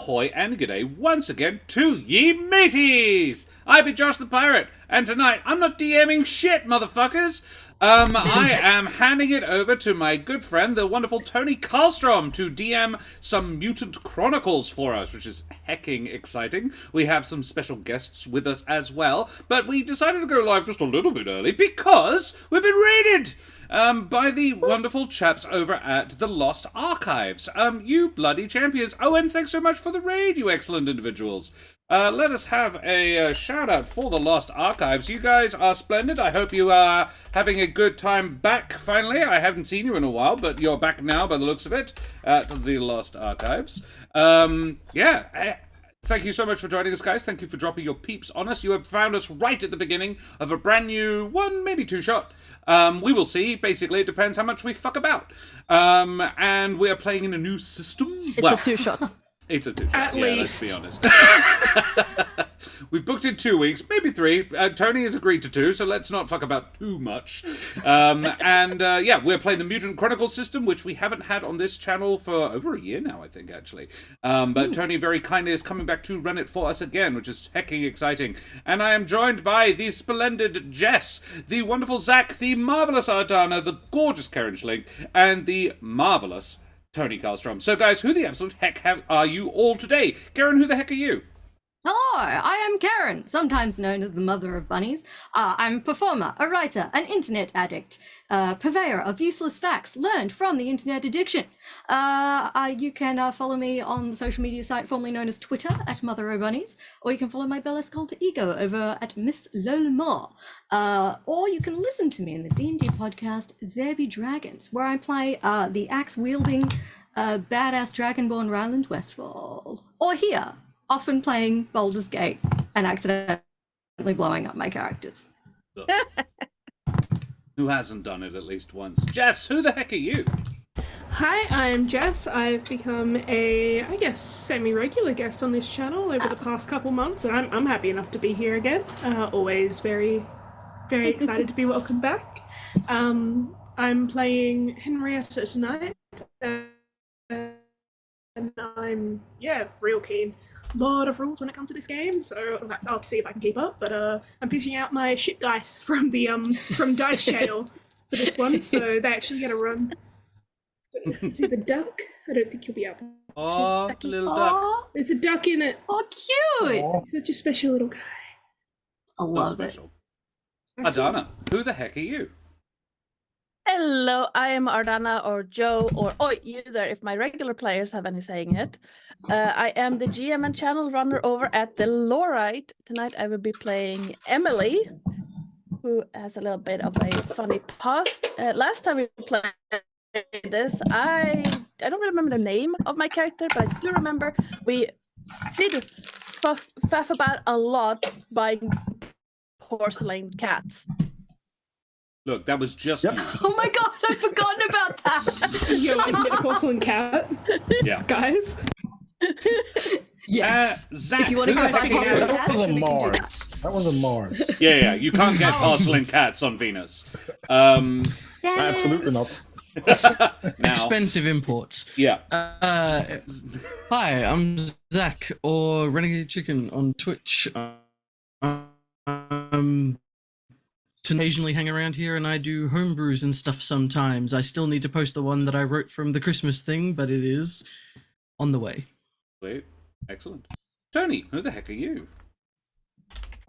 ahoy and g'day once again to ye mateys! I be Josh the Pirate, and tonight I'm not DMing shit, motherfuckers! I am handing it over to my good friend, the wonderful Tony Karlstrom, to DM some Mutant Chronicles for us, which is hecking exciting. We have some special guests with us as well, but we decided to go live just a little bit early because we've been raided! By the wonderful chaps over at the Lost Archives. You bloody champions. Oh, and thanks so much for the raid, you excellent individuals. Let us have a shout-out for the Lost Archives. You guys are splendid. I hope you are having a good time back, finally. I haven't seen you in a while, but you're back now by the looks of it, at the Lost Archives. Thank you so much for joining us, guys. Thank you for dropping your peeps on us. You have found us right at the beginning of a brand new one, maybe two-shot. We will see. Basically, it depends how much we fuck about. And we are playing in a new system. It's a two-shot. It's a two-shot, At least. Let's be honest. We booked in 2 weeks, maybe 3. Tony has agreed to 2, so let's not fuck about too much. We're playing the Mutant Chronicles system, which we haven't had on this channel for over a year now, I think, actually. But Tony very kindly is coming back to run it for us again, which is hecking exciting. And I am joined by the splendid Jess, the wonderful Zach, the marvellous Ardanna, the gorgeous Karen Schling, and the marvellous Tony Karlstrom. So, guys, who the absolute heck are you all today? Karen, who the heck are you? Hello, I am Karen, sometimes known as the mother of bunnies. I'm a performer, a writer, an internet addict, purveyor of useless facts learned from the internet addiction. You can follow me on the social media site formerly known as Twitter at Mother O Bunnies, or you can follow my Bella Cult Ego over at Miss Lolamore. Or you can listen to me in the D&D podcast There Be Dragons, where I play the axe-wielding badass dragonborn Ryland Westfall. Or here, often playing Baldur's Gate and accidentally blowing up my characters. Who hasn't done it at least once? Jess, who the heck are you? Hi, I'm Jess. I've become a, semi-regular guest on this channel over the past couple months, and I'm happy enough to be here again. Always very, very excited to be welcome back. I'm playing Henrietta tonight, and I'm, real keen. Lot of rules when it comes to this game, so I'll have to see if I can keep up, but I'm fishing out my shit dice from the from Dice Channel for this one, so they actually get a run. See the duck? I don't think you'll be able to. Oh, little duck. There's a duck in it. Oh, cute! Such a special little guy. I love it. Ardanna, who the heck are you? Hello, I am Ardanna, or Joe, or Oi, you there, if my regular players have any saying it. I am the GM and channel runner over at the Lorite. Tonight I will be playing Emily, who has a little bit of a funny past. Last time we played this, I don't remember the name of my character, but I do remember we did faff about a lot buying porcelain cats. Look, that was just you. Oh my god, I've forgotten about that! You're going to get a porcelain cat? Yeah. Guys? Yes. Zach, If you want to who go the buy heck are you? porcelain That cats, was a we can do Mars. that. That was a Mars. Yeah, you can't get porcelain cats on Venus. Absolutely not. Now, Expensive imports. yeah. Hi, I'm Zach, or Renegade Chicken on Twitch. To occasionally hang around here, and I do homebrews and stuff sometimes. I still need to post the one that I wrote from the Christmas thing, but it is on the way. Sweet. Excellent. Tony, who the heck are you?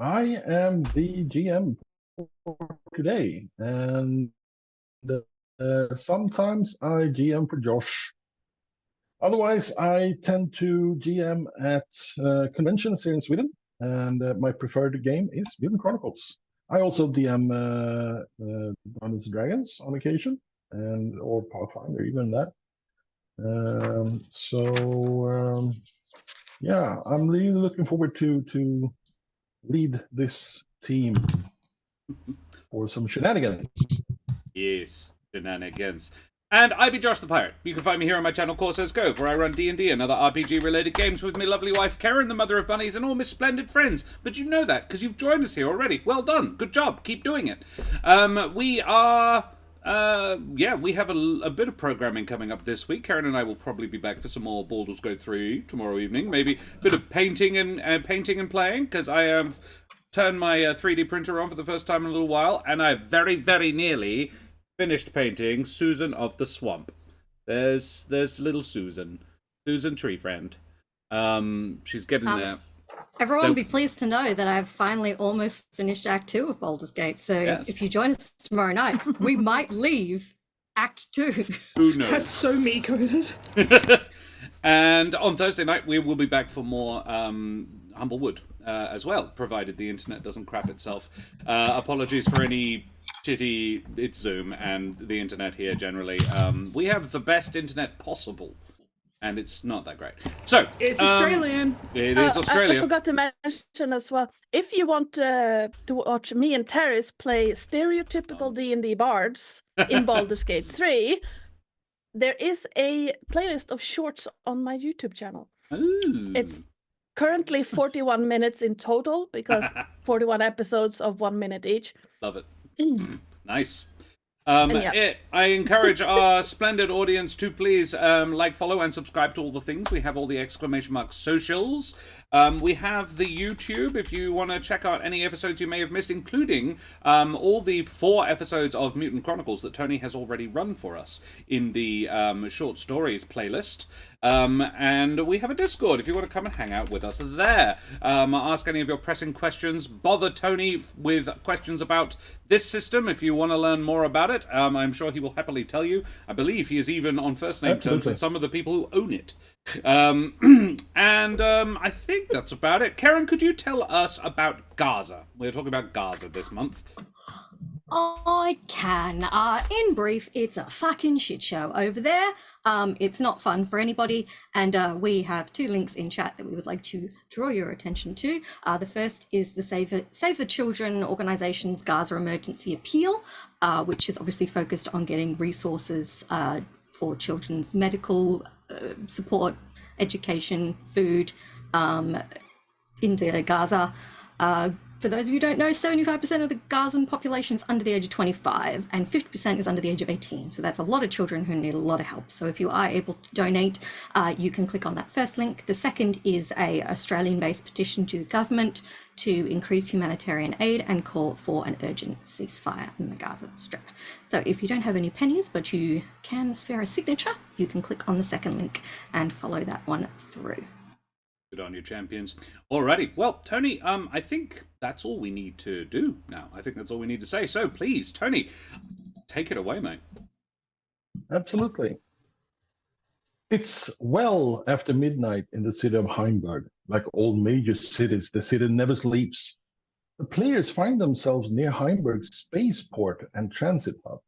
I am the GM for today, and sometimes I GM for Josh. Otherwise, I tend to GM at conventions here in Sweden, and my preferred game is Mutant Chronicles. I also DM Dungeons & Dragons on occasion, or Pathfinder, even that. I'm really looking forward to lead this team for some shenanigans. Yes, shenanigans. And I be Josh the Pirate. You can find me here on my channel Corsairs Cove, where I run D&D and other RPG-related games with my lovely wife Karen, the mother of bunnies, and all my splendid friends. But you know that, because you've joined us here already. Well done. Good job. Keep doing it. We are yeah, we have a bit of programming coming up this week. Karen and I will probably be back for some more Baldur's Gate 3 tomorrow evening. Maybe a bit of painting and playing, because I have turned my 3D printer on for the first time in a little while, and I very, very nearly finished painting Susan of the Swamp. There's little Susan Tree Friend. She's getting there. Everyone will be pleased to know that I've finally almost finished Act 2 of Baldur's Gate. So Yes. if you join us tomorrow night, we might leave Act 2. Who knows? That's so me-coded. And on Thursday night, we will be back for more Humblewood as well, provided the internet doesn't crap itself. Apologies for any shitty... It's Zoom and the internet here generally. We have the best internet possible, and it's not that great. So It's Australian. It is Australia. I forgot to mention as well. If you want to watch me and Terrace play stereotypical D&D bards in Baldur's Gate 3, there is a playlist of shorts on my YouTube channel. Ooh. It's currently 41 minutes in total because 41 episodes of 1 minute each. Love it. Nice. yeah. I encourage our splendid audience to please like, follow, and subscribe to all the things. We have all the ! Socials. We have the YouTube if you want to check out any episodes you may have missed, including all the 4 episodes of Mutant Chronicles that Tony has already run for us in the short stories playlist. And we have a Discord if you want to come and hang out with us there. Ask any of your pressing questions. Bother Tony with questions about this system if you want to learn more about it. I'm sure he will happily tell you. I believe he is even on first name terms with some of the people who own it. I think that's about it. Karen, could you tell us about Gaza? We're talking about Gaza this month. I can. In brief, it's a fucking shit show over there. It's not fun for anybody, and we have 2 links in chat that we would like to draw your attention to. The first is the Save the Children organization's Gaza Emergency Appeal, which is obviously focused on getting resources for children's medical support, education, food into Gaza. For those of you who don't know, 75% of the Gazan population is under the age of 25 and 50% is under the age of 18. So that's a lot of children who need a lot of help. So if you are able to donate, you can click on that first link. The second is a Australian-based petition to the government to increase humanitarian aid and call for an urgent ceasefire in the Gaza Strip. So if you don't have any pennies, but you can spare a signature, you can click on the second link and follow that one through. Good on you, champions. Alrighty. Well, Tony, I think that's all we need to do now. I think that's all we need to say. So please, Tony, take it away, mate. Absolutely. It's well after midnight in the city of Heimberg. Like all major cities, the city never sleeps. The players find themselves near Heimberg's spaceport and transit hub.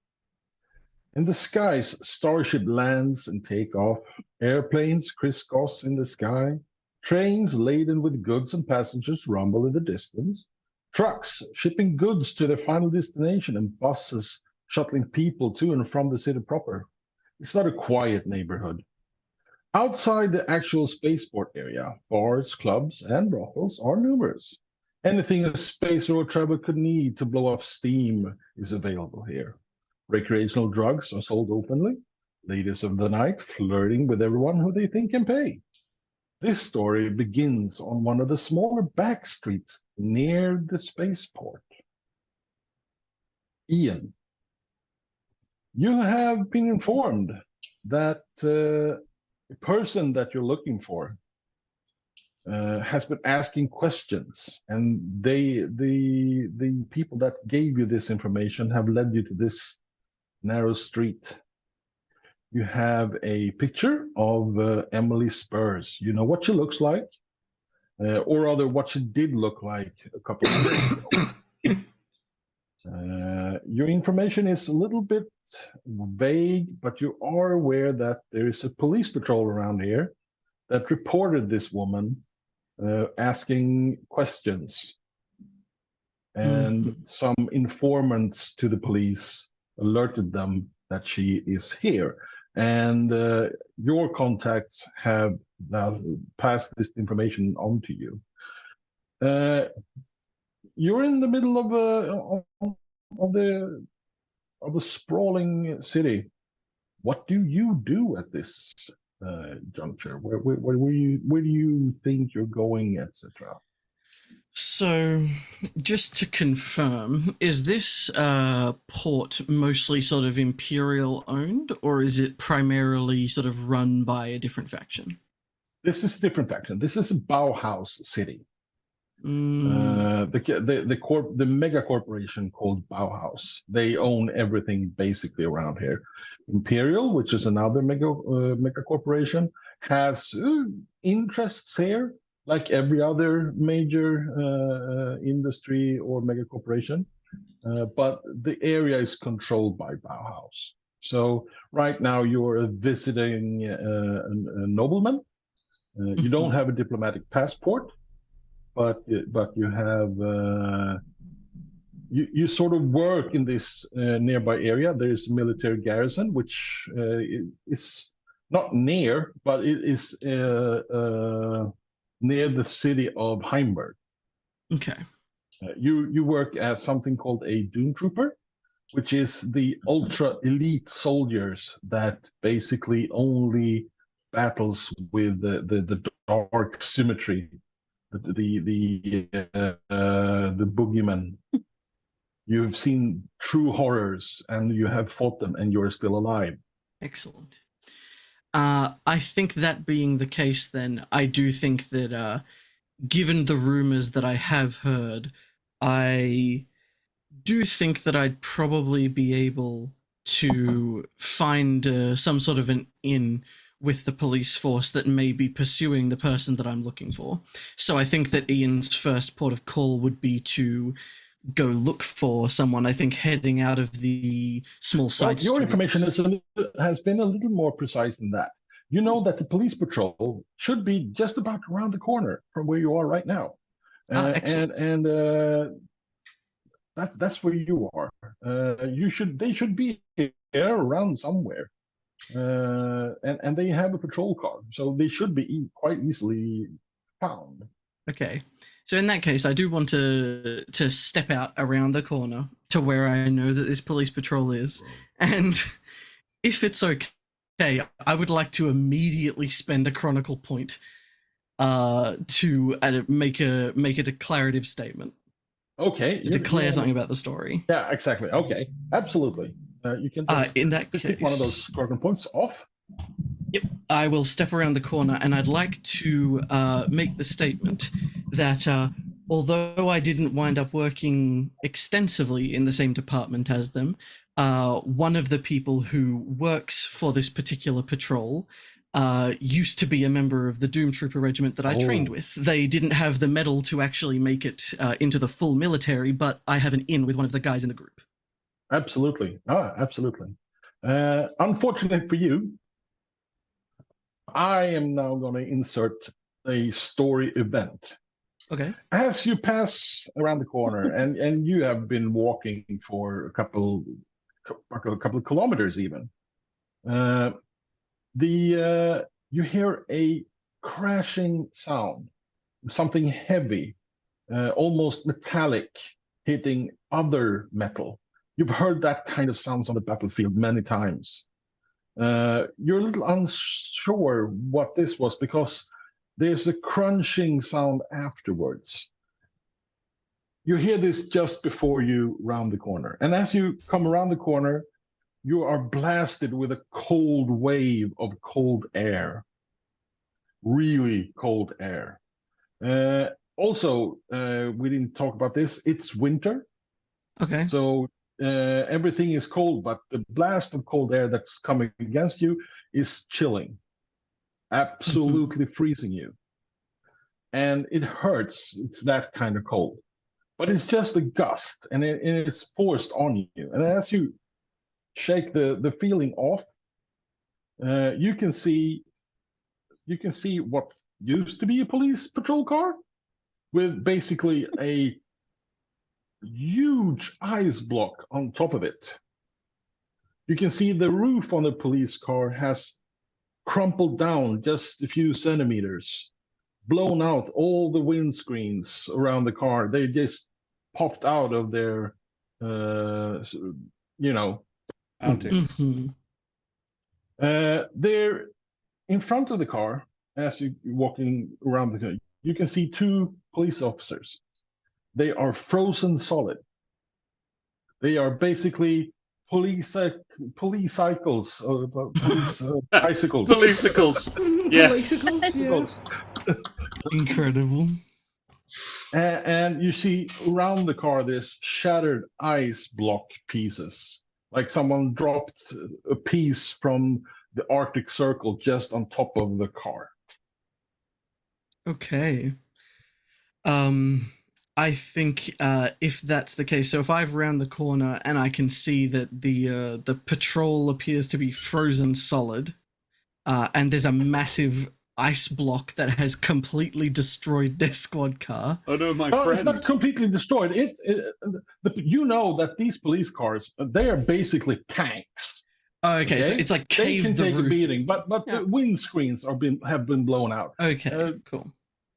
In the skies, starship lands and take off. Airplanes crisscross in the sky. Trains laden with goods and passengers rumble in the distance. Trucks shipping goods to their final destination and buses shuttling people to and from the city proper. It's not a quiet neighborhood. Outside the actual spaceport area, bars, clubs, and brothels are numerous. Anything a space road traveler could need to blow off steam is available here. Recreational drugs are sold openly. Ladies of the night flirting with everyone who they think can pay. This story begins on one of the smaller back streets near the spaceport. Ian, you have been informed that the person that you're looking for has been asking questions, and the people that gave you this information have led you to this narrow street. You have a picture of Emily Spurs. You know what she looks like, or rather what she did look like a couple of years ago. Your information is a little bit vague, but you are aware that there is a police patrol around here that reported this woman asking questions. And some informants to the police alerted them that she is here. And your contacts have now passed this information on to you. You're in the middle of of a sprawling city. What do you do at this juncture? Where do you think you're going, etc.? So, just to confirm, is this port mostly sort of Imperial owned, or is it primarily sort of run by a different faction? This is a different faction. This is a Bauhaus city. The mega corporation called Bauhaus. They own everything basically around here. Imperial, which is another mega corporation, has interests here, like every other major industry or mega corporation. But the area is controlled by Bauhaus. So right now you're visiting a nobleman. You don't have a diplomatic passport, but you have you sort of work in this nearby area. There's a military garrison, which is not near, but it is near the city of Heimberg. Okay. You work as something called a Doom Trooper, which is the ultra elite soldiers that basically only battles with the dark symmetry, the boogeyman. You've seen true horrors, and you have fought them, and you're still alive. Excellent. I think that being the case, then I do think that, given the rumors that I have heard, I do think that I'd probably be able to find some sort of an in with the police force that may be pursuing the person that I'm looking for. So I think that Ian's first port of call would be to go look for someone. I think heading out of the small side Your street. information has been a little more precise than that. You know that the police patrol should be just about around the corner from where you are right now. Excellent. That's where you are. They should be here around somewhere. And they have a patrol car, so they should be quite easily found. Okay. So in that case, I do want to step out around the corner to where I know that this police patrol is, and if it's okay, I would like to immediately spend a chronicle point to make a declarative statement. Okay. To declare something about the story. Yeah, exactly. Okay, absolutely. You can just in that take one of those chronicle points off. Yep, I will step around the corner, and I'd like to make the statement that although I didn't wind up working extensively in the same department as them, one of the people who works for this particular patrol used to be a member of the Doom Trooper regiment that I trained with. They didn't have the medal to actually make it into the full military, but I have an in with one of the guys in the group. Absolutely. Absolutely. Unfortunately for you, I am now going to insert a story event. Okay. As you pass around the corner, and you have been walking for a couple of kilometers even, you hear a crashing sound, something heavy, almost metallic, hitting other metal. You've heard that kind of sounds on the battlefield many times. You're a little unsure what this was because there's a crunching sound afterwards. You hear this just before you round the corner. And as you come around the corner, you are blasted with a cold wave of cold air. Really cold air. Also, we didn't talk about this. It's winter. Okay. So everything is cold, but the blast of cold air that's coming against you is chilling, absolutely freezing you. And it hurts. It's that kind of cold. But it's just a gust, and it's forced on you. And as you shake the feeling off, you can see what used to be a police patrol car with basically a huge ice block on top of it. You can see the roof on the police car has crumpled down just a few centimeters, blown out all the windscreens around the car. They just popped out of their, Outings. Mhm. There, in front of the car, as you're walking around the car, you can see two police officers. They are frozen solid. They are basically police cycles or police bicycles. Policicles. Yes. Policicals, yeah. Bicycles. Incredible. And you see around the car there's shattered ice block pieces, like someone dropped a piece from the Arctic Circle just on top of the car. Okay. I think if that's the case, so if I've round the corner and I can see that the patrol appears to be frozen solid, and there's a massive ice block that has completely destroyed their squad car. Oh no, my Well, friend. it's not completely destroyed. You know that these police cars, they are basically tanks. Oh, okay, so it's like They caved can the take roof. a beating, but Yeah. the windscreens have been blown out. Okay, cool.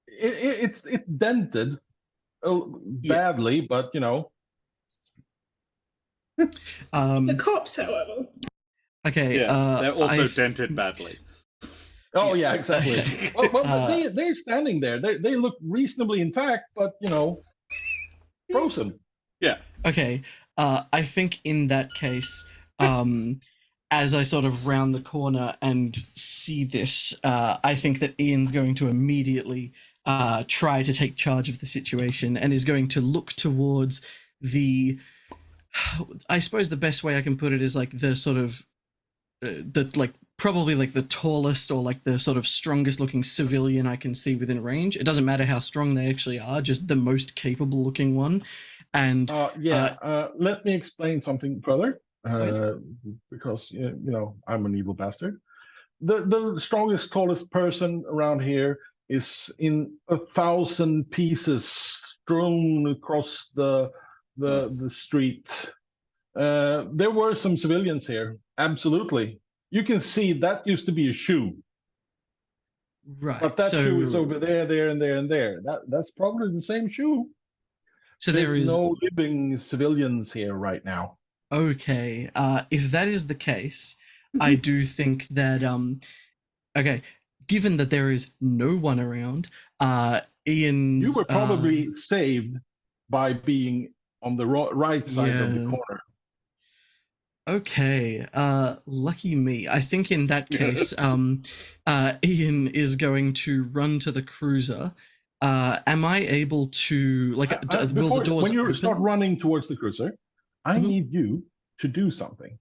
It's dented Yeah. badly, but you know. The cops, however. Okay. Yeah, they're also I dented badly. Oh yeah, exactly. Okay. Well, they're standing there. They look reasonably intact, but you know, frozen. Yeah. Okay. I think in that case, as I sort of round the corner and see this, I think that Ian's going to immediately try to take charge of the situation and is going to look towards the. I suppose the best way I can put it is like the sort of probably like the tallest or like the sort of strongest looking civilian I can see within range. It doesn't matter how strong they actually are, just the most capable looking one. And let me explain something further, because you know I'm an evil bastard. The strongest, tallest person around here is in 1,000 pieces strewn across the street. There were some civilians here, absolutely. You can see that used to be a shoe, right, but that so, shoe is over there, there, and there, and there. That's probably the same shoe. So There's there is no living civilians here right now. Okay. If that is the case, I do think that okay, given that there is no one around, Ian's You were probably saved by being on the right side of the corner. Okay, lucky me. I think in that case, Ian is going to run to the cruiser. Am I able to will the doors when you open? start running towards the cruiser, I need you to do something.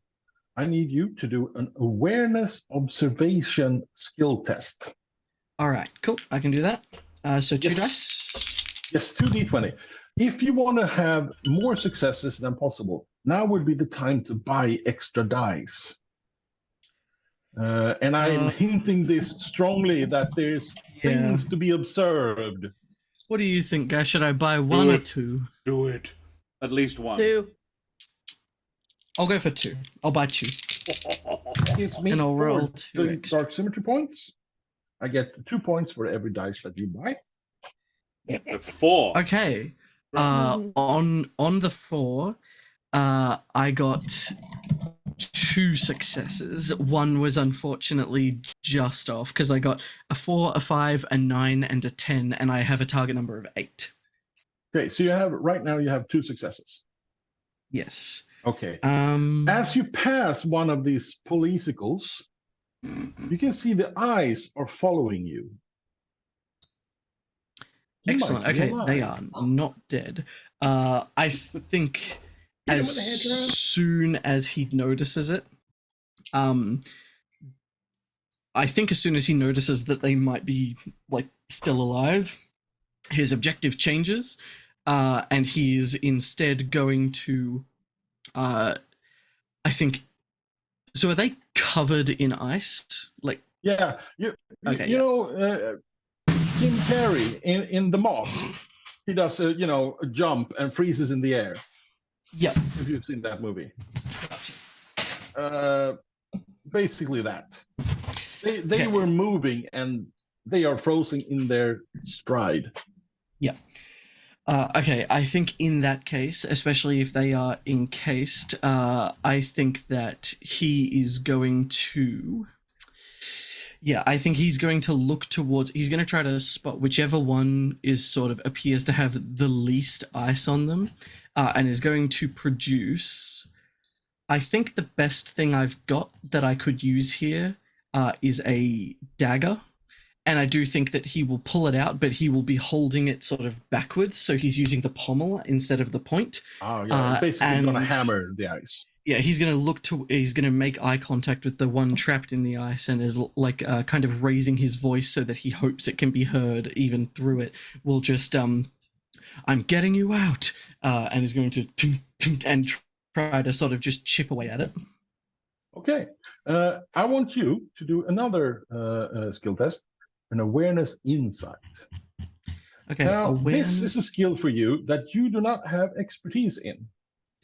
I need you to do an awareness observation skill test. All right, cool. I can do that. So 2 Yes. dice. Yes, 2d20. If you want to have more successes than possible, now would be the time to buy extra dice. And I'm hinting this strongly that there's things to be observed. What do you think, guys? Should I buy 1 or 2? Do it. At least one. 2. I'll go for 2. I'll buy 2. Gives me And I'll roll 4 2 extra. dark symmetry points. I get 2 points for every dice that you buy. The 4. Okay. On the 4, I got 2 successes. One was unfortunately just off because I got a 4, a 5, a 9, and a 10, and I have a target number of 8. Okay, so you have 2 successes. Yes. Okay. As you pass one of these policicles, you can see the eyes are following you. Excellent. might be Okay, alive. they are not dead. I think Hit him as with a hedgerow. soon as he notices it, I think as soon as he notices that they might be like still alive, his objective changes, and he's instead going to, I think. So are they covered in ice? Like Yeah, you Okay, know, Jim Carrey in The Moss, he does a jump and freezes in the air. Yep. If you've seen that movie, basically that they were moving and they are frozen in their stride. Yeah. Okay, I think in that case, especially if they are encased, I think that he is going to. Yeah, I think he's going to look towards. He's going to try to spot whichever one is sort of appears to have the least ice on them, and is going to produce. I think the best thing I've got that I could use here is a dagger. And I do think that he will pull it out, but he will be holding it sort of backwards. So he's using the pommel instead of the point. Oh, yeah. It's basically going to hammer the ice. Yeah, he's going to he's going to make eye contact with the one trapped in the ice and is like kind of raising his voice so that he hopes it can be heard even through it. We'll just, I'm getting you out. And is going to and try to sort of just chip away at it. Okay. I want you to do another skill test. An awareness insight. Okay. Now, awareness. this is a skill for you that you do not have expertise in.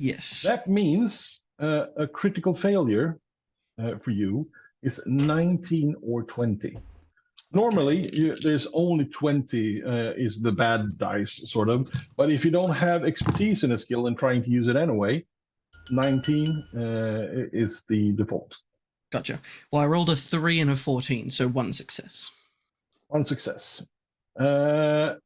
Yes. That means a critical failure for you is 19 or 20. Normally, there's only 20 is the bad dice, sort of. But if you don't have expertise in a skill and trying to use it anyway, 19 is the default. Gotcha. Well, I rolled a 3 and a 14, so 1 success. One success. Do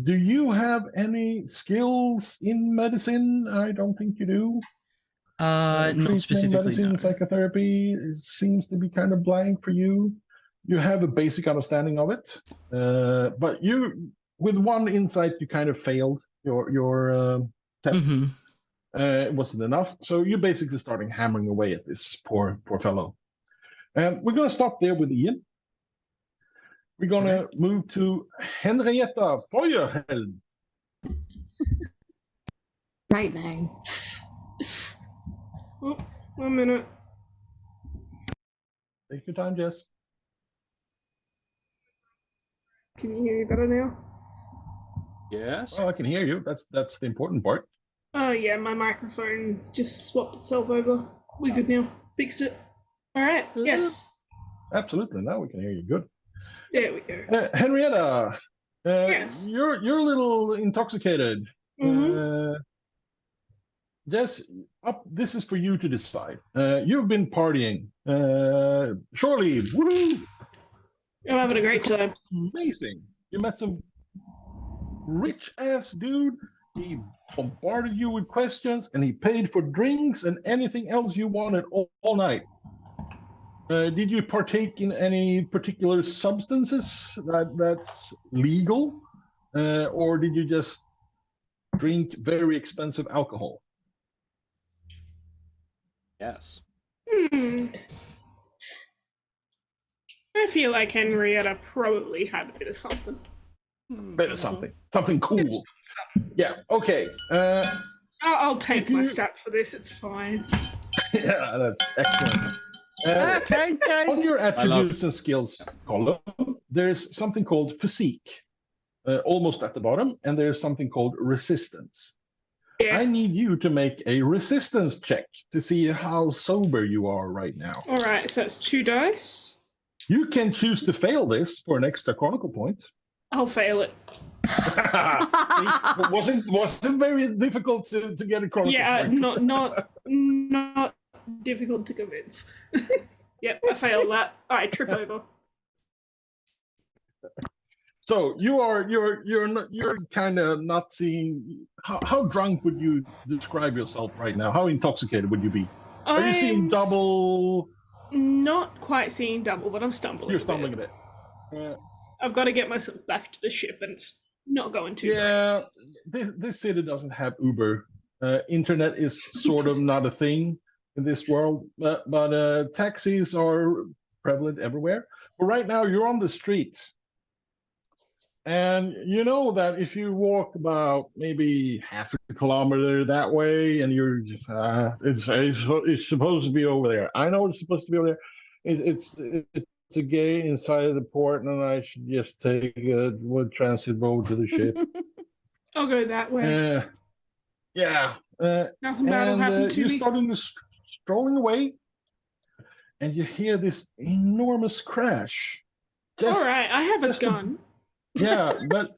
you have any skills in medicine? I don't think you do. Not specifically. Medicine, No. psychotherapy seems to be kind of blank for you. You have a basic understanding of it, but you, with one insight, you kind of failed your test. Mm-hmm. It wasn't enough, so you're basically starting hammering away at this poor fellow. And we're going to stop there with Ian. We're going to move to Henrietta Feuerheld. Great name. Oh, 1 minute. Take your time, Jess. Can you hear me better now? Yes. Oh, I can hear you. That's the important part. Oh yeah, my microphone just swapped itself over. We're good now. Fixed it. All right. Yes. Absolutely. Now we can hear you good. There we go. Henrietta, Yes. you're a little intoxicated. Jess, this is for you to decide. You've been partying. Surely, woohoo! I'm having a great time. Amazing. You met some rich ass dude. He bombarded you with questions and he paid for drinks and anything else you wanted all night. Did you partake in any particular substances that's legal? Or did you just drink very expensive alcohol? Yes. I feel like Henrietta probably had a bit of something. Bit of something. Something cool. Yeah, okay. I'll take my stats for this, it's fine. Yeah, that's excellent. On your attributes and skills column, there's something called physique, almost at the bottom, and there's something called resistance. Yeah. I need you to make a resistance check to see how sober you are right now. All right, so that's 2 dice. You can choose to fail this for an extra chronicle point. I'll fail it. It wasn't very difficult to get a chronicle point. not difficult to convince. Yep, I failed that. All right, trip over. So you're kind of not seeing. How drunk would you describe yourself right now? How intoxicated would you be? Are you seeing double? Not quite seeing double, but I'm stumbling. You're stumbling a bit. I've got to get myself back to the ship, and it's not going too. Yeah, this city doesn't have Uber. Internet is sort of not a thing in this world, but taxis are prevalent everywhere. But right now, you're on the street. And you know that if you walk about maybe half a kilometer that way, and you're just, it's supposed to be over there. I know it's supposed to be over there. It's a gate inside of the port, and I should just take a wood transit boat to the ship. I'll go that way. Yeah. Nothing bad will happen to you're me. starting to strolling away, and you hear this enormous crash. All right, I have a gun. Yeah, but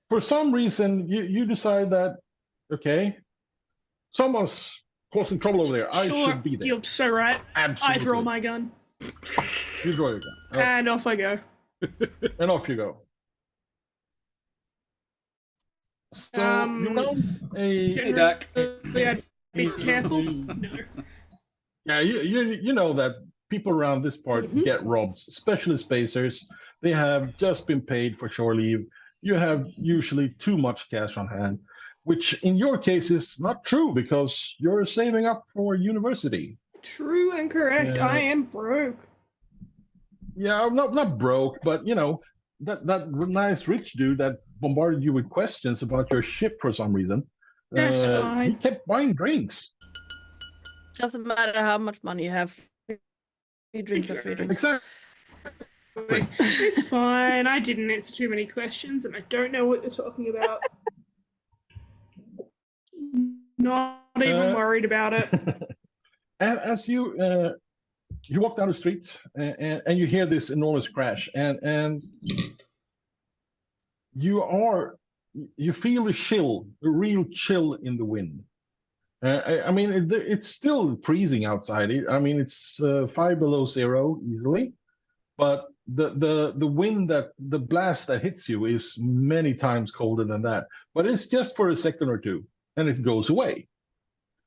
For some reason, you decide that, okay, someone's causing trouble over there. I should be there. You're so right. Absolutely. I draw my gun. You draw your gun. And off I go. And off you go. So you found a... Hey, Duck. Be careful. No. Yeah, you know that people around this part get robbed, especially spacers. They have just been paid for shore leave. You have usually too much cash on hand, which in your case is not true because you're saving up for university. True and correct. I am broke. Yeah, I'm not broke, but you know, that nice rich dude that bombarded you with questions about your ship for some reason. That's fine. He kept buying drinks. Doesn't matter how much money you have. Free drinks are free drinks. Exactly. It's fine. I didn't answer too many questions, and I don't know what you're talking about. Not even worried about it. As you walk down the street and you hear this enormous crash, and you feel a real chill in the wind. I mean, it's still freezing outside. I mean, it's 5 below zero easily, but the wind the blast that hits you is many times colder than that. But it's just for a second or two, and it goes away.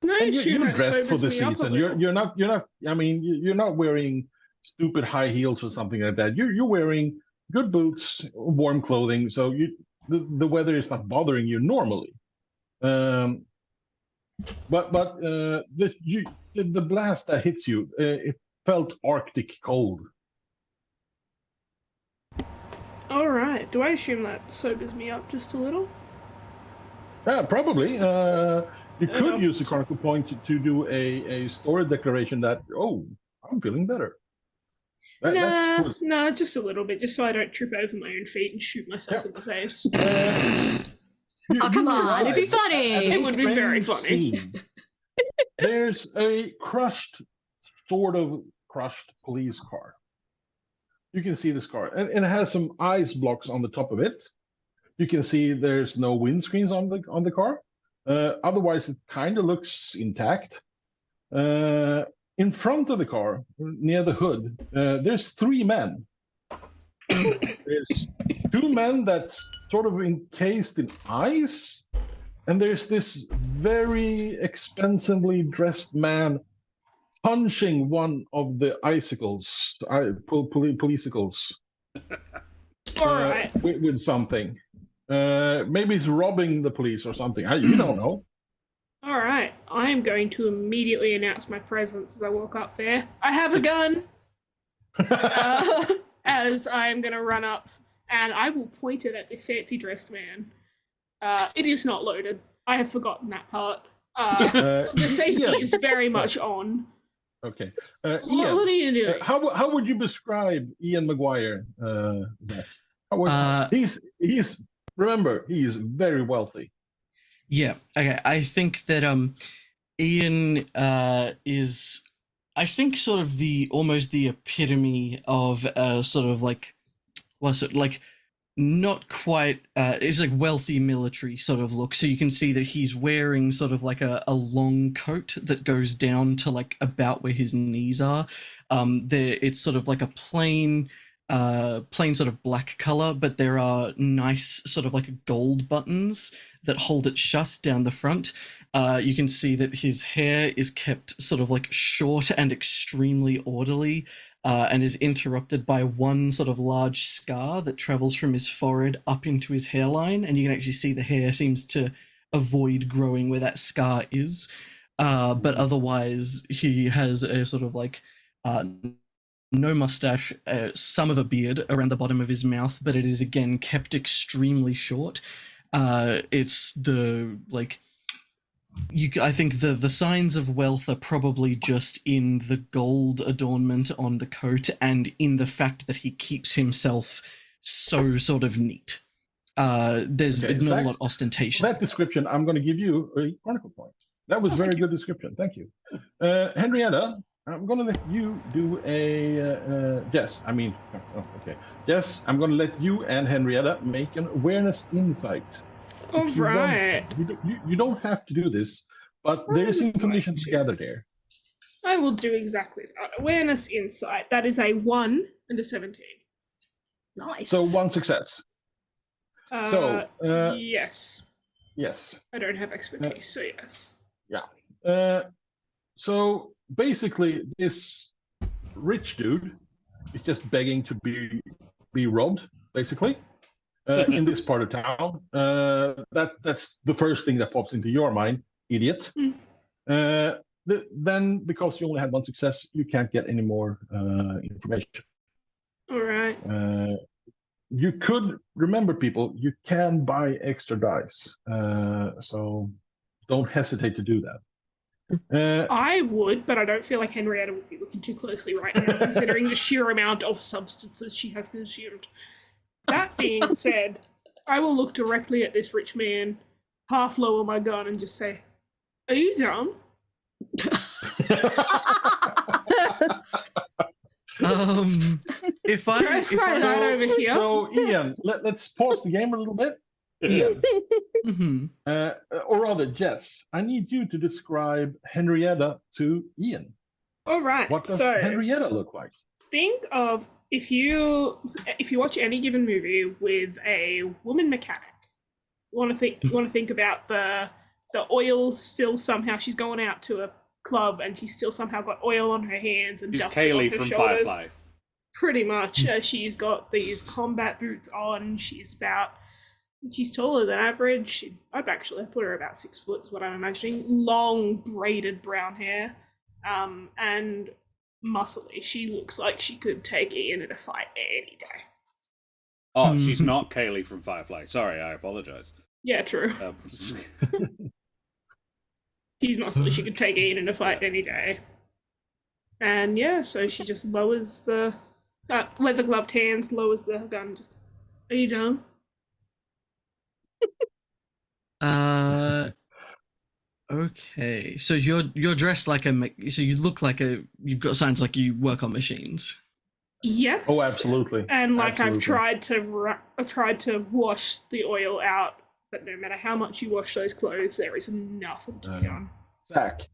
And you're dressed for the season. You're not. I mean, you're not wearing stupid high heels or something like that. You're wearing good boots, warm clothing, so the weather is not bothering you normally. But the blast that hits you, it felt Arctic cold. All right. Do I assume that sobers me up just a little? Yeah, probably. You could use the Chronicle point to do a story declaration that, oh, I'm feeling better. Nah, just a little bit, just so I don't trip over my own feet and shoot myself in the face. Come on, it'd be funny. It would be very funny. There's a sort of crushed police car. You can see this car, and it has some ice blocks on the top of it. You can see there's no windscreens on the car. Otherwise, it kind of looks intact. In front of the car, near the hood, there's 3 men. There's 2 men that's sort of encased in ice, and there's this very expensively dressed man punching one of the icicles, policeicles. All right. With something. Maybe he's robbing the police or something. You don't know. All right. I am going to immediately announce my presence as I walk up there. I have a gun. As I am going to run up, and I will point it at this fancy dressed man. It is not loaded. I have forgotten that part. The safety is very much on. Okay. Ian, Ian, what are you doing? how would you describe Ian McGuire, Zach? He's remember, he is very wealthy. Yeah, okay. I think that Ian is, I think, sort of almost the epitome of sort of like, not quite, it's like wealthy military sort of look. So you can see that he's wearing sort of like a long coat that goes down to like about where his knees are. It's sort of like a plain sort of black color, but there are nice sort of like gold buttons that hold it shut down the front. You can see that his hair is kept sort of like short and extremely orderly, and is interrupted by one sort of large scar that travels from his forehead up into his hairline, and you can actually see the hair seems to avoid growing where that scar is. But otherwise, he has a sort of like no mustache, some of a beard around the bottom of his mouth, but it is again kept extremely short. It's the like I think the signs of wealth are probably just in the gold adornment on the coat and in the fact that he keeps himself so sort of neat. There's not a lot ostentatious. That description, I'm going to give you a Chronicle point. That was very good description. Thank you. Henrietta, I'm gonna let you do a Jess. Okay, Jess. I'm gonna let you and Henrietta make an awareness insight. All If you want- right. you don't have to do this, but there is information to gather there. I will do exactly that. Awareness insight. That is a 1 and a 17. Nice. So 1 success. Yes. Yes. I don't have expertise, so yes. So basically, this rich dude is just begging to be robbed, basically, in this part of town. That's the first thing that pops into your mind, idiot. Then, because you only had 1 success, you can't get any more information. All right. You could remember, people. You can buy extra dice, so don't hesitate to do that. I would, but I don't feel like Henrietta would be looking too closely right now, considering the sheer amount of substances she has consumed. That being said, I will look directly at this rich man, half lower my gun, and just say, "Are you dumb?" If I over here. So Ian, let's pause the game a little bit. Ian, or rather, Jess, I need you to describe Henrietta to Ian. All right. What does so Henrietta look like? think of if you watch any given movie with a woman mechanic, you want to think about the oil still somehow she's going out to a club and she's still somehow got oil on her hands and She's dust Kaylee on her from shoulders. Firefly. Pretty much. She's got these combat boots on. She's taller than average. I'd actually put her about 6 foot is what I'm imagining. Long braided brown hair, and muscly. She looks like she could take Ian in a fight any day. Oh, she's not Kaylee from Firefly. Sorry, I apologize. Yeah, true. She's muscly. She could take Ian in a fight any day. And yeah, so she just lowers the leather gloved hands, lowers the gun. Just, are you dumb? Okay. So you're dressed like so you look like you've got signs like you work on machines. Yes. Oh, absolutely. And Absolutely. I've tried to wash the oil out, but no matter how much you wash those clothes, there is nothing to be done. Zach,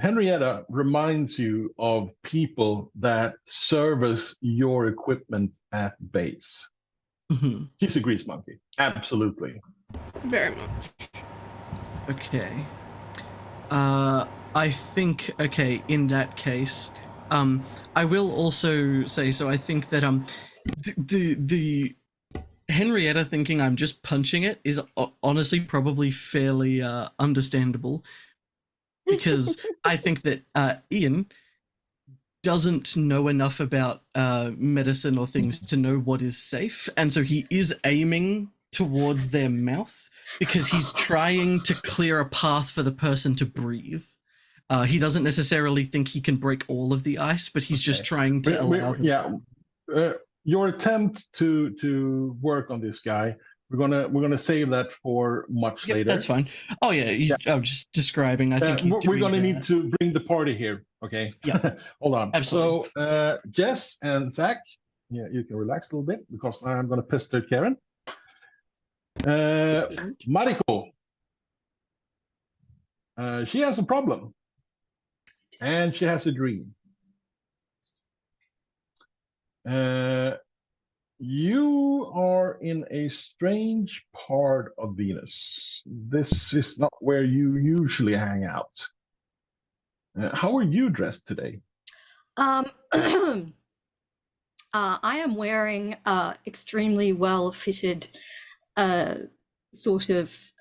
Henrietta reminds you of people that service your equipment at base. She's a grease monkey. Absolutely. Very much. Okay. I think, okay, in that case, I will also say, so I think that the Henrietta thinking I'm just punching it is honestly probably fairly understandable, because I think that Ian doesn't know enough about medicine or things to know what is safe, and so he is aiming towards their mouth because he's trying to clear a path for the person to breathe. He doesn't necessarily think he can break all of the ice, but he's just trying to allow them. Your attempt to work on this guy, we're gonna save that for much later. That's fine. Oh yeah, I'm just describing. I think we're gonna need to bring the party here. Okay. Yeah. Hold on. Absolutely. So Jess and Zach, yeah, you can relax a little bit because I'm gonna pester Karen. Mariko, she has a problem, and she has a dream. You are in a strange part of Venus. This is not where you usually hang out. How are you dressed today? I am wearing extremely well-fitted sort of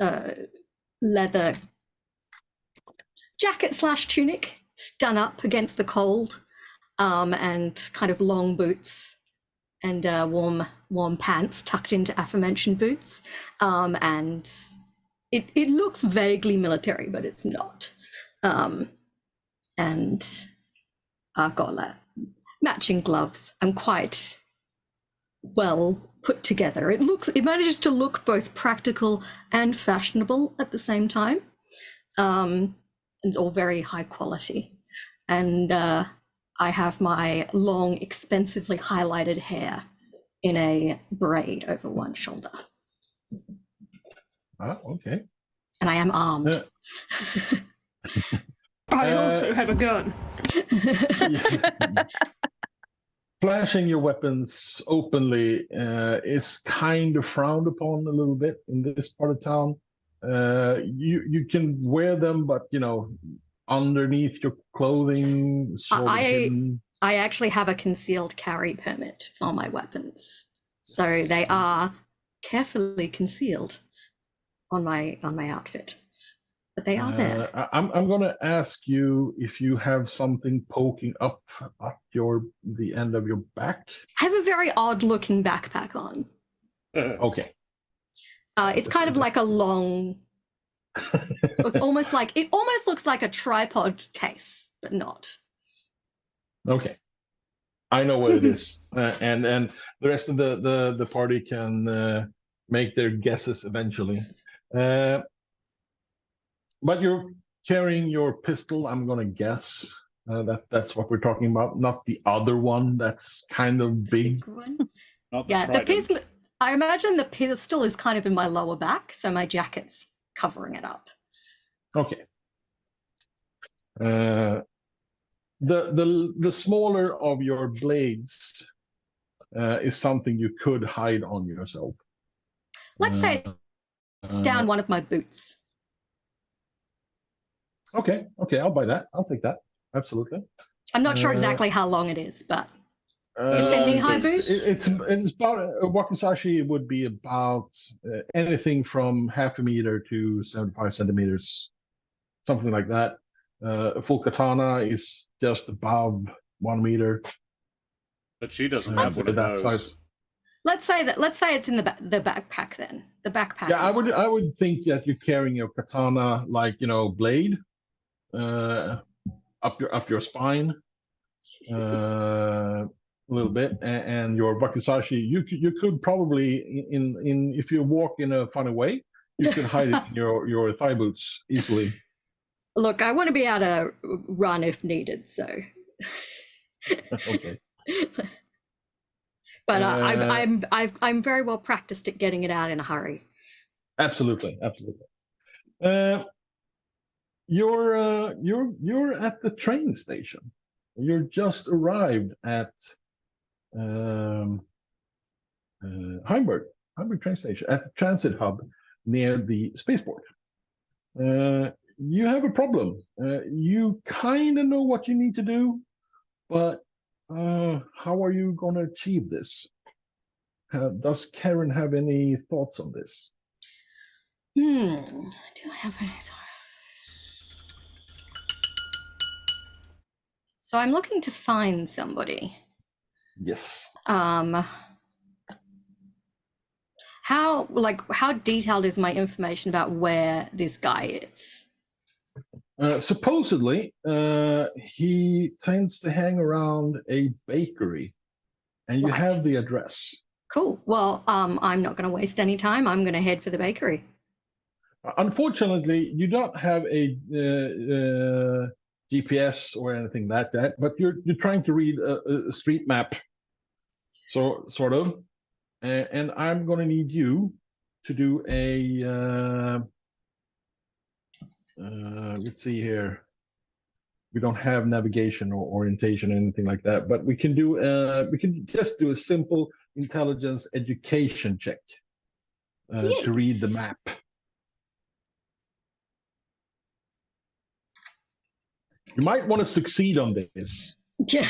leather jacket / tunic, done up against the cold, and kind of long boots and warm pants tucked into aforementioned boots, and it looks vaguely military, but it's not. And I've got matching gloves. I'm quite well put together. It manages to look both practical and fashionable at the same time. And all very high quality. and I have my long, expensively highlighted hair in a braid over one shoulder. Okay. And I am armed. I also have a gun. Yeah. Flashing your weapons openly is kind of frowned upon a little bit in this part of town. You can wear them, but underneath your clothing, sort of hidden. I actually have a concealed carry permit for my weapons, so they are carefully concealed on my outfit, but they are there. I'm going to ask you if you have something poking up at the end of your back. I have a very odd-looking backpack on. Okay. It's kind of like a long. It almost looks like a tripod case, but not. Okay, I know what it is, and the rest of the party can make their guesses eventually. But you're carrying your pistol. I'm gonna guess that's what we're talking about, not the other one. That's kind of big. One. Not the Yeah, the trident. pistol. I imagine the pistol is kind of in my lower back, so my jacket's covering it up. Okay. The smaller of your blades is something you could hide on yourself. Let's say it's down one of my boots. Okay, I'll buy that. I'll take that. Absolutely. I'm not sure exactly how long it is, but if they're knee-high boots, it's about a wakizashi would be about anything from 0.5 meter to 75 centimeters, something like that. A full katana is just above 1 meter. But she doesn't have one of that those. size. let's say it's in the backpack then. The backpack. Yeah, I would think that you're carrying your katana like blade up your spine a little bit, and your wakizashi you could probably in if you walk in a funny way, you can hide it in your thigh boots easily. Look, I want to be able to run if needed, so. Okay. But I'm very well practiced at getting it out in a hurry. Absolutely. You're at the train station. You're just arrived at Heimberg train station, at the transit hub near the spaceport. You have a problem. You kind of know what you need to do, but how are you going to achieve this? Does Karen have any thoughts on this? Do I have any? So I'm looking to find somebody. Yes. How detailed is my information about where this guy is? Supposedly, he tends to hang around a bakery, and you have the address. Cool. Well, I'm not going to waste any time. I'm going to head for the bakery. Unfortunately, you don't have a GPS or anything like that, but you're trying to read a street map, sort of, and I'm going to need you to do a. Let's see here. We don't have navigation or orientation or anything like that, but we can do. We can just do a simple intelligence education check to read the map. You might want to succeed on this. Yeah,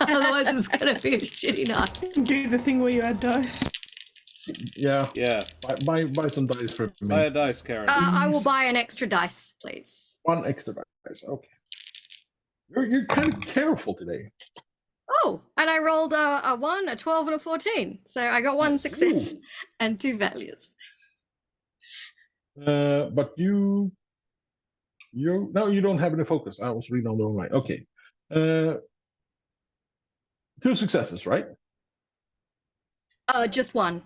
otherwise it's going to be a shitty night. Do the thing where you add dice. Yeah. Yeah. Buy some dice for me. Buy a dice, Karen. I will buy an extra dice, please. One extra dice. Okay. You're kind of careful today. Oh, and I rolled a 1, a 12, and a 14. So I got 1 success and 2 failures. But you don't have any focus. I was reading on the wrong line. Okay. 2 successes, right? Just 1.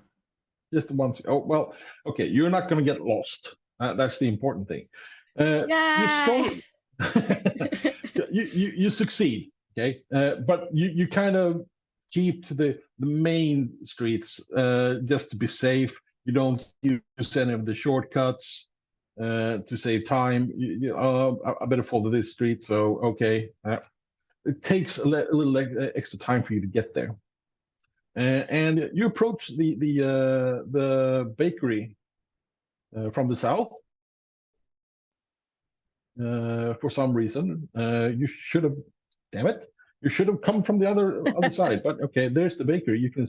Just 1. Oh, well, okay. You're not going to get lost. That's the important thing. Yay! you succeed, okay, but you kind of keep to the main streets just to be safe. You don't use any of the shortcuts to save time. I better follow this street, so okay. It takes a little extra time for you to get there, and you approach the bakery from the south. For some reason, you should have. Damn it! You should have come from the other side. But okay, there's the bakery. You can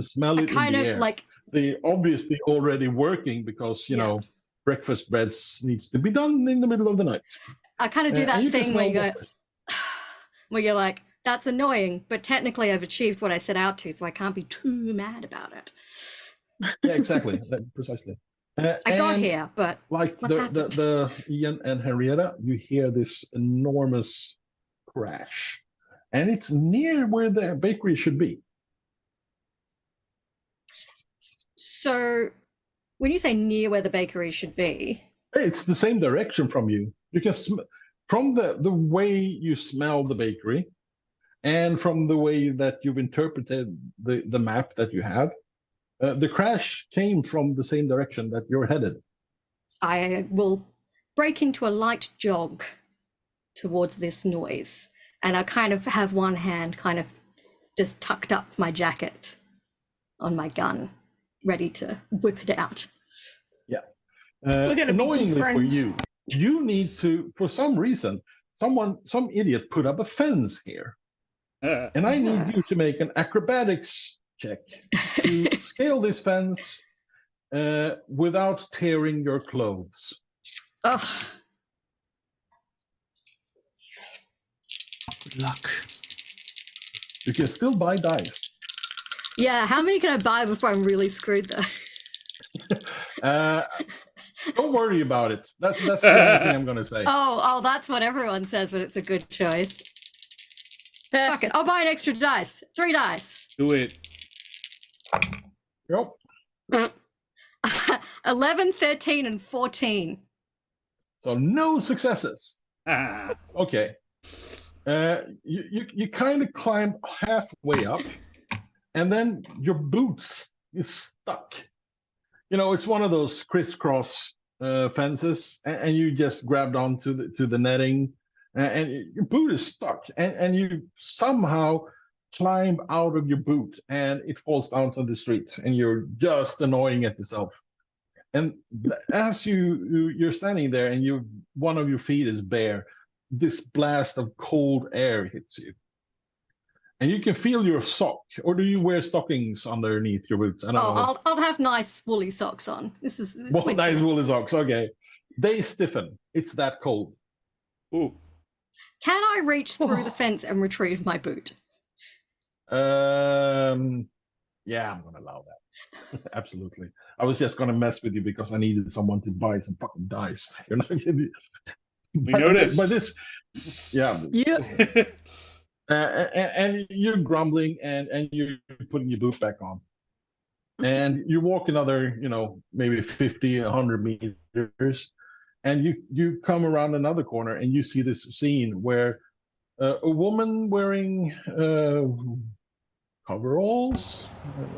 smell it kind in the of air. like They obviously already working because you know breakfast breads needs to be done in the middle of the night. I kind of do that thing where you go, breakfast. where you're like, that's annoying, but technically I've achieved what I set out to, so I can't be too mad about it. Yeah, exactly, precisely. I got and here, but like what the Ian and Henrietta, you hear this enormous crash, and it's near where the bakery should be. so when you say near where the bakery should be, It's the same direction from you. You can from the way you smell the bakery, and from the way that you've interpreted the map that you have, the crash came from the same direction that you're headed. I will break into a light jog towards this noise, and I kind of have one hand kind of just tucked up my jacket on my gun, ready to whip it out. Yeah. We're gonna be Annoyingly for friends. you need to, for some reason, some idiot put up a fence here, and I need you to make an acrobatics check to scale this fence without tearing your clothes. Ugh. Good luck. You can still buy dice. Yeah, how many can I buy before I'm really screwed though? Don't worry about it. That's the only thing I'm going to say. Oh, that's what everyone says, but it's a good choice. Fuck it, I'll buy an extra dice. 3 dice. Do it. Yep. 11, 13, and 14. So no successes. Ah. Okay. You kind of climb halfway up, and then your boots is stuck. You know, it's one of those crisscross fences, and you just grabbed onto the netting, and your boot is stuck, and you somehow climb out of your boot, and it falls down to the street, and you're just annoying at yourself. And as you're standing there, and one of your feet is bare, this blast of cold air hits you. And you can feel your sock, or do you wear stockings underneath your boots? I don't know. I'll have nice woolly socks on. It's Well, winter. nice woolly socks, okay. They stiffen. It's that cold. Ooh. Can I reach through the fence and retrieve my boot? Yeah, I'm gonna allow that. Absolutely. I was just gonna mess with you because I needed someone to buy some fucking dice. You're not. We noticed. But this, yeah. Yeah. And you're grumbling, and you're putting your boot back on, and you walk another, maybe 50, 100 meters, and you come around another corner, and you see this scene where a woman wearing coveralls,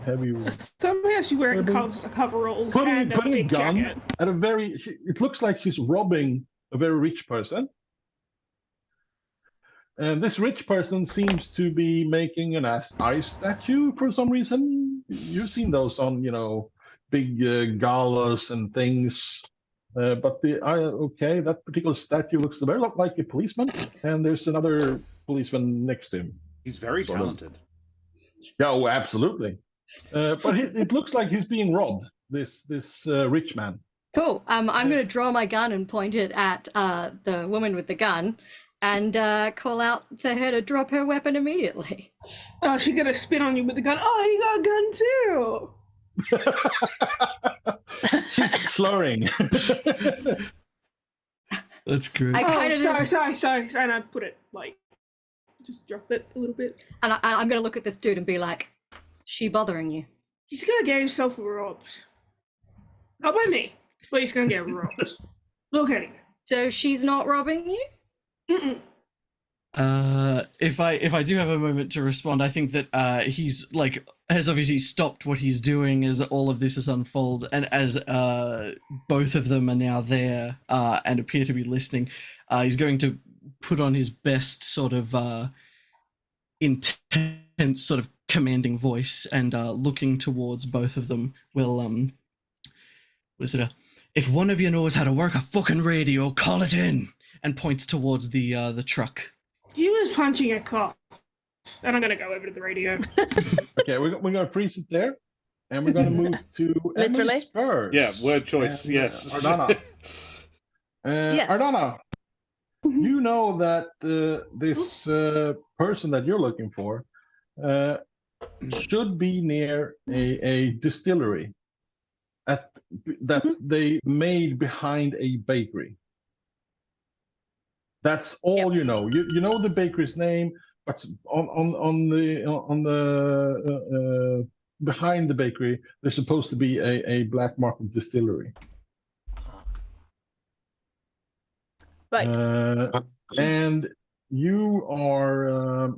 heavy. Somehow she's wearing coveralls and a putting a thick gun jacket. at it looks like she's robbing a very rich person. And this rich person seems to be making an ice statue for some reason. You've seen those on, big galas and things. But that particular statue looks very like a policeman. And there's another policeman next to him. He's very talented. Yeah, oh, absolutely. But it looks like he's being robbed, this rich man. Cool. I'm going to draw my gun and point it at the woman with the gun, and call out for her to drop her weapon immediately. Oh, she's gonna spin on you with the gun. Oh, you got a gun too! She's slurring. That's good. Sorry. And I put it, just drop it a little bit. And I'm going to look at this dude and be like, she bothering you? He's gonna get himself robbed. Not by me, but he's gonna get robbed. Look at him. So she's not robbing you? If I do have a moment to respond, I think that he's like has obviously stopped what he's doing as all of this has unfolded, and as both of them are now there and appear to be listening, he's going to put on his best sort of intense, sort of commanding voice, and looking towards both of them will was it if one of you knows how to work a fucking radio, call it in, and points towards the truck. He was punching a cop. And I'm going to go over to the radio. Okay, we're going to freeze it there. And we're going to move to Literally? Emily Spurs. Yeah, word choice, and, yes. Ardanna. Yes. Ardanna, you know that this person that you're looking for should be near a distillery that they made behind a bakery. That's all you know. You know the bakery's name, but on the behind the bakery, there's supposed to be a black market distillery. Right. And you are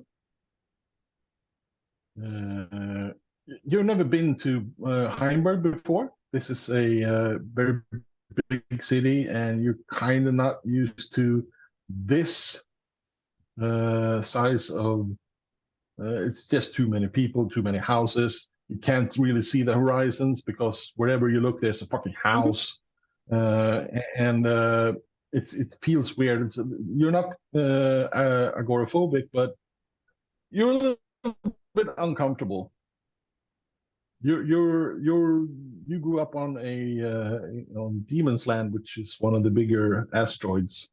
you've never been to Heimberg before. This is a very big city, and you're kind of not used to this size of it's just too many people, too many houses. You can't really see the horizons because wherever you look there's a fucking house. And it feels weird. You're not agoraphobic, but you're a little bit uncomfortable. You grew up on on Demon's Land, which is one of the bigger asteroids,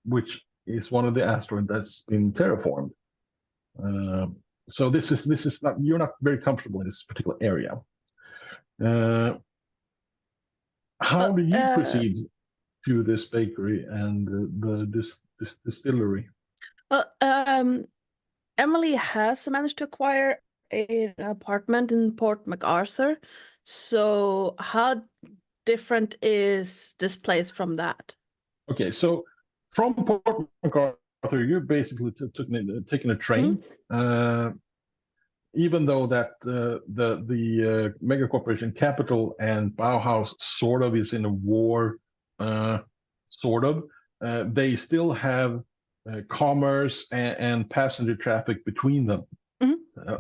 which is one of the asteroids that's been terraformed. So this is not, you're not very comfortable in this particular area. How do you proceed to this bakery and this distillery? Well, Emily has managed to acquire an apartment in Port MacArthur. So how different is this place from that? Okay, so from Port MacArthur, you're basically taking a train. Even though that the mega corporation Capital and Bauhaus sort of is in a war, they still have commerce and passenger traffic between them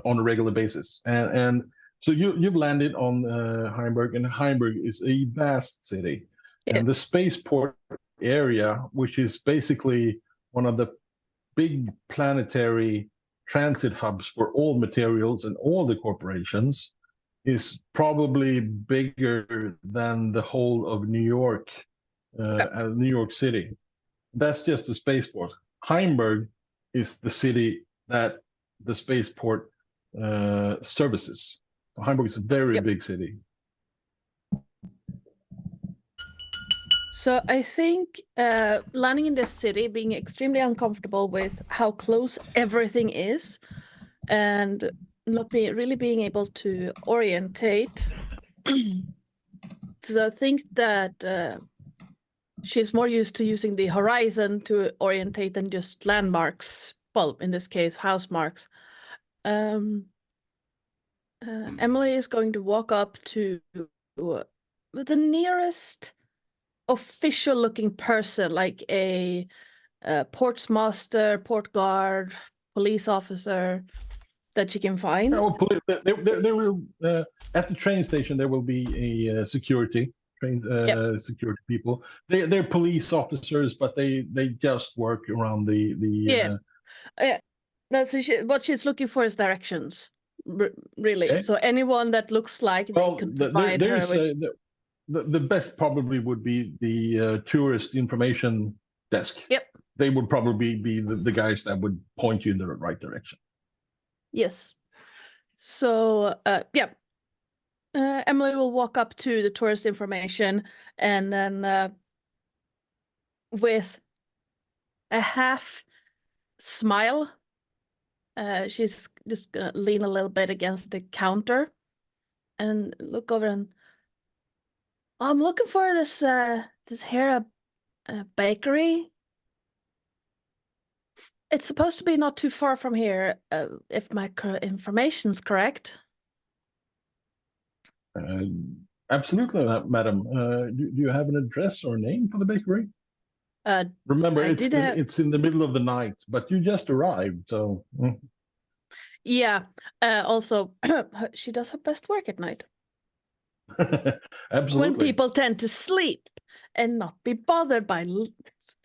on a regular basis. And so you've landed on Heimberg, and Heimberg is a vast city. Yeah. And the spaceport area, which is basically one of the big planetary transit hubs for all materials and all the corporations, is probably bigger than the whole of New York, New York City. That's just the spaceport. Heimberg is the city that the spaceport services. Heimberg is a very big city. So I think landing in this city, being extremely uncomfortable with how close everything is, and not really being able to orientate. So I think that she's more used to using the horizon to orientate than just landmarks. Well, in this case, house marks. Emily is going to walk up to the nearest official looking person, like a portsmaster, port guard, police officer that she can find. There will at the train station there will be a security security people. They're police officers, but they just work around the That's what she's looking for is directions, really. Okay. So anyone that looks like they could provide her with. The best probably would be the tourist information desk. Yep. They would probably be the guys that would point you in the right direction. Yes. So, Emily will walk up to the tourist information, and then with a half smile, she's just gonna lean a little bit against the counter and look over and, I'm looking for this here bakery. It's supposed to be not too far from here, if my information's correct. Absolutely, madam. Do you have an address or name for the bakery? Uh, Remember, I did have- it's in the middle of the night, but you just arrived, so. Yeah. Also, she does her best work at night. Absolutely. When people tend to sleep and not be bothered by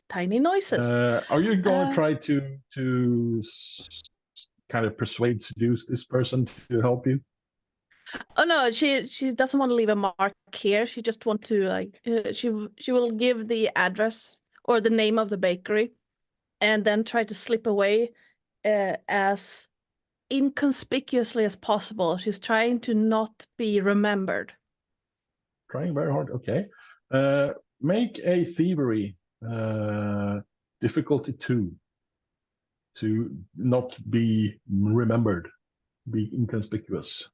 tiny noises. Are you going to try to kind of seduce this person to help you? Oh no, she doesn't want to leave a mark here. She just want to like she will give the address or the name of the bakery, and then try to slip away as inconspicuously as possible. She's trying to not be remembered. Trying very hard. Okay. Make a thievery difficulty 2 to not be remembered, be inconspicuous.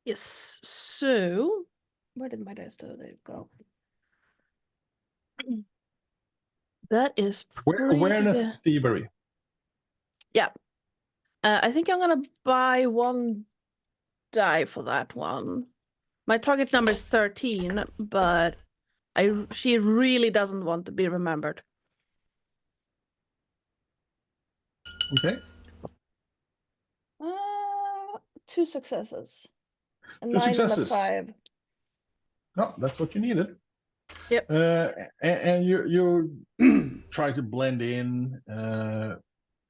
Yes. So, where did my dice go? That is Awareness thievery. Yeah. I think I'm gonna buy 1 die for that one. My target number is 13, but she really doesn't want to be remembered. Okay. 2 successes. A 2 9 and a successes. 5. No, that's what you needed. Yep. And you try to blend in,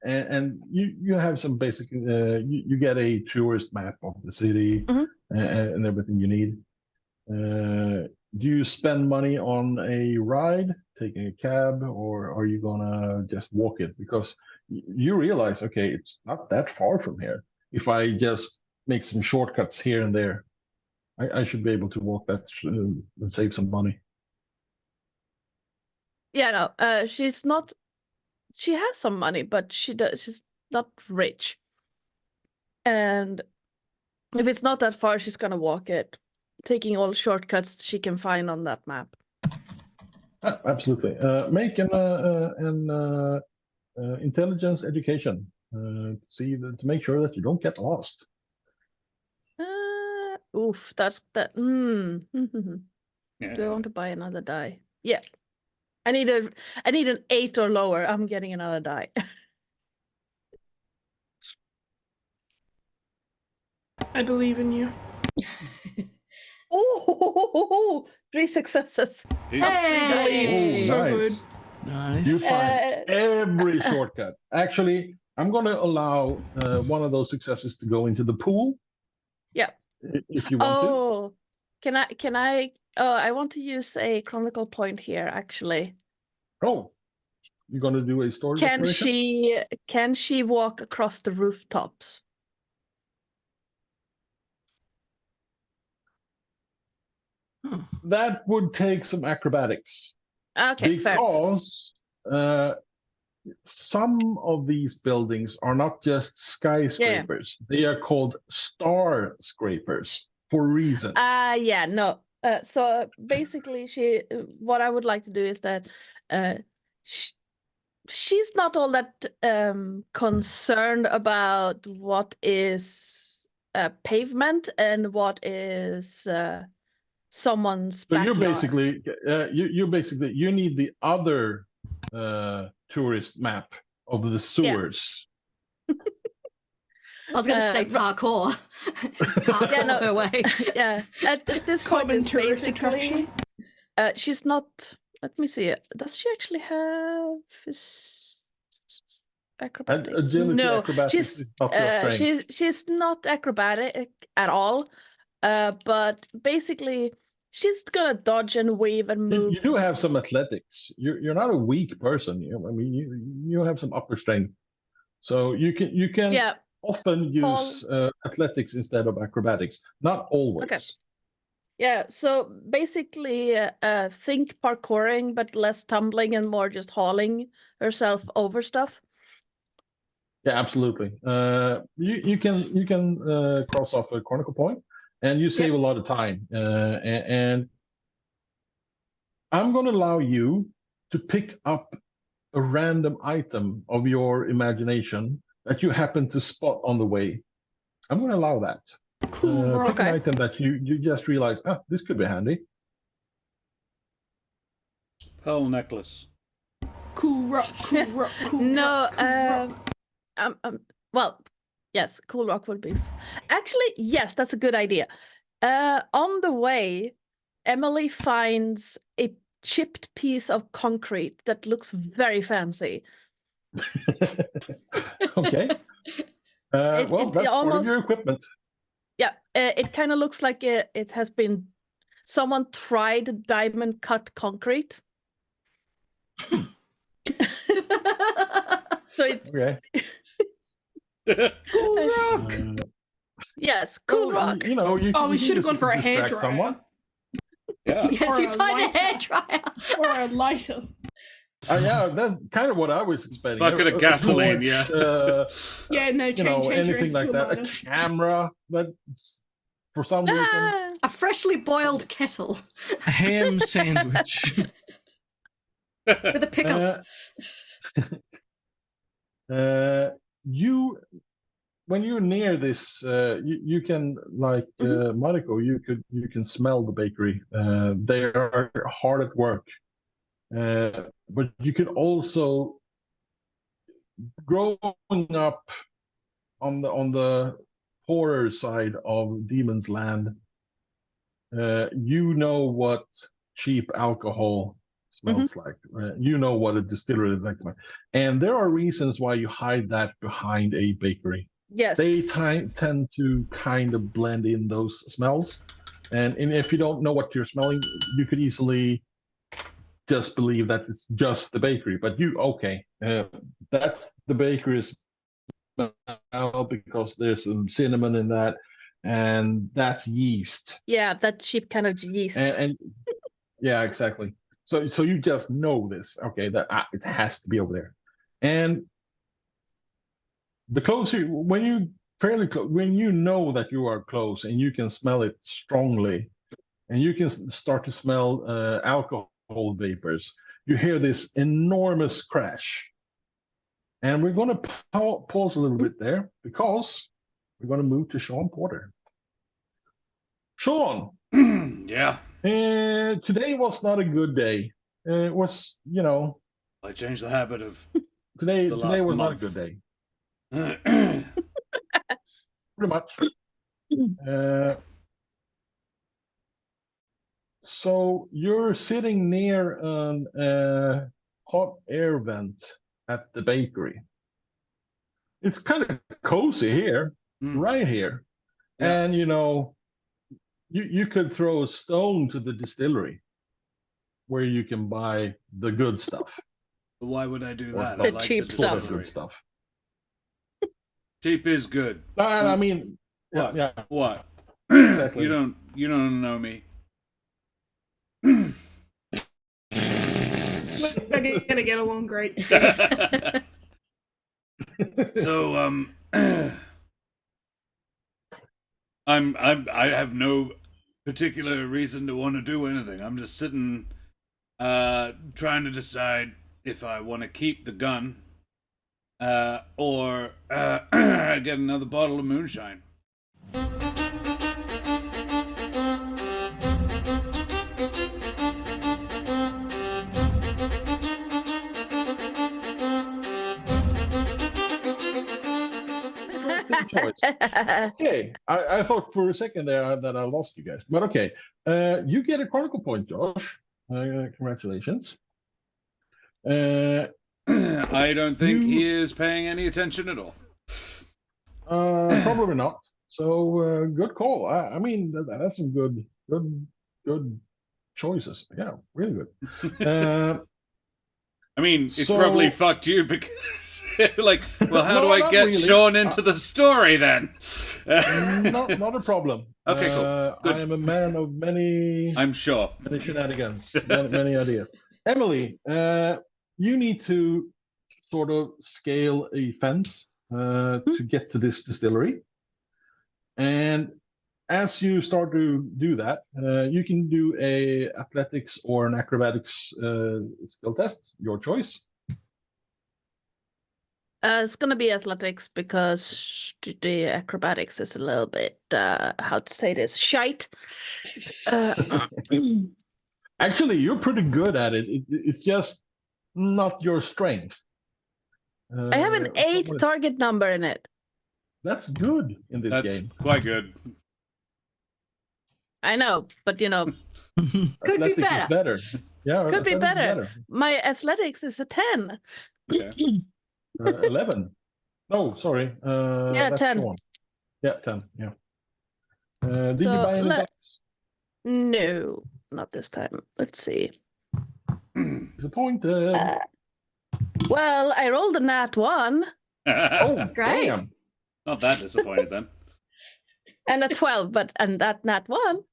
and you have some basic. You get a tourist map of the city and everything you need. Do you spend money on a ride, taking a cab, or are you gonna just walk it? Because you realize, okay, it's not that far from here. If I just make some shortcuts here and there, I should be able to walk that and save some money. Yeah, no, she's not. She has some money, but she's not rich. And if it's not that far, she's gonna walk it, taking all shortcuts she can find on that map. Absolutely. Make an intelligence education to make sure that you don't get lost. Oof, that's that. Yeah. Do I want to buy another die? Yeah. I need an 8 or lower. I'm getting another die. I believe in you. Oh, 3 successes. Hey! So nice. Nice. You find every shortcut. Actually, I'm going to allow one of those successes to go into the pool. Yeah. If you want to. Can I? Oh, I want to use a chronicle point here. Actually, Oh, you're going to do a story. Can she walk across the rooftops? That would take some acrobatics. Okay, because some of these buildings are not just skyscrapers. Yeah. They are called star scrapers for reasons. Yeah, no. So basically, what I would like to do is that she's not all that concerned about what is pavement and what is someone's backyard. You basically you need the other tourist map of the sewers. Yeah. I was going to say parkour. Parkour her way. Yeah. At this point, it's basically she's not. Let me see. Does she actually have acrobatics? No, acrobatics she's not acrobatic at all. But basically, she's gonna dodge and weave and move. You do have some athletics. You're not a weak person. I mean, you have some upper strength, so you can often use athletics instead of acrobatics. Not always. Okay. Yeah. So basically, think parkouring, but less tumbling and more just hauling herself over stuff. Yeah, absolutely. You can cross off a chronicle point. And you save a lot of time. And I'm going to allow you to pick up a random item of your imagination that you happen to spot on the way. I'm going to allow that. Cool rock. Pick an Okay. item that you just realize, this could be handy. Pearl necklace. Cool rock. Cool rock. Cool No, rock. Cool rock. well, yes, cool rock would be. Actually, yes, that's a good idea. On the way, Emily finds a chipped piece of concrete that looks very fancy. Okay. It's- Well, it that's part of almost- your equipment. Yeah, it kind of looks like it has been someone tried diamond cut concrete. So it Okay. Cool rock. yes, cool Well, rock. You know, you Oh, we can should have use gone it for to a distract hairdryer. someone. Yeah. Yes, Or you a find a lighter. hairdryer. Or a lighter. Yeah, that's kind of what I was expecting. Bucket of A gasoline, torch, yeah. Yeah, no, you change know, your anything rest like to a that. A lighter. camera that, for some reason, Ah, A freshly boiled kettle A ham sandwich. with a pickle. You, when you're near this, you can, like Mariko, you can smell the bakery. They are hard at work, but you can also, growing up on the poorer side of Demon's Land, you know what cheap alcohol smells like. You know what a distillery is like. And there are reasons why you hide that behind a bakery. yes. They tend to kind of blend in those smells. And if you don't know what you're smelling, you could easily just believe that it's just the bakery. But that's the bakery's smell because there's some cinnamon in that, and that's yeast. Yeah, that cheap kind of yeast. And yeah, exactly. So you just know this. Okay, that it has to be over there. And the closer, when you fairly close, when you know that you are close and you can smell it strongly, and you can start to smell alcohol vapors, you hear this enormous crash. And we're going to pause a little bit there because we're going to move to Sean Porter. Sean, Yeah. today was not a good day. It was, I changed the habit of. today The last was not a month. good day. Yeah. Pretty much. So you're sitting near a hot air vent at the bakery. It's kind of cozy here, right here. Yeah. And you could throw a stone to the distillery where you can buy the good stuff. Why would I do Or that? The I like cheap the sort stuff. of good distillery. stuff. Cheap is good. I mean, What? yeah. What? Exactly. You don't know me. We're gonna get along great. So I have no particular reason to want to do anything. I'm just sitting trying to decide if I want to keep the gun or get another bottle of moonshine. Interesting choice. Okay, I thought for a second there that I lost you guys, but okay. You get a chronicle point, Josh. Congratulations. I don't think he is paying any attention at all. Probably not. So good call. I mean, that's some good choices. Yeah, really good. I mean, it's So- probably fucked you because, like, well, how No, do I not get really. Sean into the story then? not a problem. Okay, cool. Good. I am a man of many I'm sure. shenanigans, many ideas. Emily, you need to sort of scale a fence to get to this distillery. And as you start to do that, you can do a athletics or an acrobatics skill test, your choice. It's gonna be athletics because the acrobatics is a little bit how to say this shite. Actually, you're pretty good at it. It's just not your strength. I have an 8 someone- target number in it. That's good in this That's game. quite good. I know, but Could Athletics be better. is better. Yeah, Could be athletics is better. My athletics is a 10. Okay. 11. No, sorry. Yeah, that's 10. Sean. Yeah, 10. Yeah. Did you So, buy any dice? No, not this time. Let's see. Disappointed. Well, I rolled a nat 1 Oh, Great. damn. Not that disappointed then. and a 12, and that nat 1.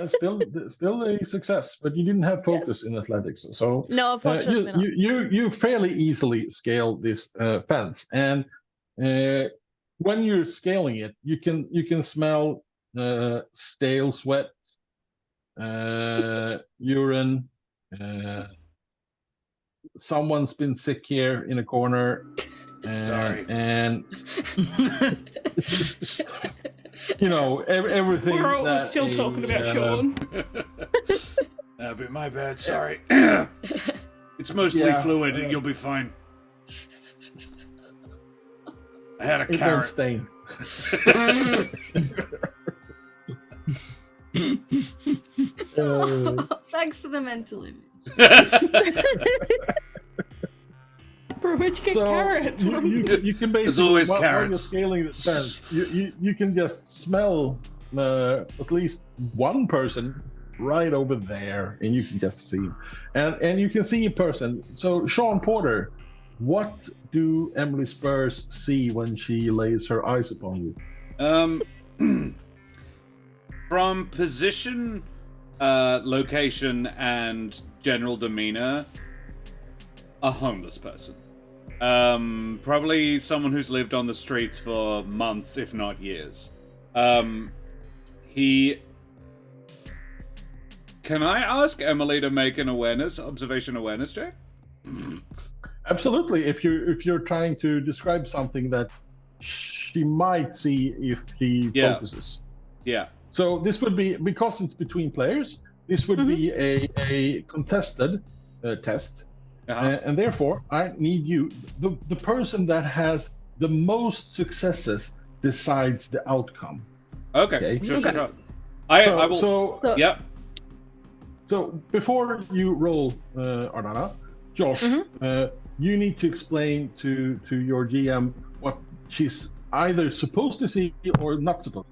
Still a success, but you didn't have focus in athletics. So No, unfortunately not. you fairly easily scale this fence, and when you're scaling it, you can smell stale sweat, urine. Someone's been sick here in a corner, Sorry. and you know everything. We're still talking about Sean. That'd be my bad, sorry. It's mostly Yeah, fluid, you'll be fine. I had a It won't carrot. stain. Thanks for the mental image. Bro, where'd you get So carrots you from? you can There's basically always while you're carrots. scaling this fence, you can just smell at least one person right over there, and you can just see him. And you can see a person. So Sean Porter, what do Emily Spurs see when she lays her eyes upon you? From position, location, and general demeanor, a homeless person. Probably someone who's lived on the streets for months, if not years. Can I ask Emily to make an observation awareness check? Absolutely. If you're trying to describe something that she might see if she focuses. Yeah. So this would be, because it's between players, this would be a contested test. And therefore, I need you, the person that has the most successes decides the outcome. Okay. Sure. I will. So Yep. So before you roll, Ardanna, Josh, you need to explain to your GM what she's either supposed to see or not supposed to.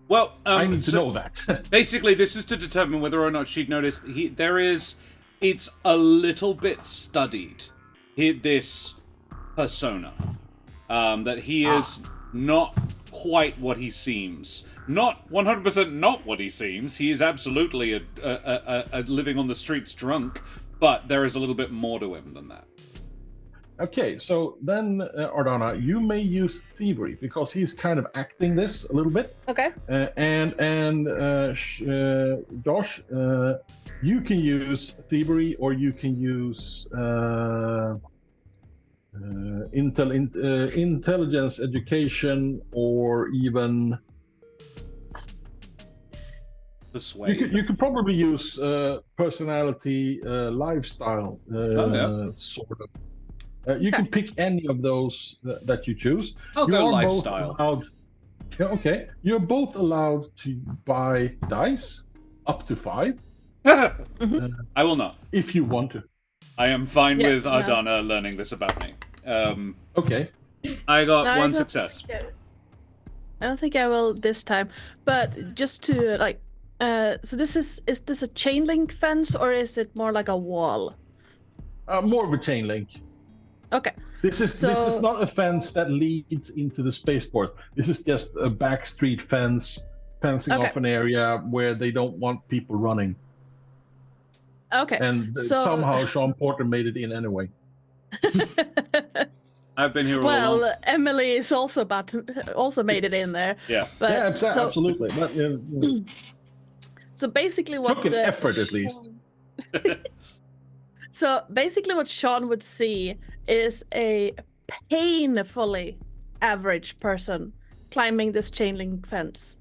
Well, I need to know that. Basically, this is to determine whether or not she'd noticed. It's a little bit studied. This persona, that he is not quite what he seems. Not 100% not what he seems. He is absolutely a living on the streets drunk, but there is a little bit more to him than that. Okay, so then, Ardanna, you may use thievery because he's kind of acting this a little bit. Okay. Josh, you can use thievery, or you can use intelligence, education, or even Persuade. you could probably use personality, lifestyle, sort of. You can pick any of those that you choose. I'll You go are both lifestyle. allowed. Yeah, okay, you're both allowed to buy dice up to 5 I will not. if you want to. I am fine with no. Ardanna learning this about me. Okay. I got No, I one don't success. I don't think I will this time. But just to so this is this a chain link fence or is it more like a wall? More of a chain link. Okay. This is not a fence that leads into the spaceport. This is just a back street fencing off an area where they don't want people running. Okay. And so... somehow Sean Porter made it in anyway. I've been here all well, along. Emily is also made it in there. Yeah. But, Yeah, so, absolutely. But, so basically what took an effort at least. So basically what Sean would see is a painfully average person climbing this chain link fence.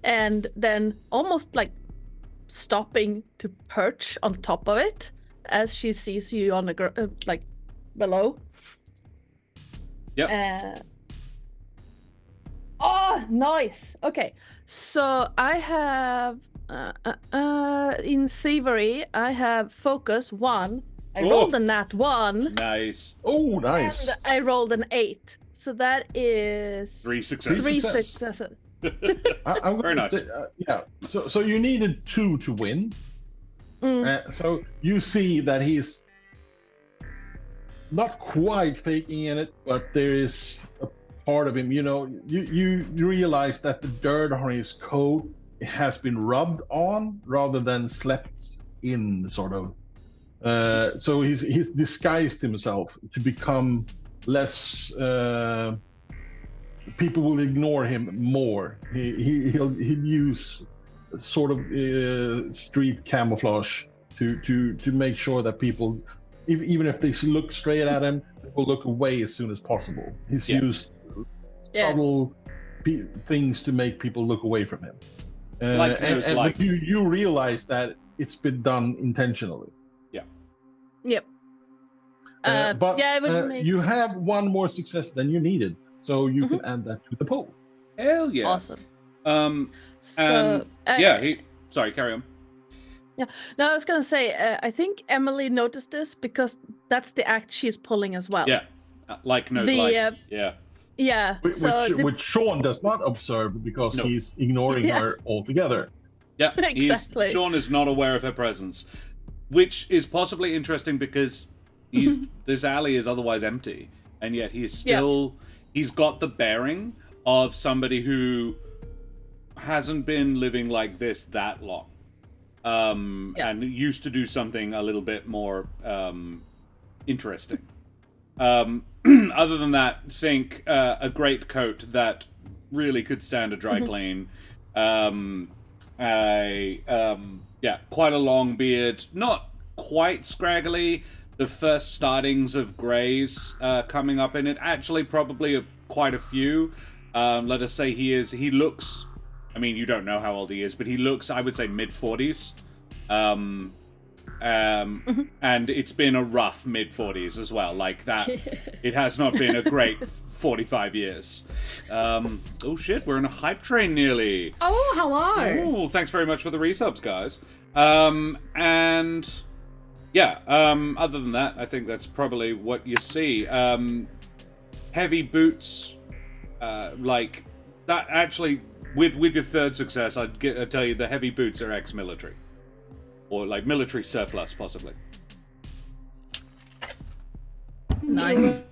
And then almost like stopping to perch on top of it as she sees you on the like below. Yep. Oh, nice. Okay, so I have in thievery I have focus 1. I rolled a nat 1. Nice. Oh, nice. And I rolled an 8. So that is 3 successes. 3 success. successes. I'm Very gonna nice. say, yeah. So you needed 2 to win. So you see that he's not quite faking in it, but there is a part of him. You know, you realize that the dirt on his coat has been rubbed on rather than slept in, sort of. So he's disguised himself to become less. People will ignore him more. He'll use sort of street camouflage to make sure that people, even if they look straight at him, will look away as soon as possible. He's used subtle things to make people look away from him. But you realize that it's been done intentionally. Yep. But it would make you have 1 more success than you needed, so you can add that to the pool. Hell yeah. Awesome. Sorry, carry on. Yeah. No, I was gonna say, I think Emily noticed this because that's the act she's pulling as well. Yeah. Yeah. Yeah. Which Sean does not observe because he's ignoring her altogether. Yeah, exactly. Sean is not aware of her presence, which is possibly interesting because this alley is otherwise empty, and yet he is still he's got the bearing of somebody who hasn't been living like this that long, and used to do something a little bit more interesting. Other than that, think a great coat that really could stand a dry clean. Quite a long beard, not quite scraggly. The first startings of greys coming up in it. Actually, probably quite a few. Let us say he looks, I mean, you don't know how old he is, but he looks, I would say, mid-40s. And it's been a rough mid-40s as well. Like that, it has not been a great 45 years. Oh shit, we're in a hype train nearly. Oh, hello. Oh, thanks very much for the resubs, guys. Other than that, I think that's probably what you see. Heavy boots, like that. Actually, with your third success, I'd tell you the heavy boots are ex-military, or like military surplus, possibly. Nice.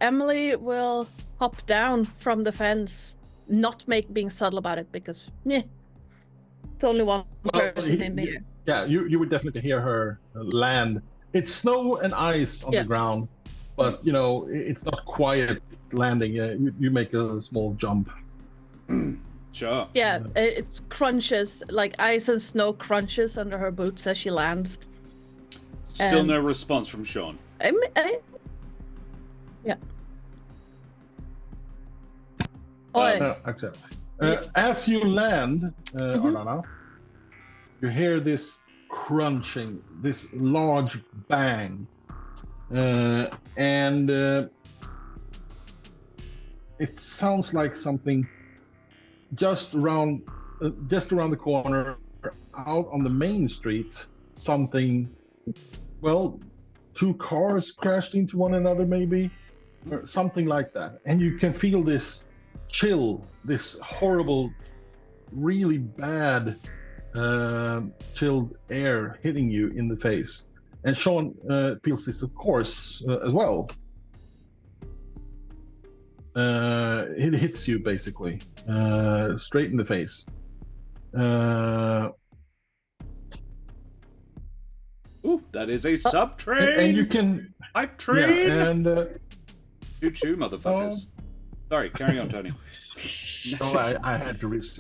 Emily will hop down from the fence, not being subtle about it because it's only one person in here. Yeah, you would definitely hear her land. It's snow and ice on the ground, but you know it's not quiet landing. You make a small jump. Sure. Yeah, it crunches, like ice and snow crunches under her boots as she lands. Still no response from Sean. As you land, Ardanna, you hear this crunching, this large bang, and it sounds like something just around the corner, out on the main street. Something, well, 2 cars crashed into one another, maybe, or something like that, and you can feel this chill, this horrible, really bad chilled air hitting you in the face. And Sean feels this, of course, as well. It hits you basically straight in the face. Ooh, that is a sub train. And you can hype train. Yeah, and choo-choo, motherfuckers. Sorry, carry on, Tony. No, I had to risk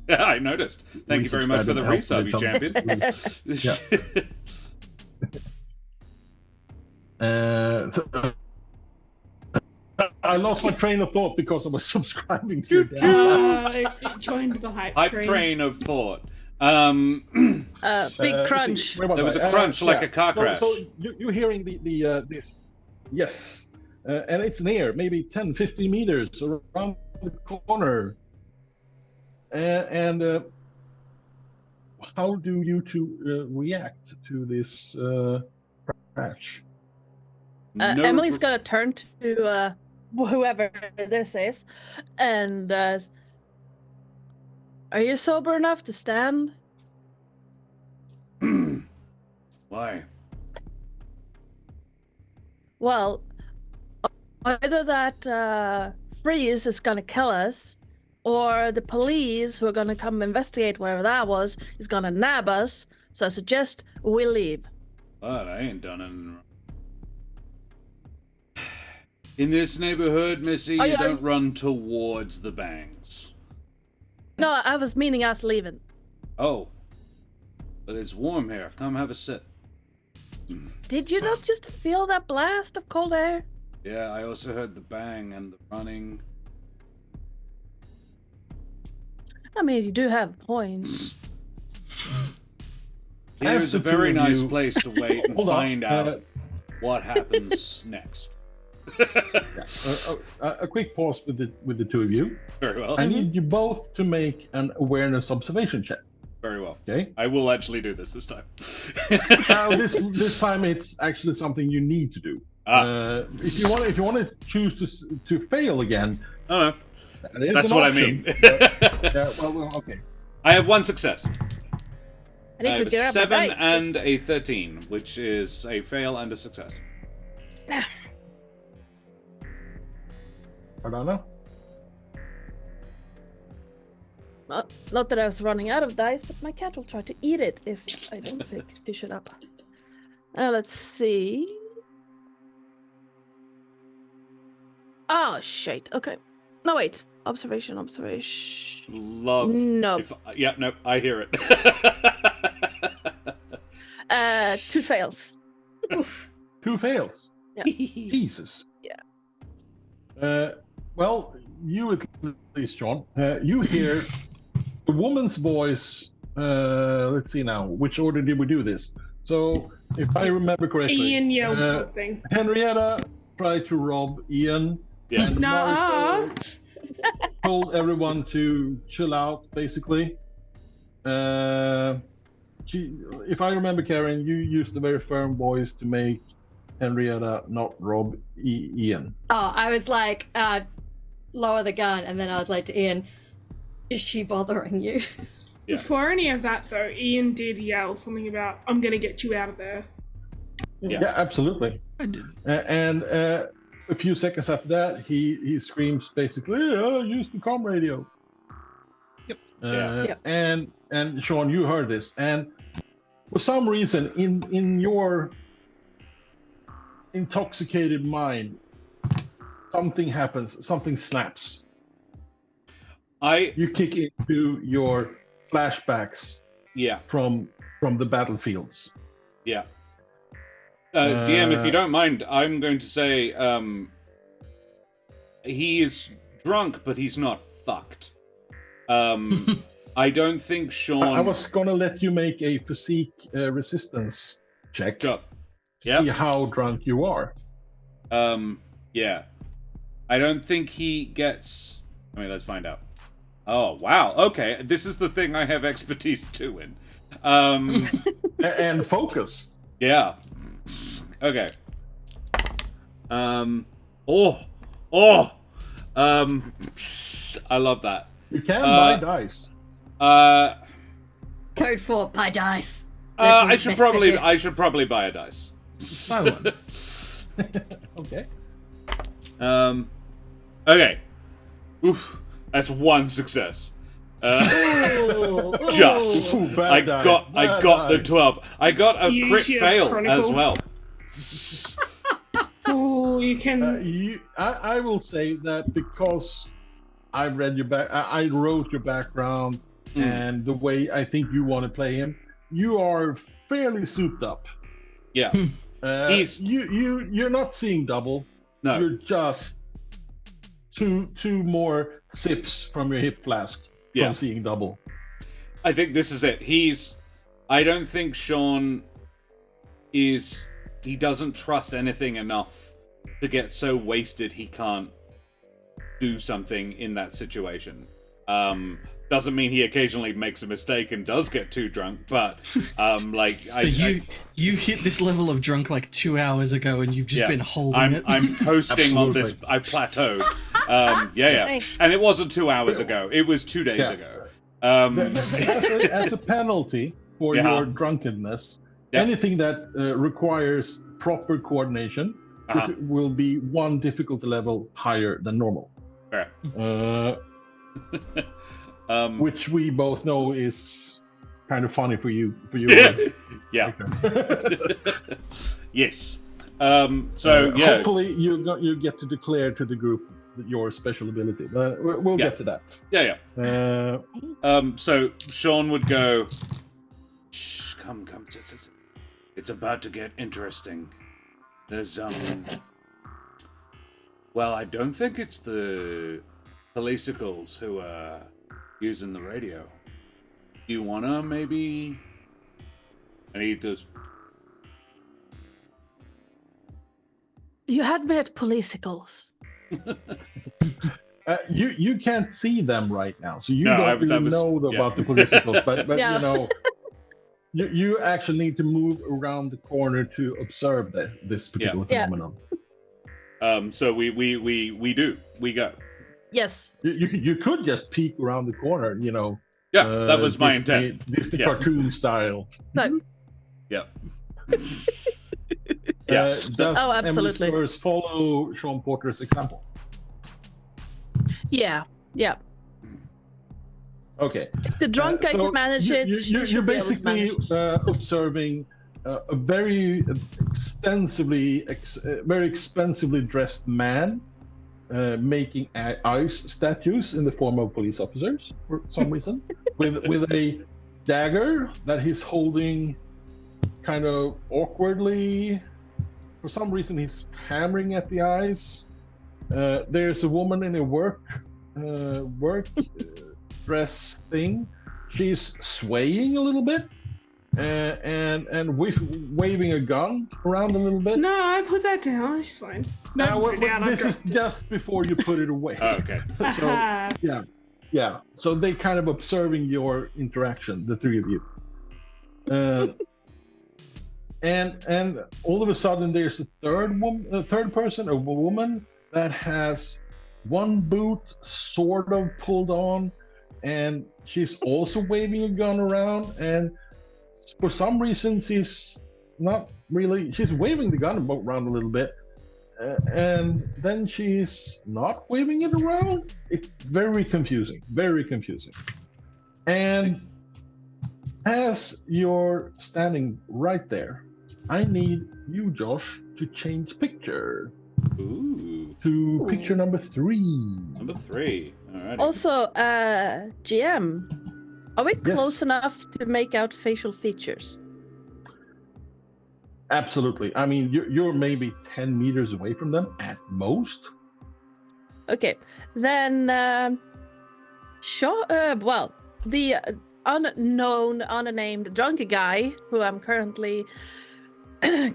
I noticed. Thank you very much for the resub, you champion. So, I lost my train of thought because I was subscribing to It joined the hype train of thought. Big crunch. There was a crunch like a car crash. So you're hearing this. Yes. And it's near, maybe 10, 15 meters around the corner. And how do you two react to this crash? Emily's gonna turn to whoever this is, and are you sober enough to stand? Why? Well, either that freeze is gonna kill us, or the police who are gonna come investigate wherever that was is gonna nab us. So I suggest we leave. But I ain't done anything wrong. In this neighborhood, Missy, you don't run towards the bangs. No, I was meaning us leaving. Oh. But it's warm here. Come have a sit. Did you not just feel that blast of cold air? Yeah, I also heard the bang and the running. I mean, you do have points. Here's a very nice place to wait and find out what happens next. A quick pause with the two of you. Very well. I need you both to make an awareness observation check. Very well. Okay. I will actually do this time. Now this time it's actually something you need to do. If you want to choose to fail again, that's what I mean. Well, okay. I have one success. I need to have get a up 7 and a 13, which is a fail and a success. Ardanna? Not that I was running out of dice, but my cat will try to eat it if I don't fish it up. Let's see. Oh, shit. Okay. No, wait. Observation. Love. No. No, I hear it. 2 fails. 2 fails? Yeah. Jesus. Yeah. Well, you at least, John, you hear a woman's voice. Let's see now. Which order did we do this? So, if I remember correctly, Ian yelled something. Henrietta tried to rob Ian. Yeah. And Nah. Marco told everyone to chill out, basically. If I remember, Karen, you used a very firm voice to make Henrietta not rob Ian. Oh, I was like, lower the gun, and then I was like to Ian, is she bothering you? Yeah. Before any of that, though, Ian did yell something about, I'm gonna get you out of there. Yeah. Yeah, absolutely. I did. And a few seconds after that, he screams basically, use the comm radio. Yep. And Sean, you heard this, and for some reason, in your intoxicated mind, something happens, something snaps. You kick into your flashbacks from the battlefields. Yeah. DM, if you don't mind, I'm going to say he is drunk, but he's not fucked. I don't think Sean... I was going to let you make a physique resistance check. Sure. See how drunk you are. Yeah. I don't think he gets... I mean, let's find out. Oh, wow. Okay, this is the thing I have expertise too in. And focus. Yeah. Okay. I love that. You can buy dice. Code 4, buy dice. I should probably buy a dice. Buy one. Okay. Okay. Oof. That's one success. Ooh, Just. ooh. Bad dice, I got the 12. I got a Use crit your fail chronicle. as well. Oh, you can. I will say that because I read your I wrote your background and the way I think you want to play him, you are fairly souped up. Yeah. You're not seeing double. No. You're just two more sips from your hip flask from seeing double. I think this is it. I don't think Sean he doesn't trust anything enough to get so wasted he can't do something in that situation. Doesn't mean he occasionally makes a mistake and does get too drunk, but you hit this level of drunk like 2 hours ago, and you've just been holding it. I'm coasting on this. I've plateaued. And it wasn't 2 hours ago. It was 2 days ago. As a penalty for your drunkenness, anything that requires proper coordination will be one difficulty level higher than normal. Fair. Which we both know is kind of funny for you. Yeah. Yes. Hopefully you get to declare to the group your special ability. We'll get to that. Yeah. So Sean would go, "Shh, come. It's about to get interesting. There's well, I don't think it's the Policicals who are using the radio. Do you wanna maybe?" And he does. You had met Policicals. You can't see them right now, so you don't really know about the Policicals, but you know. You actually need to move around the corner to observe this particular phenomenon. So we do. We go. Yes. You could just peek around the corner, you know. Yeah, that was my intent. Disney cartoon style. No. Yeah. Does absolutely. Emily Spurs follow Sean Porter's example? Yeah. Okay. The drunk guy can manage it. You're basically observing a very expensively dressed man making ice statues in the form of police officers for some reason, with a dagger that he's holding kind of awkwardly. For some reason, he's hammering at the eyes. There's a woman in a work dress thing. She's swaying a little bit and waving a gun around a little bit. No, I put that down. It's fine. This is just before you put it away. Okay. So So they kind of observing your interaction, the three of you. And all of a sudden, there's a third person, a woman that has one boot sort of pulled on, and she's also waving a gun around. And for some reason, she's waving the gun around a little bit, and then she's not waving it around. It's very confusing. And as you're standing right there, I need you, Josh, to change picture. Ooh. To picture number 3. Number 3. All right. Also, GM, are we close enough to make out facial features? Absolutely. I mean, you're maybe 10 meters away from them at most. Okay, then the unknown, unnamed drunk guy who I'm currently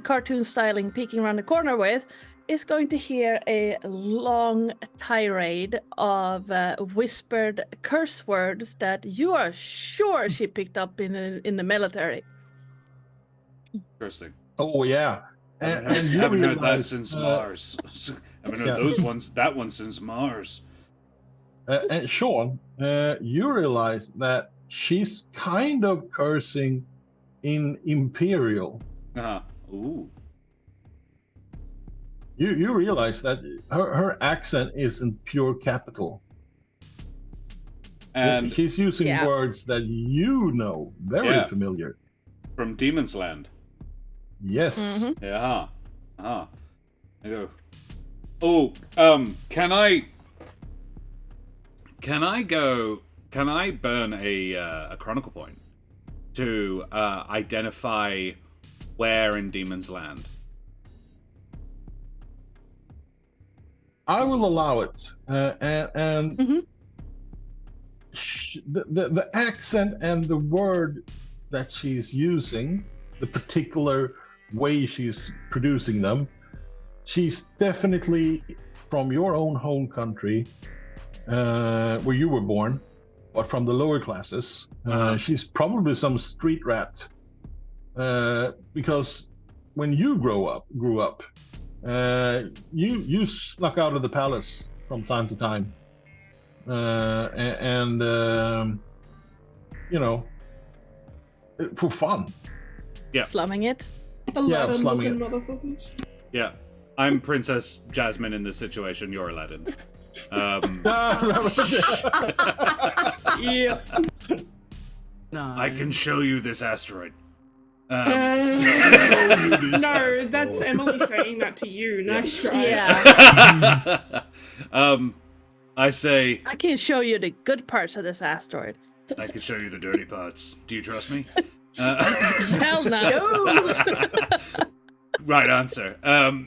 cartoon styling, peeking around the corner with, is going to hear a long tirade of whispered curse words that you are sure she picked up in the military. Interesting. Oh yeah, and you haven't heard that since Mars. I haven't heard that one since Mars. And Sean, you realize that she's kind of cursing in Imperial. Ooh. You realize that her accent isn't pure capital. And she's using words that you know very familiar. From Demon's Land. Yes. Mm-hmm. Yeah. I go, can can I burn a chronicle point to identify where in Demon's Land? I will allow it, and the accent and the word that she's using, the particular way she's producing them, she's definitely from your own home country, where you were born, but from the lower classes. She's probably some street rat, because when you grew up, you snuck out of the palace from time to time, and you know, for fun. Yeah. Slumming it. Aladdin slumming looking motherfuckers. Yeah. I'm Princess Jasmine in this situation. You're Aladdin. Yeah. No. I can show you this asteroid. No, that's Emily saying that to you. Nice try. Yeah. I say, I can show you the good parts of this asteroid. I can show you the dirty parts. Do you trust me? Hell no. Right answer.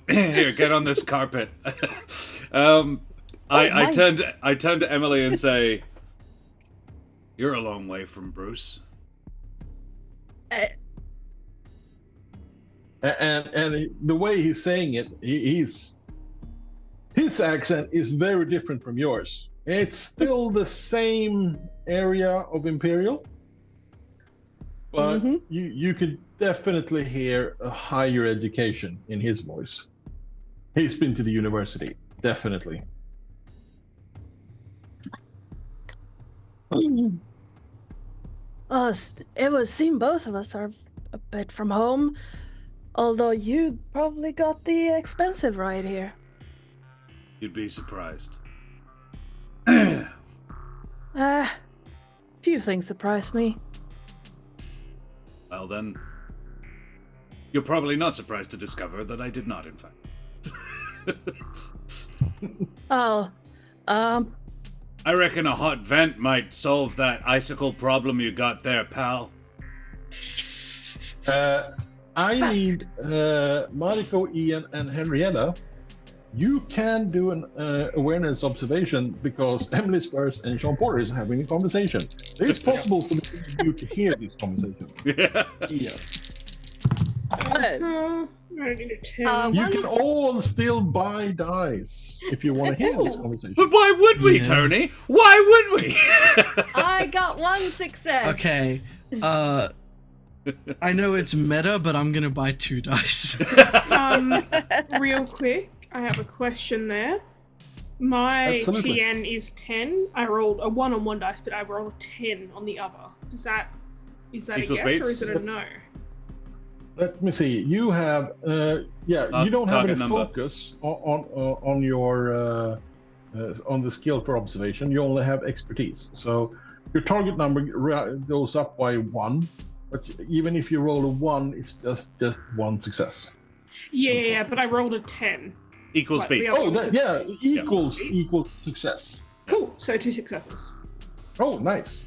Here, get on this carpet. I turn to Emily and say, "You're a long way from Bruce." And the way he's saying it, his accent is very different from yours. It's still the same area of Imperial, but you could definitely hear a higher education in his voice. He's been to the university, definitely. It would seem both of us are a bit from home, although you probably got the expensive ride here. You'd be surprised. Few things surprise me. Well then, you're probably not surprised to discover that I did not, in fact. Oh, I reckon a hot vent might solve that icicle problem you got there, pal. I need Mariko, Ian, and Henrietta. You can do an awareness observation because Emily Spurs and Sean Porter is having a conversation. It's possible for you to hear this conversation. Yeah. I need a 10. You can all still buy dice if you want to hear this conversation. But why would we, Tony? Why would we? I got one success. Okay. I know it's meta, but I'm gonna buy 2 dice. Real quick, I have a question there. My Absolutely. TN is 10. I rolled a 1 on one dice, but I rolled a 10 on the other. Is that Equals a yes weights? or is it a no? Let me see. You have, you don't have any Target number. focus on your on the skill for observation. You only have expertise. So your target number goes up by 1, but even if you roll a 1, it's just 1 success. Yeah, but I rolled a 10. Equals Right, beats. we Oh, are- equals success. Cool, so 2 successes. Oh, nice.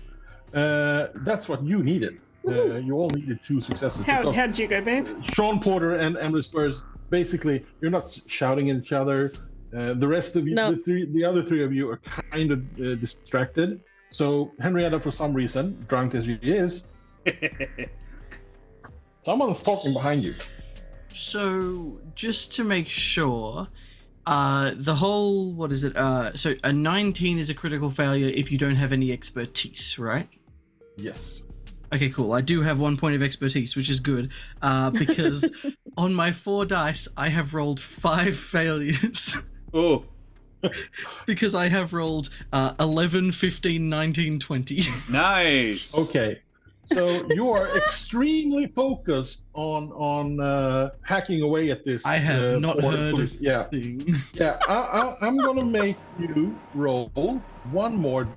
That's what you needed. You all needed 2 successes. because How'd you go, babe? Sean Porter and Emily Spurs, basically, you're not shouting at each other. The rest of you, No. the other 3 of you are kind of distracted. So Henrietta, for some reason, drunk as she is, someone's talking behind you. So, just to make sure, the whole, what is it? So a 19 is a critical failure if you don't have any expertise, right? Yes. Okay, cool. I do have 1 point of expertise, which is good, because on my 4 dice, I have rolled 5 failures. Oh, Because I have rolled 11, 15, 19, 20. nice. Okay. So you are extremely focused on hacking away at this. I have not heard police. of Yeah. thing. Yeah, I'm gonna make you roll 1 more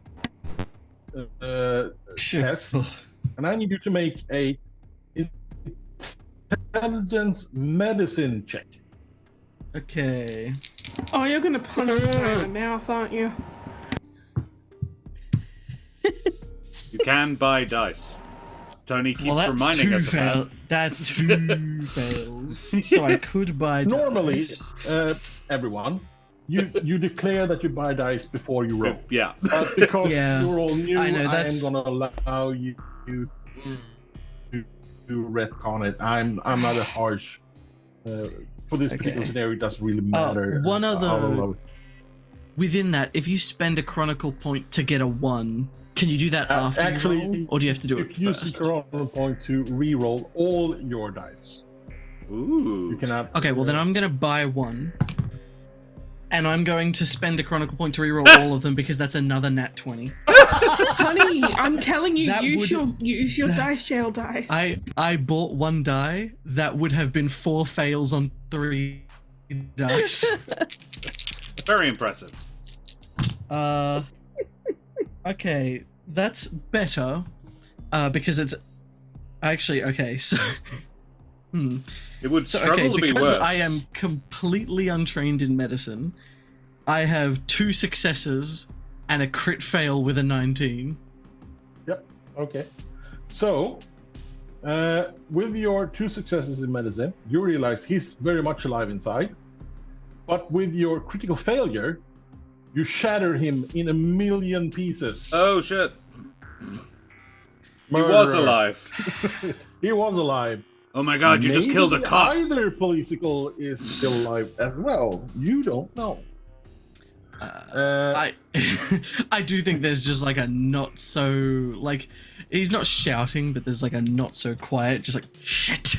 test, and I need you to make a intelligence medicine check. Okay. Oh, you're gonna punch me in the mouth, aren't you? You can buy dice. Tony keeps Well, that's reminding two us of that. That's two fails. So I could buy Normally, dice. everyone, you declare that you buy dice before you roll. Yeah. But because Yeah. you're all new, I know, I that's- am gonna allow you to retcon it. I'm not a harsh. For this particular Okay. scenario, it doesn't really matter. one other- how low- Within that, if you spend a Chronicle point to get a 1, can you do that after actually, you roll? Or do you have to do it If you use first? the Chronicle point to re-roll all your dice, Ooh. you cannot. Okay, well then I'm going to buy 1. And I'm going to spend a Chronicle point to reroll all of them because that's another nat 20. Honey, I'm telling you, That use would- your dice jail dice. I bought 1 die that would have been 4 fails on 3 dice. Very impressive. Okay, that's better. Because it's actually okay, so It would So struggle okay, to be because worse. I am completely untrained in medicine, I have 2 successes and a crit fail with a 19. Yep. Okay. So, with your 2 successes in medicine, you realize he's very much alive inside. But with your critical failure, you shatter him in a million pieces. Oh shit. He Murderer. was alive. He was alive. Oh my god, you just Maybe killed a cop. Either Political is still alive as well. You don't know. I I do think there's just like a not so like he's not shouting, but there's like a not so quiet, just like shit.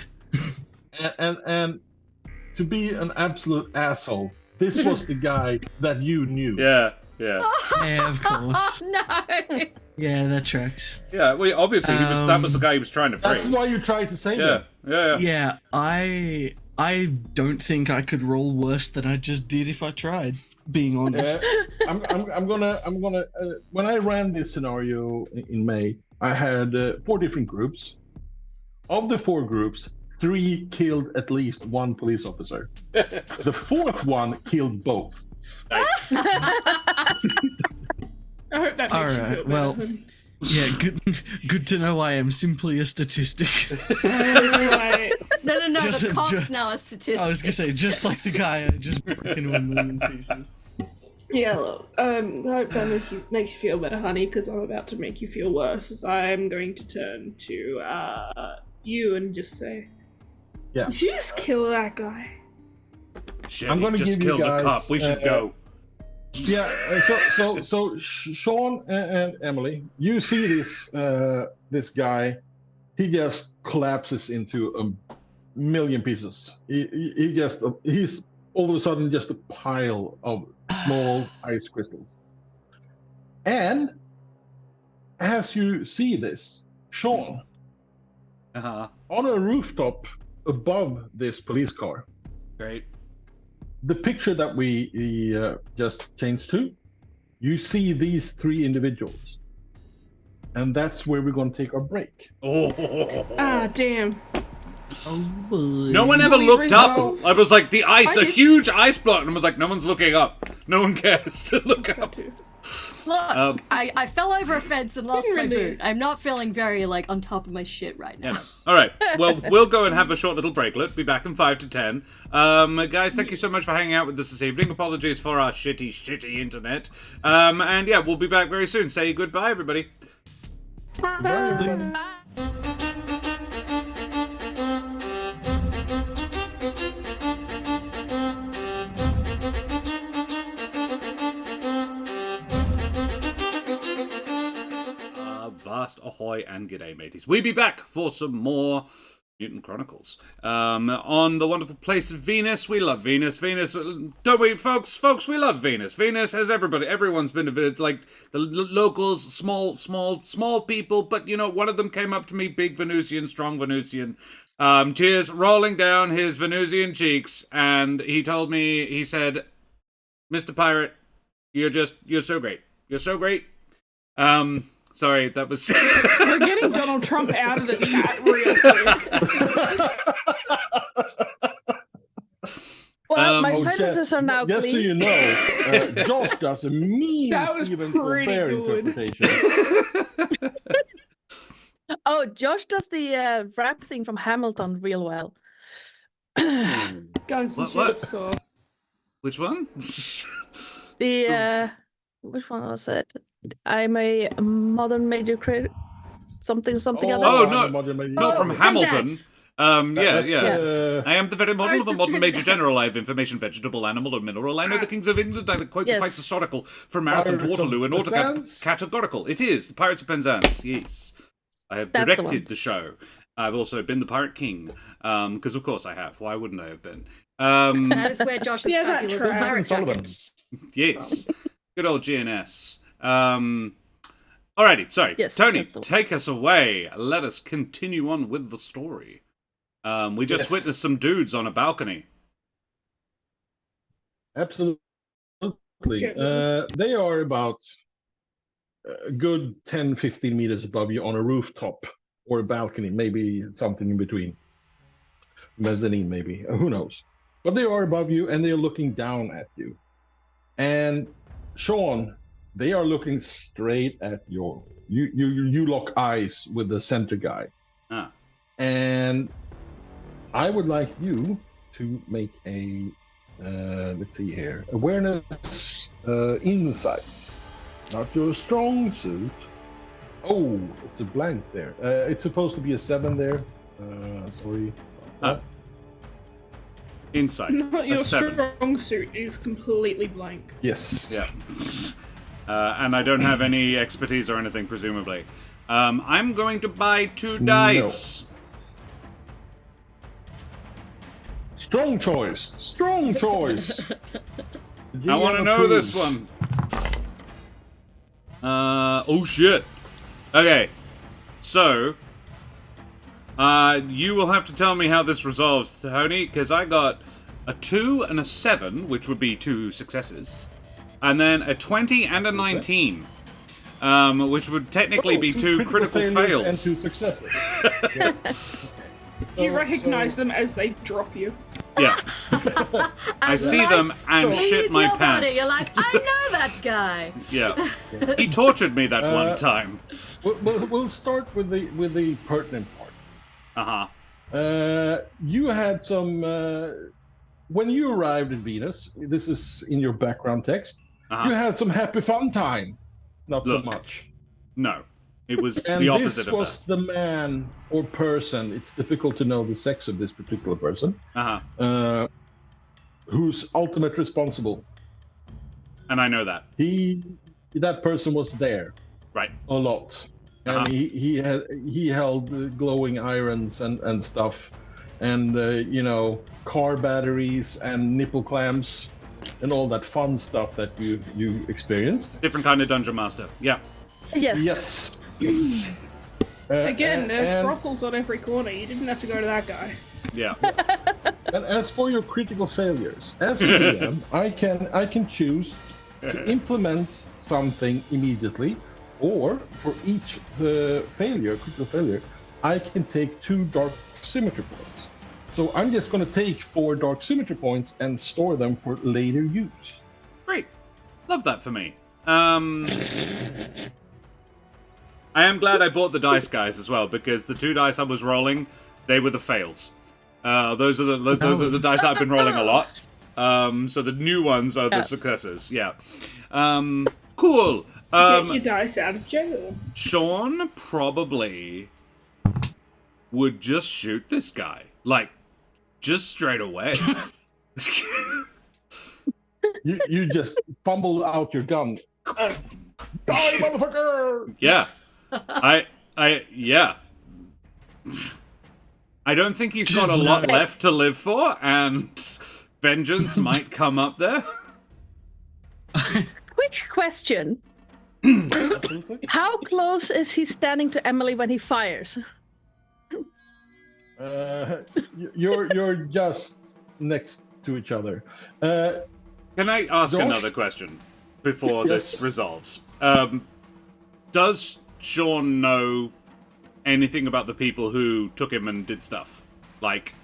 And to be an absolute asshole, this was the guy that you knew. Yeah. Yeah, of course. Oh, no. Yeah, that tracks. Yeah, well, obviously that was the guy he was trying to free. That's why you tried to save Yeah, him. yeah. Yeah, I don't think I could roll worse than I just did if I tried. Being honest. I'm gonna when I ran this scenario in May, I had 4 different groups. Of the 4 groups, 3 killed at least 1 police officer. The 4th one killed both. Nice. I hope that makes you Alright, feel well- better. Yeah, good to know I am simply a statistic. That's right. No, the Just- cop's just- now a statistic. I was gonna say, just like the guy I just broke into a million pieces. Yeah, look, I hope that makes you feel better, honey, because I'm about to make you feel worse, as I'm going to turn to you and just say, Yeah. did you just kill that guy? Shit, I'm he gonna just give you killed a guys, cop. We should go. Yeah. So Sean and Emily, you see this guy. He just collapses into a million pieces. He's all of a sudden just a pile of small ice crystals. And as you see this, Sean, Uh-huh. on a rooftop above this police car, Great. the picture that we just changed to, you see these 3 individuals. And that's where we're going to take our break. Oh. Ah, damn. Oh boy. No one ever We looked up. resolve- I was like, the ice, I a did- huge ice block. And I was like, no one's looking up. No one cares to look up. Look, I fell over a fence and lost my Renegade. boot. I'm not feeling very, on top of my shit right now. Yeah, no. All right. Well, we'll go and have a short little breaklet. Be back in 5 to 10. Guys, thank you so much for hanging out with us this evening. Apologies for our shitty internet. And yeah, we'll be back very soon. Say goodbye, everybody. Bye, everybody. Vast ahoy and g'day, mateys. We be back for some more Mutant Chronicles. On the wonderful place of Venus. We love Venus. Venus, don't we, folks? Folks, we love Venus. Venus has everyone's been to visit, like the locals, small people, but you know, one of them came up to me, big Venusian, strong Venusian, tears rolling down his Venusian cheeks, and he told me, he said, Mr. Pirate, you're so great. You're so great. Sorry, that was... We're getting Donald Trump out of the chat real quick. Well, my Oh, sinuses are now Just so clean. you know, Josh does a mean That was Stephen pretty Colbert good. interpretation. Oh, Josh does the rap thing from Hamilton real well. Guns and What? chips or Which one? The which one was it? I'm a modern major something other. Oh, I'm no, a modern major not from general. Hamilton. That's, I am the very model of a modern That's- major general. I have information, vegetable, animal, or mineral. I know the kings of England. I quote the Yes. fights historical from Marathon to Pirates of Waterloo and Penzance? categorical. It is the Pirates of Penzance. Yes, I have That's the directed one. the show. I've also been the Pirate King, because of course I have. Why wouldn't I have been? Um, That is where Josh's Yeah, that fabulous tracks. pirate Sullivan. jacket. yes, good old GNS. Alrighty, sorry, Yes, Tony, that's the one. take us away. Let us continue on with the story. We just Yes. witnessed some dudes on a balcony. Absolutely. Get loose. They are about a good 10, 15 meters above you on a rooftop or a balcony, maybe something in between. Mezzanine, maybe. Who knows? But they are above you and they are looking down at you. And Sean, they are looking straight at you. You lock eyes with the center guy. Ah. And I would like you to make a let's see here, awareness insight. Not your strong suit. Oh, it's a blank there. It's supposed to be a 7 there. Sorry about that. Insight. not your a 7. strong suit is completely blank. Yes. Yeah. And I don't have any expertise or anything, presumably. I'm going to buy 2 dice. Strong choice. Strong choice. I want to GM know this approves. one. Oh shit. Okay. So, you will have to tell me how this resolves, Tony, because I got a 2 and a 7, which would be 2 successes, and then a 20 and a 19, which would technically be 2 critical failures fails. and 2 successes. You So- recognize so- them as they drop you. Yeah. I see them and So- shit He's my your buddy. pants. You're like, I know that guy. Yeah. He tortured me that one time. We'll start with the pertinent part. Uh-huh. You had some when you arrived in Venus. This is in your background text. Uh-huh. You had some happy fun time. Not Look. so much. No. It was And the this opposite of was the man or person. It's difficult to know the sex of this particular person. that. Uh-huh. Who's ultimate responsible? And I know that. That person was there Right. a lot, and Uh-huh. he held glowing irons and stuff, and car batteries and nipple clamps and all that fun stuff that you experienced. Different kind of dungeon master. Yeah. Yes. Yes. Again, there's and, brothels on every corner. You didn't have to go to that guy. Yeah. and as for your critical failures, as a DM, I can choose to implement something immediately, or for each critical failure, I can take 2 dark symmetry points. So I'm just going to take 4 dark symmetry points and store them for later use. Great. Love that for me. I am glad I bought the dice, guys, as well, because the 2 dice I was rolling, they were the fails. Those are the dice that I've been rolling a lot. So the new ones are the successes. Yeah. Cool. Get your dice out of jail. Sean probably would just shoot this guy. Like, just straight away. You just fumble out your gun. Die, motherfucker! Yeah. Yeah. I don't think he's got a lot left to live for, and vengeance might come up there. Quick question. How close is he standing to Emily when he fires? You're just next to each other. Can I ask Josh? another question before Yes. this resolves? Does Sean know anything about the people who took him and did stuff? Like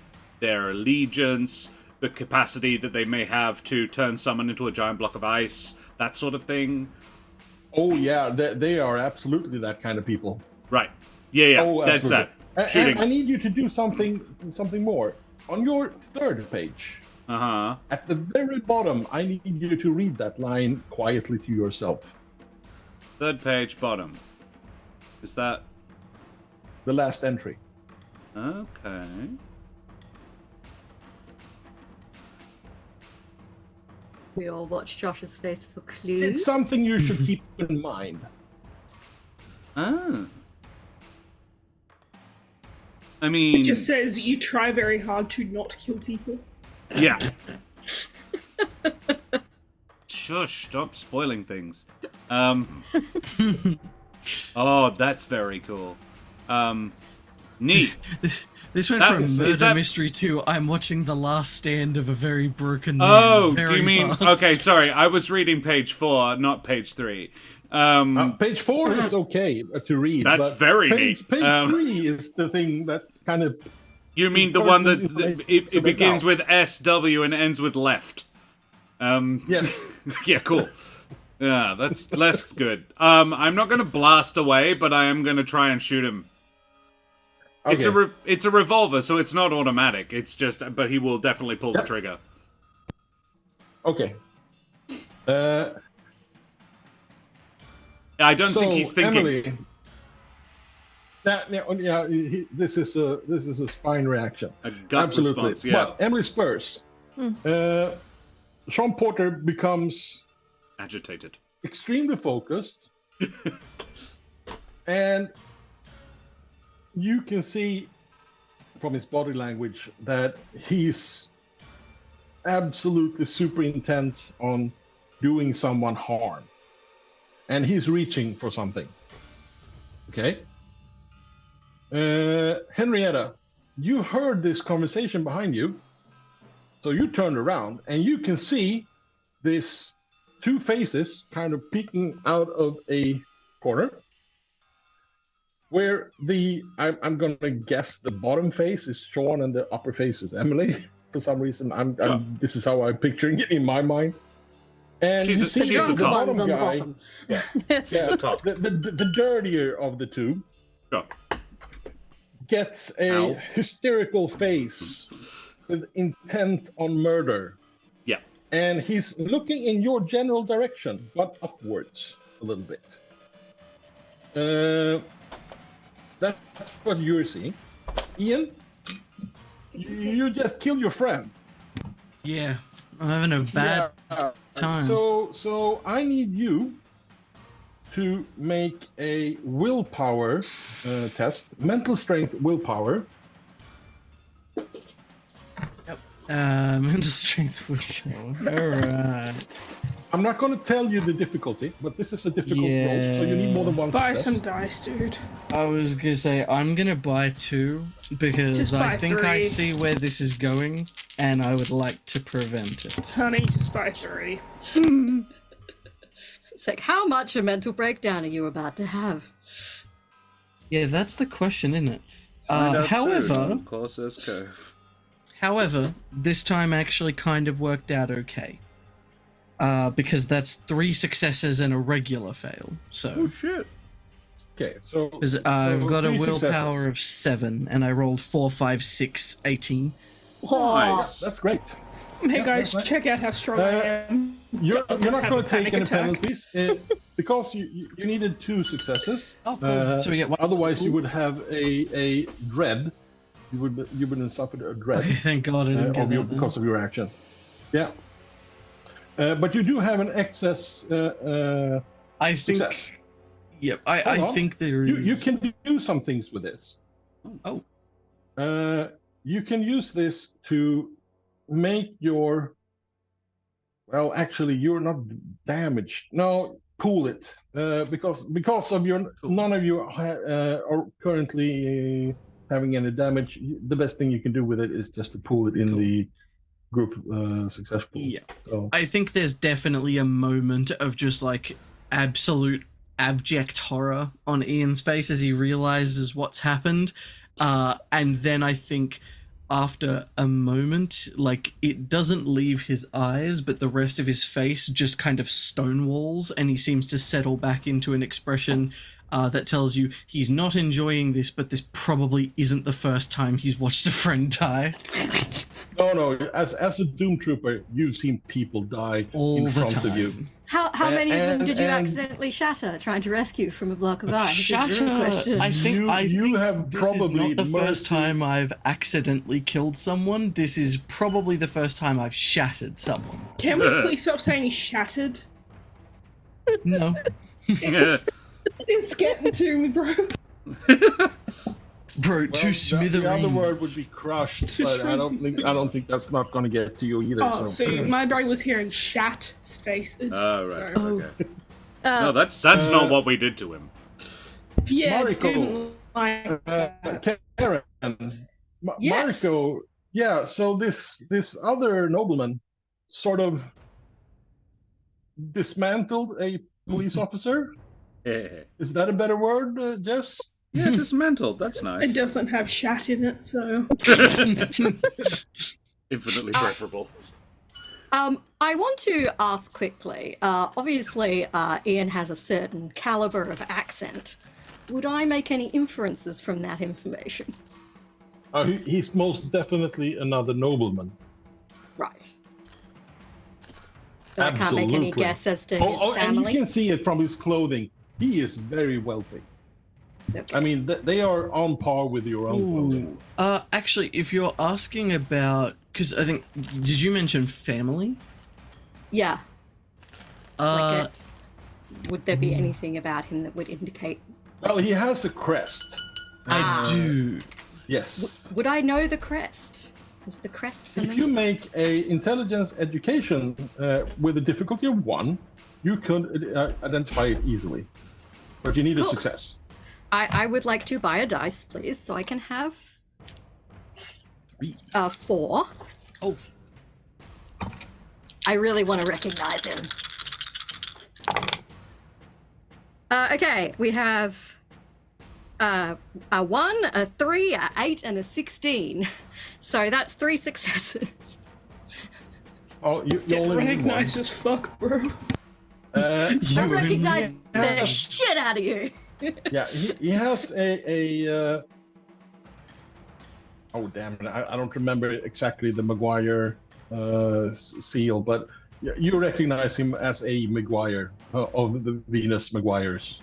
their allegiance, the capacity that they may have to turn someone into a giant block of ice, that sort of thing? Oh yeah, they are absolutely that kind of people. Right. Yeah, Oh, dead absolutely. set. Shooting. And I need you to do something more. On your third page, Uh-huh. at the very bottom, I need you to read that line quietly to yourself. Third page, bottom. Is that... The last entry. Okay. We all watch Josh's face for clues. It's something you should keep in mind. Oh. I mean... It just says you try very hard to not kill people. Yeah. Shush, stop spoiling things. Oh, that's very cool. Neat. This went That from was- murder is that- mystery to I'm watching the last stand of a very broken man. Oh, do very you mean... fast. Okay, sorry, I was reading page 4, not page 3. Page 4 is okay to read. That's but very page, neat. Page 3 is the thing that's kind of... You mean the one that important it information begins about. with SW and ends with left? Yes. Yeah, cool. Yeah, that's less good. I'm not gonna blast away, but I am gonna try and shoot him. Okay. It's a revolver, so it's not automatic. It's just, but he will definitely pull the Yep. trigger. Okay. I don't So, think he's thinking. Emily, this is a spine reaction. A gut Absolutely. response. Yeah, But Emily Spurs. Sean Porter becomes agitated. extremely focused, and you can see from his body language that he's absolutely super intent on doing someone harm, and he's reaching for something. Okay. Henrietta, you heard this conversation behind you, so you turned around and you can see this two faces kind of peeking out of a corner, where I'm gonna guess the bottom face is Sean and the upper face is Emily. For some reason, this is how I'm picturing it in my mind. And She's you a- see The she's drunk the top. ones on the guy, bottom. Yes. yeah, The top. the dirtier of the two, Sure. gets a Ow. hysterical face with intent on murder. Yeah. And he's looking in your general direction, but upwards a little bit. That's what you're seeing. Ian, you just killed your friend. Yeah, I'm having a bad Yeah. time. So I need you to make a willpower test, mental strength willpower. Mental strength willpower. Alright. I'm not going to tell you the difficulty, but this is a difficult roll, so you need more than one Buy success. some dice, dude. I was gonna say I'm gonna buy 2 because Just I buy think I 3. see where this is going and I would like to prevent it. Honey, just buy 3. It's like, how much a mental breakdown are you about to have? Yeah, that's the question, isn't it? Find out However, soon. Corsair's Cove. However, this time actually kind of worked out okay. Because that's 3 successes and a regular fail. Oh So, shit! Okay, so because I've got a 3 willpower successes. of 7 and I rolled 4, 5, 6, 18. Nice. That's great. Hey guys, that's right. check out how strong I am. You're Doesn't not have going a to take panic any attack. penalties because you needed 2 successes. Oh, cool. So we get 1. Otherwise, you would have a dread. You would have suffered a dread Okay, thank God I didn't get that. because of your action. Yeah. But you do have an excess I think. success. Yep, Hold I on. think there is. You can do some things with this. Oh. You can use this to make your. Well, actually, you're not damaged. No, pool it because of your. Cool. None of you are currently having any damage. The best thing you can do with it is just to pool it in Cool. the group success pool. Yeah. So I think there's definitely a moment of just like absolute abject horror on Ian's face as he realizes what's happened. And then I think after a moment, like it doesn't leave his eyes, but the rest of his face just kind of stonewalls and he seems to settle back into an expression that tells you he's not enjoying this, but this probably isn't the first time he's watched a friend die. No. As a Doom Trooper, you've seen people die All in the front time. of you. How many of them did you and- accidentally shatter trying to rescue from a block of ice? Is the real Shatter. question. I think You have this probably is not the first mercy- time I've accidentally killed someone. This is probably the first time I've shattered someone. Can we please stop saying shattered? No. It's getting to me, bro. Bro, to smithereens. The other word would be crushed, To but I don't shreds. think that's not going to get to you either. Oh, so. see, my brain was hearing shat space. Oh, right. So, Okay. No, that's not what we did to him. yeah, Mariko. didn't like that. Karen, Yes. Mariko, yeah. So this other nobleman sort of dismantled a police officer. Yeah, Is that a better word, Jess? dismantled. That's nice. It doesn't have shat in it, so. Infinitely preferable. I want to ask quickly. Obviously, Ian has a certain caliber of accent. Would I make any inferences from that information? He's most definitely another nobleman. Right. So I can't make any Absolutely. guess as to his And you family. can see it from his clothing. He is very wealthy. Okay. I mean, they are on par with your own clothing. Actually, if you're asking about, because I think, did you mention family? Yeah. Uh, Would there be anything about him that would indicate? Well, he has a crest. I do. Yes. Would I know the crest? Is the crest If familiar? you make a intelligence education with a difficulty of 1, you could identify it easily. But you need a Cool. success. I would like to buy a dice, please, so I can have 4. Oh, I really want to recognize him. Okay, we have a 1, a 3, a 8, and a 16. So that's 3 successes. Oh, you Get only need 1. recognized as fuck, bro. I you recognize yeah. the shit out of you. Yeah, he has a oh damn it! I don't remember exactly the Maguire seal, but you recognize him as a Maguire of the Venus Maguires.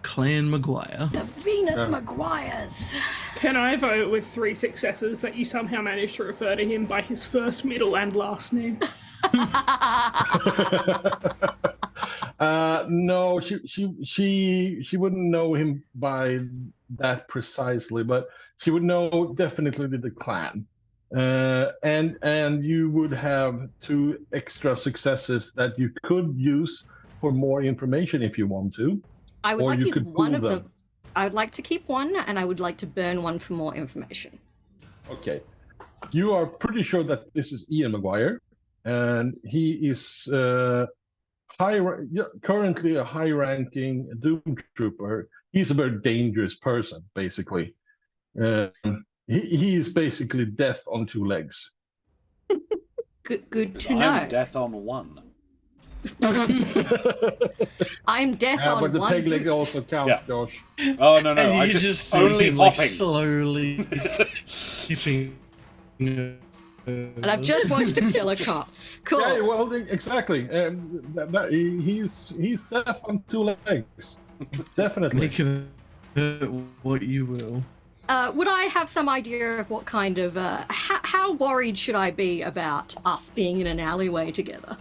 Clan Maguire. The Venus Maguires. Can I vote with 3 successes that you somehow managed to refer to him by his first, middle, and last name? No, she wouldn't know him by that precisely, but she would know definitely the clan. And you would have 2 extra successes that you could use for more information if you want to. I would Or like to you use could one pool of them. them. I would like to keep one, and I would like to burn one for more information. Okay. You are pretty sure that this is Ian Maguire, and he is currently a high-ranking Doom Trooper. He's a very dangerous person, basically. He is basically death on 2 legs. Good to I'm know. death on 1. I'm death on but the one. peg leg boot. also counts, Yeah. Josh. Oh no, And I you just just see only him like hopping. slowly tipping. And I've just watched a killer cop. Cool. Yeah, well, exactly. He's death on 2 legs. Definitely. Make of it what you will. Would I have some idea of what kind of how worried should I be about us being in an alleyway together?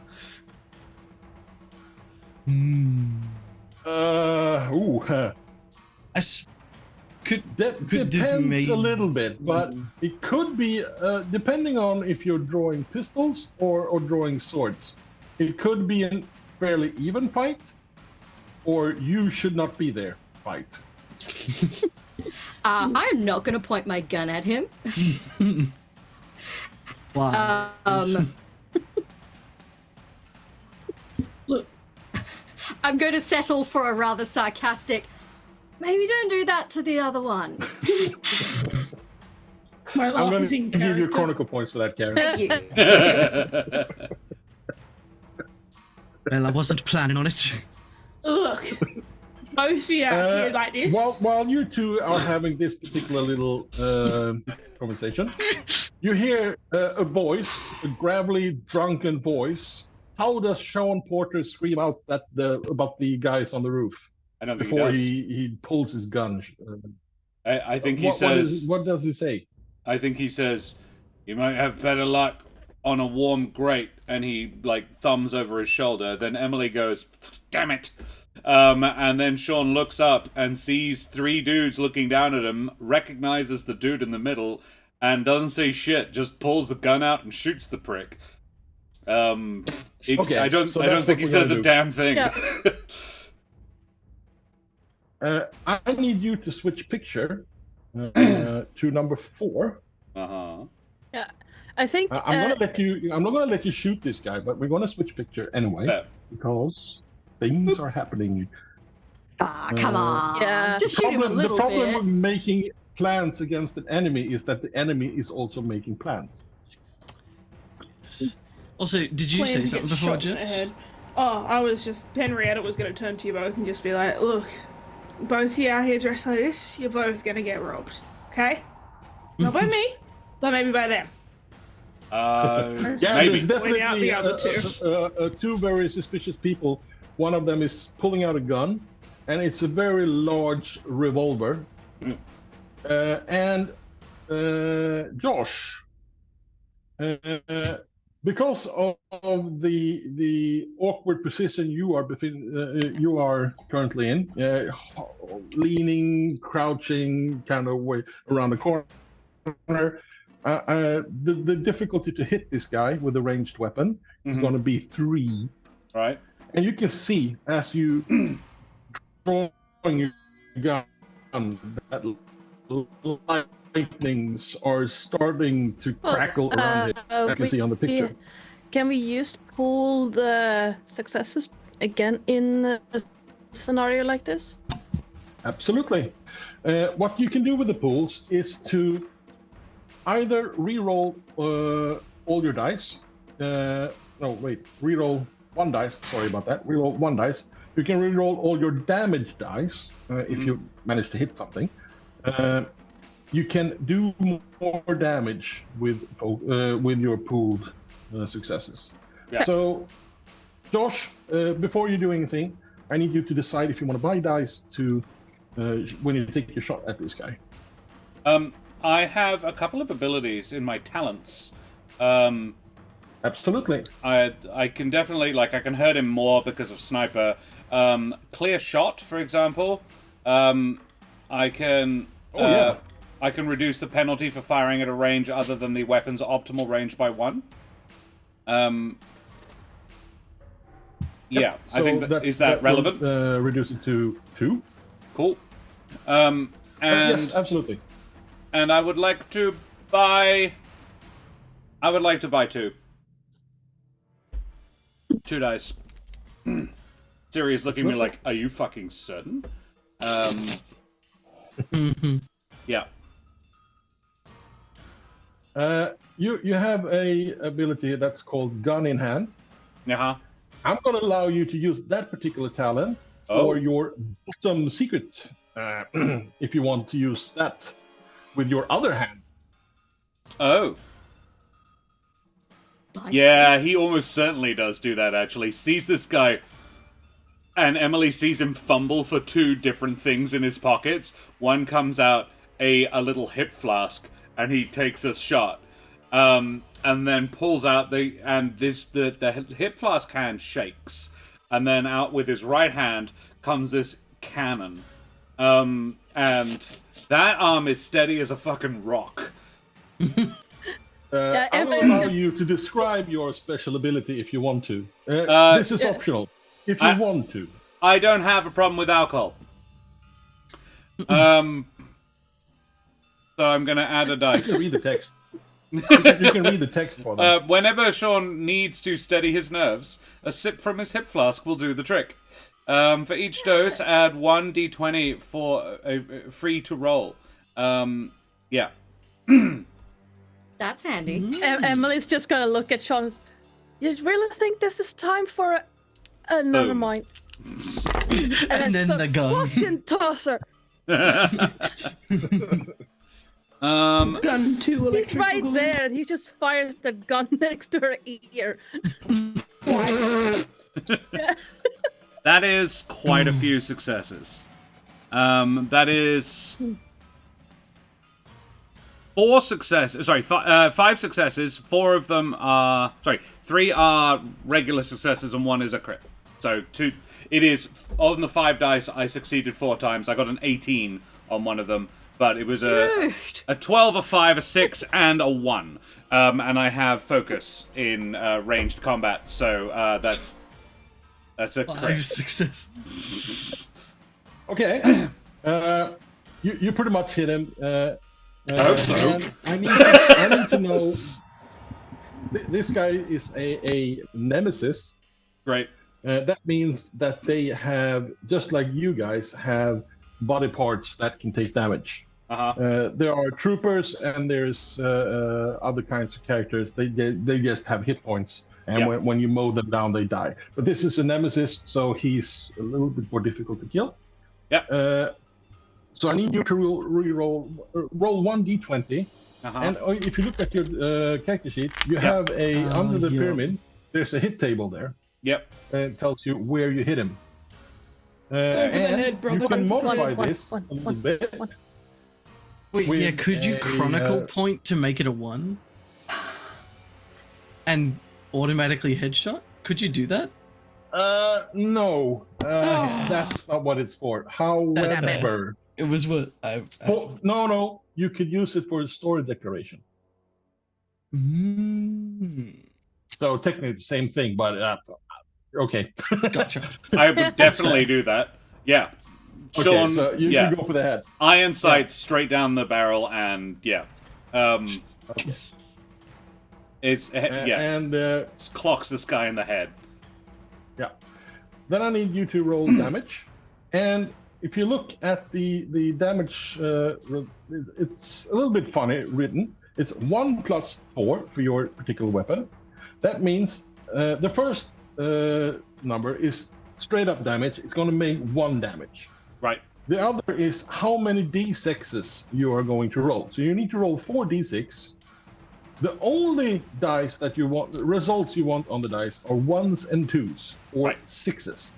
Could That Could this depends may- a little bit, but it could be depending on if you're drawing pistols or drawing swords. It could be a fairly even fight, or you should not be there fight. I am not going to point my gun at him. lies. Look, I'm going to settle for a rather sarcastic. Maybe don't do that to the other one. my I'm laugh going is to in give you character. chronicle points for that, Karen. Thank you. Well, I wasn't planning on it. Look, both of you out here like this. While you two are having this particular little conversation, you hear a voice, a gravelly, drunken voice. How does Sean Porter scream out about the guys on the roof? I don't think Before he pulls his gun. I think he says... What does he say? I think he says, "You might have better luck on a warm grate," and he, like, thumbs over his shoulder. Then Emily goes, "Damn it!" And then Sean looks up and sees 3 dudes looking down at him, recognizes the dude in the middle, and doesn't say shit, just pulls the gun out and shoots the prick. Okay, I don't think he says a damn thing. Yeah. I need you to switch picture to number 4. Uh-huh. Yeah, I think I'm not gonna let you shoot this guy, but we're gonna switch picture anyway because things are happening. Ah, come on. Yeah. Just shoot him a little the problem bit. with making plans against an enemy is that the enemy is also making plans. Also, did you Plan say to something get before, shot in the Jess? head. Oh, I was just... Henrietta was going to turn to you both and just be like, look, both of you out here dressed like this, you're both going to get robbed. Okay? Not by me, but maybe by them. Yeah, Maybe. there's Pointing out the definitely other 2 very suspicious people. One of them is pulling out a gun, and it's a very large revolver. And Josh, because of the awkward position you are currently in, leaning, crouching, kind of way around the corner. The difficulty to hit this guy with a ranged weapon is going to be 3. Right. And you can see as you drawing your gun that lightnings are starting to crackle around it. As you can see on the picture. Can we use pool the successes again in a scenario like this? Absolutely. What you can do with the pools is to either re-roll all your dice. Re-roll 1 dice. Sorry about that. Re-roll 1 dice. You can re-roll all your damage dice if you manage to hit something. You can do more damage with your pooled successes. Yeah. So, Josh, before you do anything, I need you to decide if you want to buy dice to when you take your shot at this guy. I have a couple of abilities in my talents. Absolutely. I can definitely, like, I can hurt him more because of sniper. Clear shot, for example. I can. I can reduce the penalty for firing at a range other than the weapon's optimal range by 1. Yeah, So I think is that relevant? Will, reduce it to 2. Cool. And Yes, absolutely. and I would like to buy. I would like to buy 2. 2 dice. Siri is looking at me like, "Are you fucking certain?" Yeah. You have a ability that's called Gun in Hand. Uh-huh. I'm going to allow you to use that particular talent for your bottom secret, if you want to use that with your other hand. Oh. Yeah, he almost certainly does do that, actually. Sees this guy, and Emily sees him fumble for 2 different things in his pockets. One comes out a little hip flask, and he takes a shot. And then pulls out the hip flask hand shakes. And then out with his right hand comes this cannon. And that arm is steady as a fucking rock. I will allow you to describe your special ability if you want to. This is optional, if you want to. I don't have a problem with alcohol. So I'm going to add a dice. You can read the text. You can read the text for them. Whenever Sean needs to steady his nerves, a sip from his hip flask will do the trick. For each dose, add 1 d20 for free to roll. Yeah. That's handy. Emily's just gonna look at Sean. You really think this is time for a... never Boom. mind. And then the gun. Fucking tosser. Gun to He's electrical right glue. there, and he just fires the gun next to her ear. That is quite a few successes. That is 4 successes. Sorry, 5 successes. 4 of them are 3 are regular successes and 1 is a crit. So 2. It is on the 5 dice. I succeeded 4 times. I got an 18 on one of them, but it was a 12, a 5, a 6, and a 1. And I have focus in ranged combat, so that's a crit. 5 success. Okay. You pretty much hit him. I hope so. And I need to know. This guy is a nemesis. Great. That means that they have, just like you guys, have body parts that can take damage. There are troopers and there's other kinds of characters. They just have hit points, and when you mow them down, they die. But this is a nemesis, so he's a little bit more difficult to kill. Yeah. So I need you to roll 1d20, and if you look at your character sheet, you have under the pyramid. There's a hit table there. Yep. And it tells you where you hit him. Over the head, brother. You can modify One, this a little one. bit. Wait, with yeah, could you a, chronicle point to make it a 1? And automatically headshot? Could you do that? No. That's not what it's for. However, It was what no, you could use it for a story declaration. So technically it's the same thing, but okay. Gotcha. I would definitely do that. Yeah. Okay, Sean, so you go for the head. Iron sights straight down the barrel, and Okay. it's And clocks this guy in the head. yeah. Then I need you to roll damage, and if you look at the damage, it's a little bit funny written. It's 1 + 4 for your particular weapon. That means the first number is straight up damage. It's going to make 1 damage. Right. The other is how many d6s you are going to roll. So you need to roll 4 d6. The only dice that you want, results you want on the dice are 1s and 2s, or 6s.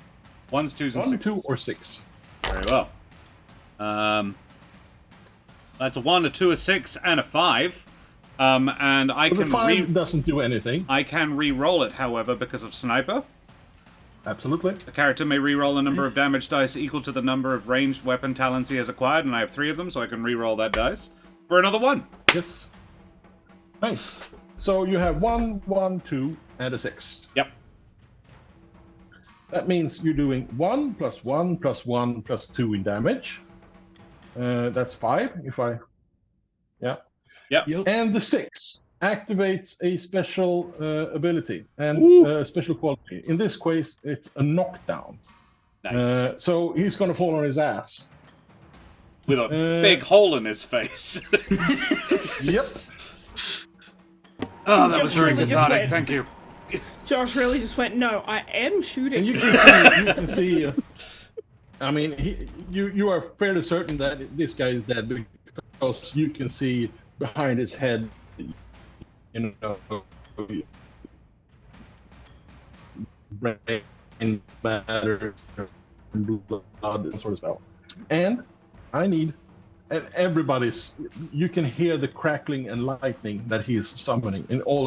1s, 2s, and 1, 6s. 2, or 6. Very well. That's a 1, a 2, a 6, and a 5. And I But the can 5 doesn't do anything. I can re-roll it, however, because of Sniper. Absolutely. The character may re-roll a number of damage dice equal to the number of ranged weapon talents he has acquired, and I have 3 of them, so I can re-roll that dice for another 1. Yes. Nice. So you have 1, 1, 2, and a 6. Yep. That means you're doing 1 + 1 + 1 + 2 in damage. That's 5. Yeah. Yep. And the 6 activates a special ability and special quality. In this case, it's a knockdown. Nice. So he's going to fall on his ass. With a big hole in his face. Yep. Oh, that was Just very really just cathartic. went- Thank you. Josh really just went, no, I am shooting. And you can see. I mean, you are fairly certain that this guy is dead because you can see behind his head, you know, brain matter, blood, and sort of spell. And I need, and everybody's, you can hear the crackling and lightning that he is summoning, and all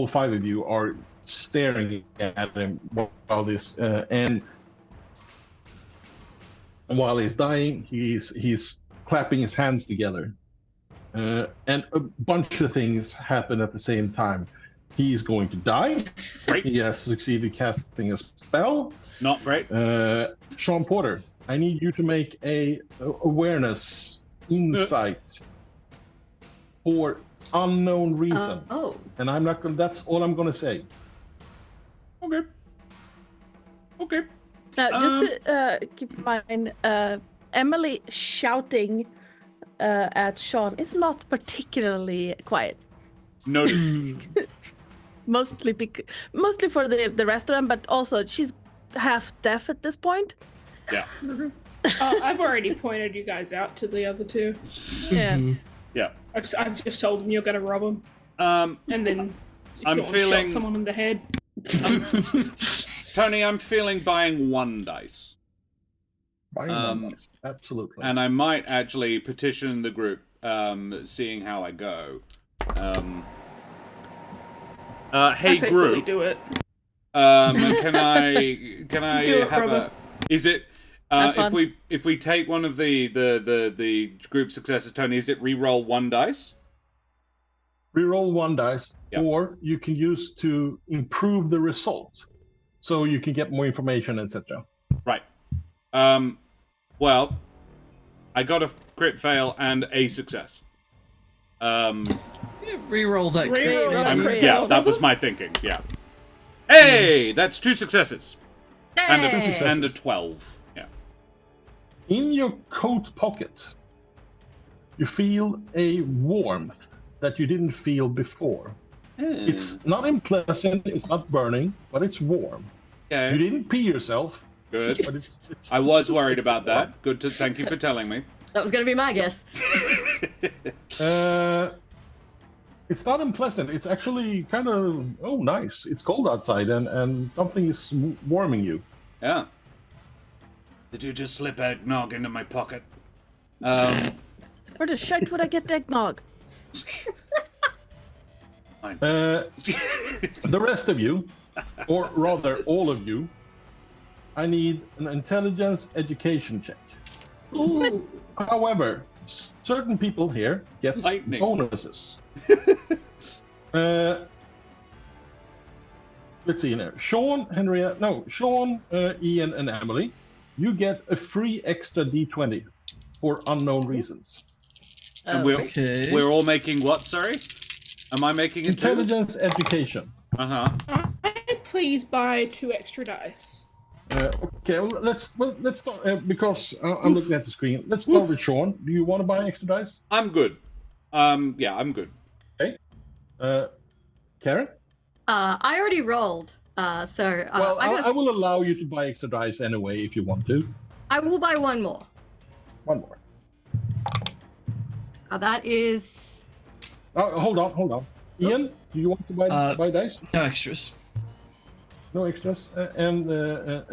5 of you are staring at him while this, and while he's dying, he's clapping his hands together. And a bunch of things happen at the same time. He's going to die. Great. He has succeeded casting a spell. Not great. Sean Porter, I need you to make a awareness insight for unknown reason. And I'm not gonna. That's all I'm gonna say. Okay. Now, just keep in mind, Emily shouting at Sean is not particularly quiet. Noted. Mostly for the rest of them, but also she's half deaf at this point. Yeah. I've already pointed you guys out to the other two. Yeah. Yeah. I've just told them you're going to rob them. And then I'm Sean feeling- shot someone in the head. Tony, I'm feeling buying 1 dice. Buying one dice. Absolutely. And I might actually petition the group, seeing how I go. Hey I say fully group, do it. can I Do it, have brother. is it Have if fun. we take one of the group successes, Tony, is it re-roll 1 dice? Reroll 1 dice, Yeah. or you can use to improve the result, so you can get more information, etc. Right. Well, I got a crit fail and a success. Reroll that crit. Reroll that maybe. crit. Yeah, that was my thinking. Yeah. Hey, that's 2 successes and Hey! and a 12. Yeah. In your coat pocket, you feel a warmth that you didn't feel before. It's not unpleasant, it's not burning, but it's warm. You Okay. didn't pee yourself, Good. but it's I was worried about that. Good to thank you for telling me. That was going to be my guess. It's not unpleasant. It's actually kind of nice. It's cold outside, and something is warming you. Yeah. Did you just slip eggnog into my pocket? Where the shite would I get eggnog? Fine. The rest of you, or rather all of you, I need an intelligence education check. Ooh. However, certain people here get Lightning. bonuses. Let's see now. Sean, Ian, and Emily, you get a free extra D20 for unknown reasons. And Okay. we're all making what? Sorry, am I making it too? Intelligence education. I please buy 2 extra dice. Okay, well, let's start because I'm looking at the screen. Let's start with Sean. Do you want to buy extra dice? I'm good. Yeah, I'm good. Okay. Karen? I already rolled, so Well, I guess I will allow you to buy extra dice anyway if you want to. I will buy 1 more. One more. That is... Hold on. Ian, do you want to buy dice? No extras. No extras. And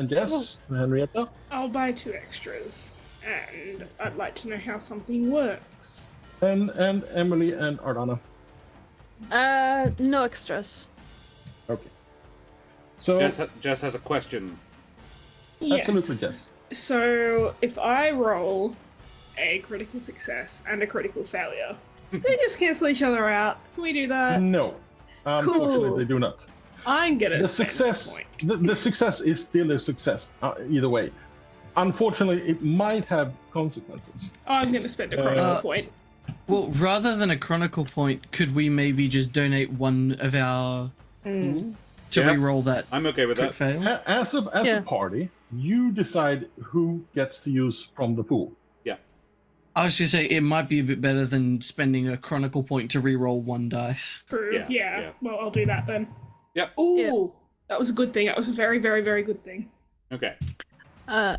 Jess, Henrietta. I'll buy 2 extras. And I'd like to know how something works. And Emily and Ardanna. No extras. Okay. So Jess has a question. absolutely, Yes. Jess. So if I roll a critical success and a critical failure, they just cancel each other out. Can we do that? No, unfortunately, Cool. they do not. I'm gonna The spend success, a point. the success is still a success either way. Unfortunately, it might have consequences. I'm gonna spend a chronicle point. Well, rather than a chronicle point, could we maybe just donate 1 of our to Yeah. re-roll that I'm okay with crit that. fail? As Yeah. a party, you decide who gets to use from the pool. Yeah. I was gonna say it might be a bit better than spending a chronicle point to re-roll 1 dice. True. Yeah, Yeah. yeah. Well, I'll do that then. Yep. Ooh, Yeah. that was a good thing. That was a very, very, very good thing. Okay. I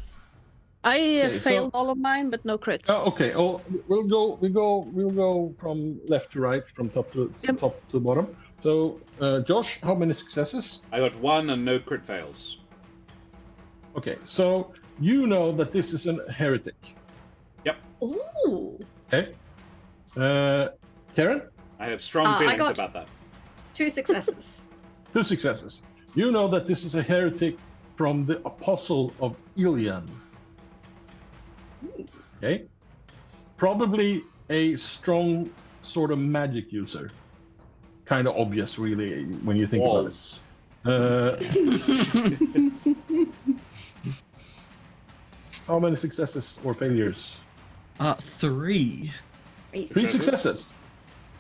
Okay, failed so- all of mine, but no crits. Okay. Oh, we'll go from left to right, from top to bottom. So, Josh, how many successes? I got 1 and no crit fails. Okay, so you know that this is a heretic. Ooh! Okay. Karen, I have strong I feelings got- about that. 2 successes. 2 successes. You know that this is a heretic from the Apostle of Ilion. Okay. Probably a strong sort of magic user. Kind of obvious, really, when you think Was. about it. How many successes or failures? 3. 3 successes.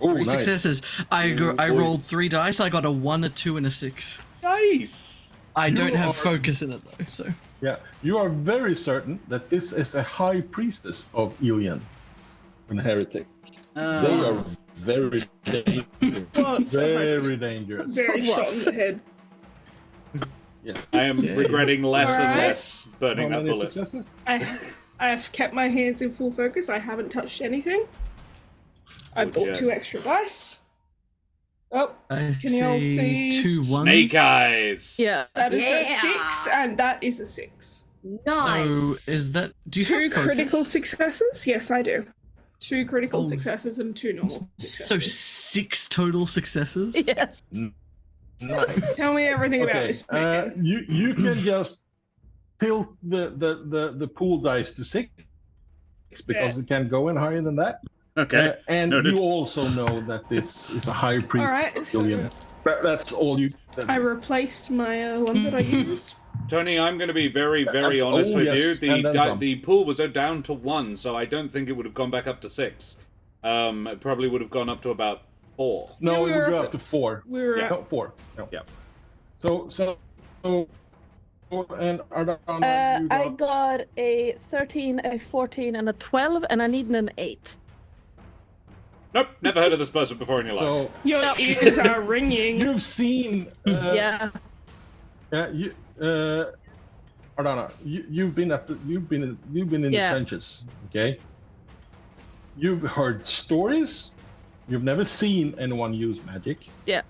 Oh, 3 nice. successes. I boy. rolled 3 dice. I got a 1, a 2, and a 6. Nice. I don't You have are- focus in it though, so. Yeah, you are very certain that this is a high priestess of Ilion, an heretic. They are very dangerous. Was Very dangerous. very shot in the head. Yeah. I am regretting less and Alright. less burning How that many bullet. successes? I've kept my hands in full focus. I haven't touched anything. I bought Jess. 2 extra dice. Oh, I Can you all see- 2 ones. Snake eyes. Yeah. that is a Yeah. 6, and that is a 6. Nice. So is that? Do you 2 have focus? critical successes? Yes, I do. 2 critical Oh. successes and 2 normal So successes. 6 total successes. Yes. Nice. Tell me everything about Okay. this man. You can just tilt the pool dice to 6 because it can go in higher than that. Okay. And Noted. you also know that this is a high priest. Alright, so William. That's all you. I replaced my one that I used. Tony, I'm going to be very, very honest with you. and then some. The pool was down to 1, so I don't think it would have gone back up to 6. It probably would have gone up to about 4. No, We it would were go up up to 4. We were Yeah. at No, 4. No. Yeah. So and Ardanna, you I got a 13, a 14, and a 12, and I need an 8. Nope, never heard of this person before in your life. So your ears are ringing. you've seen. Yeah. You. Ardanna, you've been in the Yeah. trenches. Okay. You've heard stories. You've never seen anyone use magic. Yeah.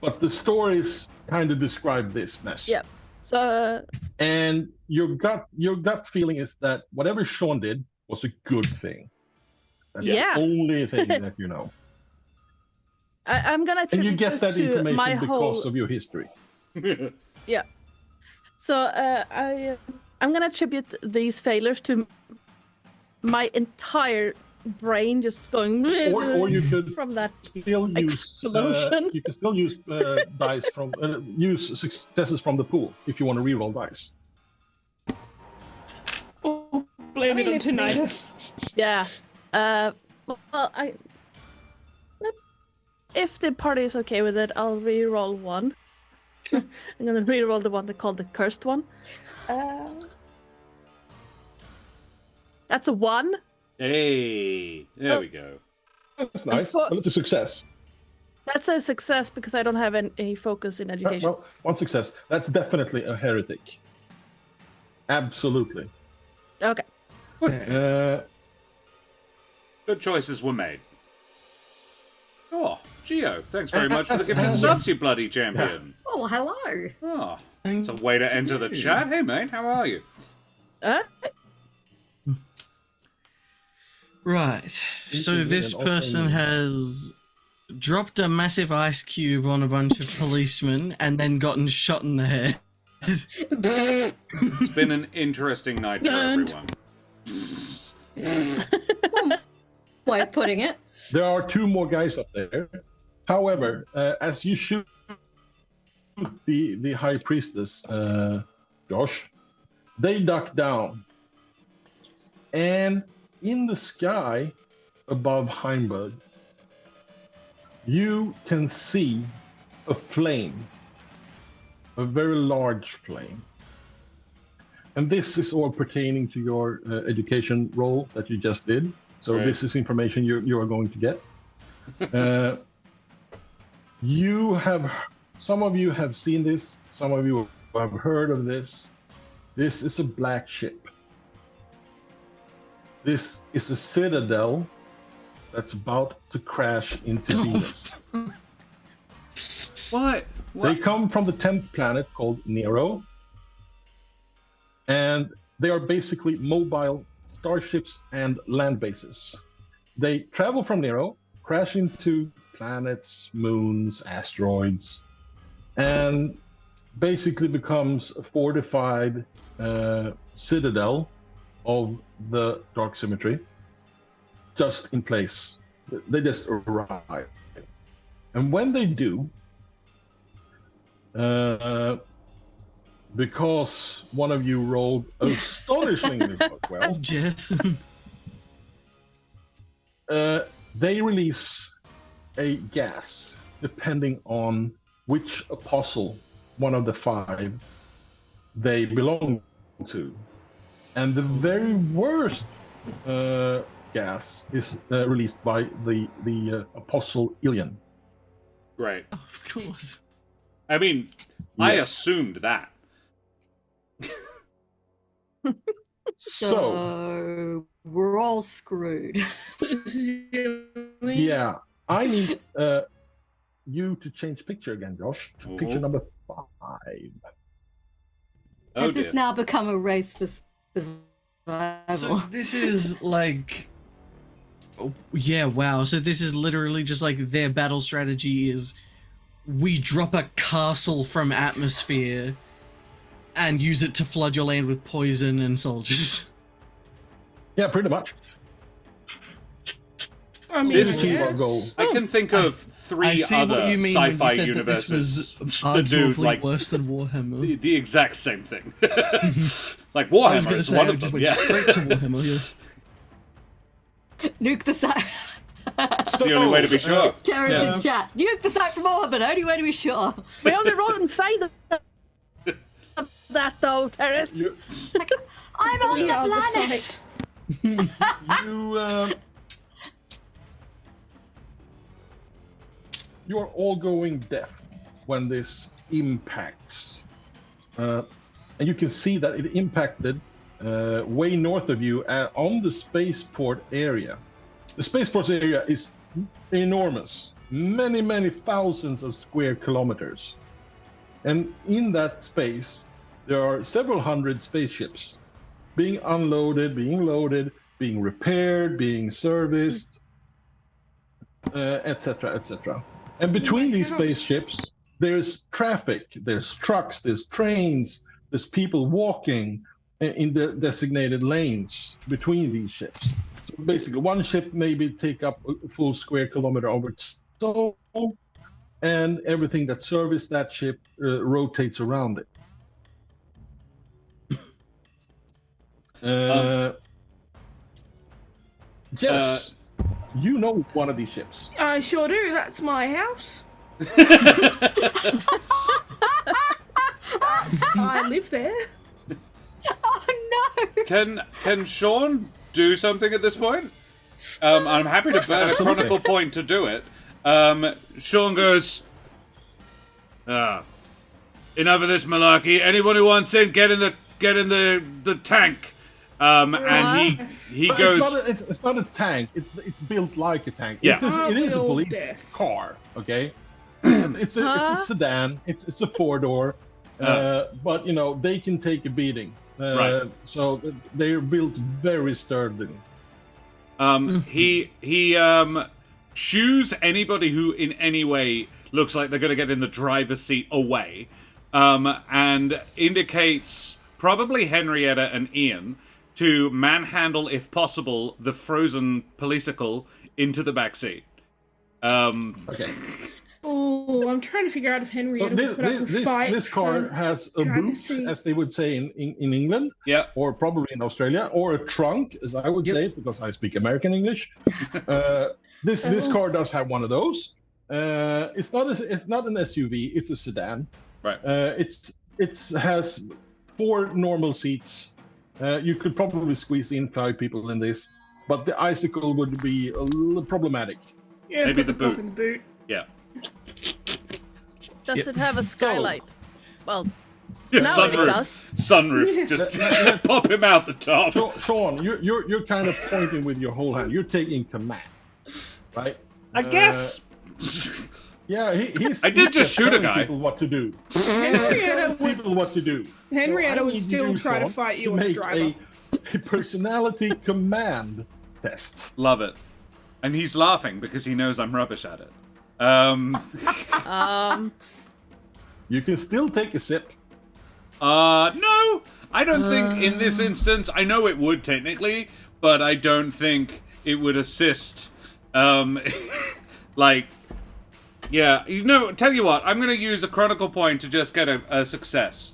But the stories kind of describe this mess. Yeah. So And your gut feeling is that whatever Sean did was a good thing. That's Yeah. the only thing that you know. I'm gonna And you attribute get this that to information my because whole. of your history. Yeah. So I'm gonna attribute these failures to my entire brain just going. Or you could from that. still use Explosion. you can still use dice from use successes from the pool if you want to reroll dice. Oh, blame I mean, it on if they- tinnitus. Yeah. Well, if the party is okay with it, I'll re-roll 1. I'm gonna re-roll the one they called the cursed one. That's a 1. Hey, there we go. That's nice. for- Well, it's a success. That's a success because I don't have any focus in education. Well, one success. That's definitely a heretic. Absolutely. Okay. Good choices were made. Oh, Geo, thanks very much for the gifted yes. subs, you bloody champion. Oh, hello. Oh, it's a way to enter the chat. Hey, mate, how are you? Right. So this person has dropped a massive ice cube on a bunch of policemen and then gotten shot in the head. It's been an interesting night for And- everyone. Way of putting it. There are 2 more guys up there. However, as you shoot the high priestess, Josh, they duck down, and in the sky above Heimberg, you can see a flame, a very large flame. And this is all pertaining to your education role that you just did. So Right. this is information you are going to get. Some of you have seen this. Some of you have heard of this. This is a black ship. This is a citadel that's about to crash into Venus. What? They come from the 10th planet called Nero. And they are basically mobile starships and land bases. They travel from Nero, crash into planets, moons, asteroids, and basically becomes a fortified citadel of the Dark Symmetry, just in place. They just arrive. And when they do, because one of you rolled astonishingly well, Jess. they release a gas depending on which apostle, one of the 5, they belong to. And the very worst gas is released by the apostle Ilian. Right. Of course. I mean, I Yes. assumed that. So, we're all screwed. yeah, I need you to change picture again, Josh. To picture number 5. Oh, Has dear. this now become a race for survival? So this is like, oh, yeah, wow. So this is literally just like their battle strategy is, we drop a castle from atmosphere and use it to flood your land with poison and soldiers. Yeah, pretty much. I mean, This- Achieve our goal. I can think of 3 I see other what you mean when you sci-fi said that this universes was that do arguably like worse than Warhammer. the exact same thing. Like I was Warhammer going to is say, one I of just them. went Yeah. straight to Warhammer. Yeah. Nuke the site. The only way to be sure. Terrorists Yeah. in chat. Nuke the site from Orbit. Only way to be sure. We're on the wrong side of that, though, Terrace. You, I'm on the other the planet. side. you are all going deaf when this impacts. And you can see that it impacted way north of you on the spaceport area. The spaceport area is enormous, many, many thousands of square kilometers. And in that space, there are several hundred spaceships being unloaded, being loaded, being repaired, being serviced, etc., etc. And between these spaceships, there's traffic, there's trucks, there's trains, there's people walking in the designated lanes between these ships. So basically, one ship maybe take up a full square kilometer over its own, and everything that serviced that ship rotates around it. Jess, you know one of these ships. I sure do. That's my house. I live there. Oh no! Can Sean do something at this point? I'm happy to burn a Absolutely. chronicle point to do it. Sean goes, enough of this malarkey. Anyone who wants in, get in the tank. And he But goes. It's not a tank. It's built like a tank. Yeah. It is a Oh, police death. car. Okay. It's a sedan. It's a 4-door. But you know they can take a beating. Right. So they're built very sturdily. He shoos anybody who in any way looks like they're going to get in the driver's seat away, and indicates probably Henrietta and Ian to manhandle, if possible, the frozen policicle into the back seat. Okay. Oh, I'm trying to figure out if So Henrietta would put up a fight. this car for has a trying to boot, see. as they would say in England, Yeah. or probably in Australia, or a trunk, as I would say, because I speak American English. This car does have one of those. It's not an SUV. It's a sedan. Right. It has 4 normal seats. You could probably squeeze in 5 people in this, but the icicle would be a little problematic. Yeah, Maybe put the top boot. in the boot. Yeah. Does it have a skylight? Well, now it Sunroof. does. Sunroof. Just pop him out the top. Sean, you're kind of pointing with your whole hand. You're taking command, right? I guess. Yeah, he's. I did he's just shoot a telling guy. People what to do. Henrietta would, People what to do. Henrietta So I would need still you, try to Sean, fight you to on the make driver. a personality command test. Love it. And he's laughing because he knows I'm rubbish at it. You can still take a sip. No, I don't think in this instance, I know it would technically, but I don't think it would assist. Like, yeah, tell you what, I'm going to use a chronicle point to just get a success.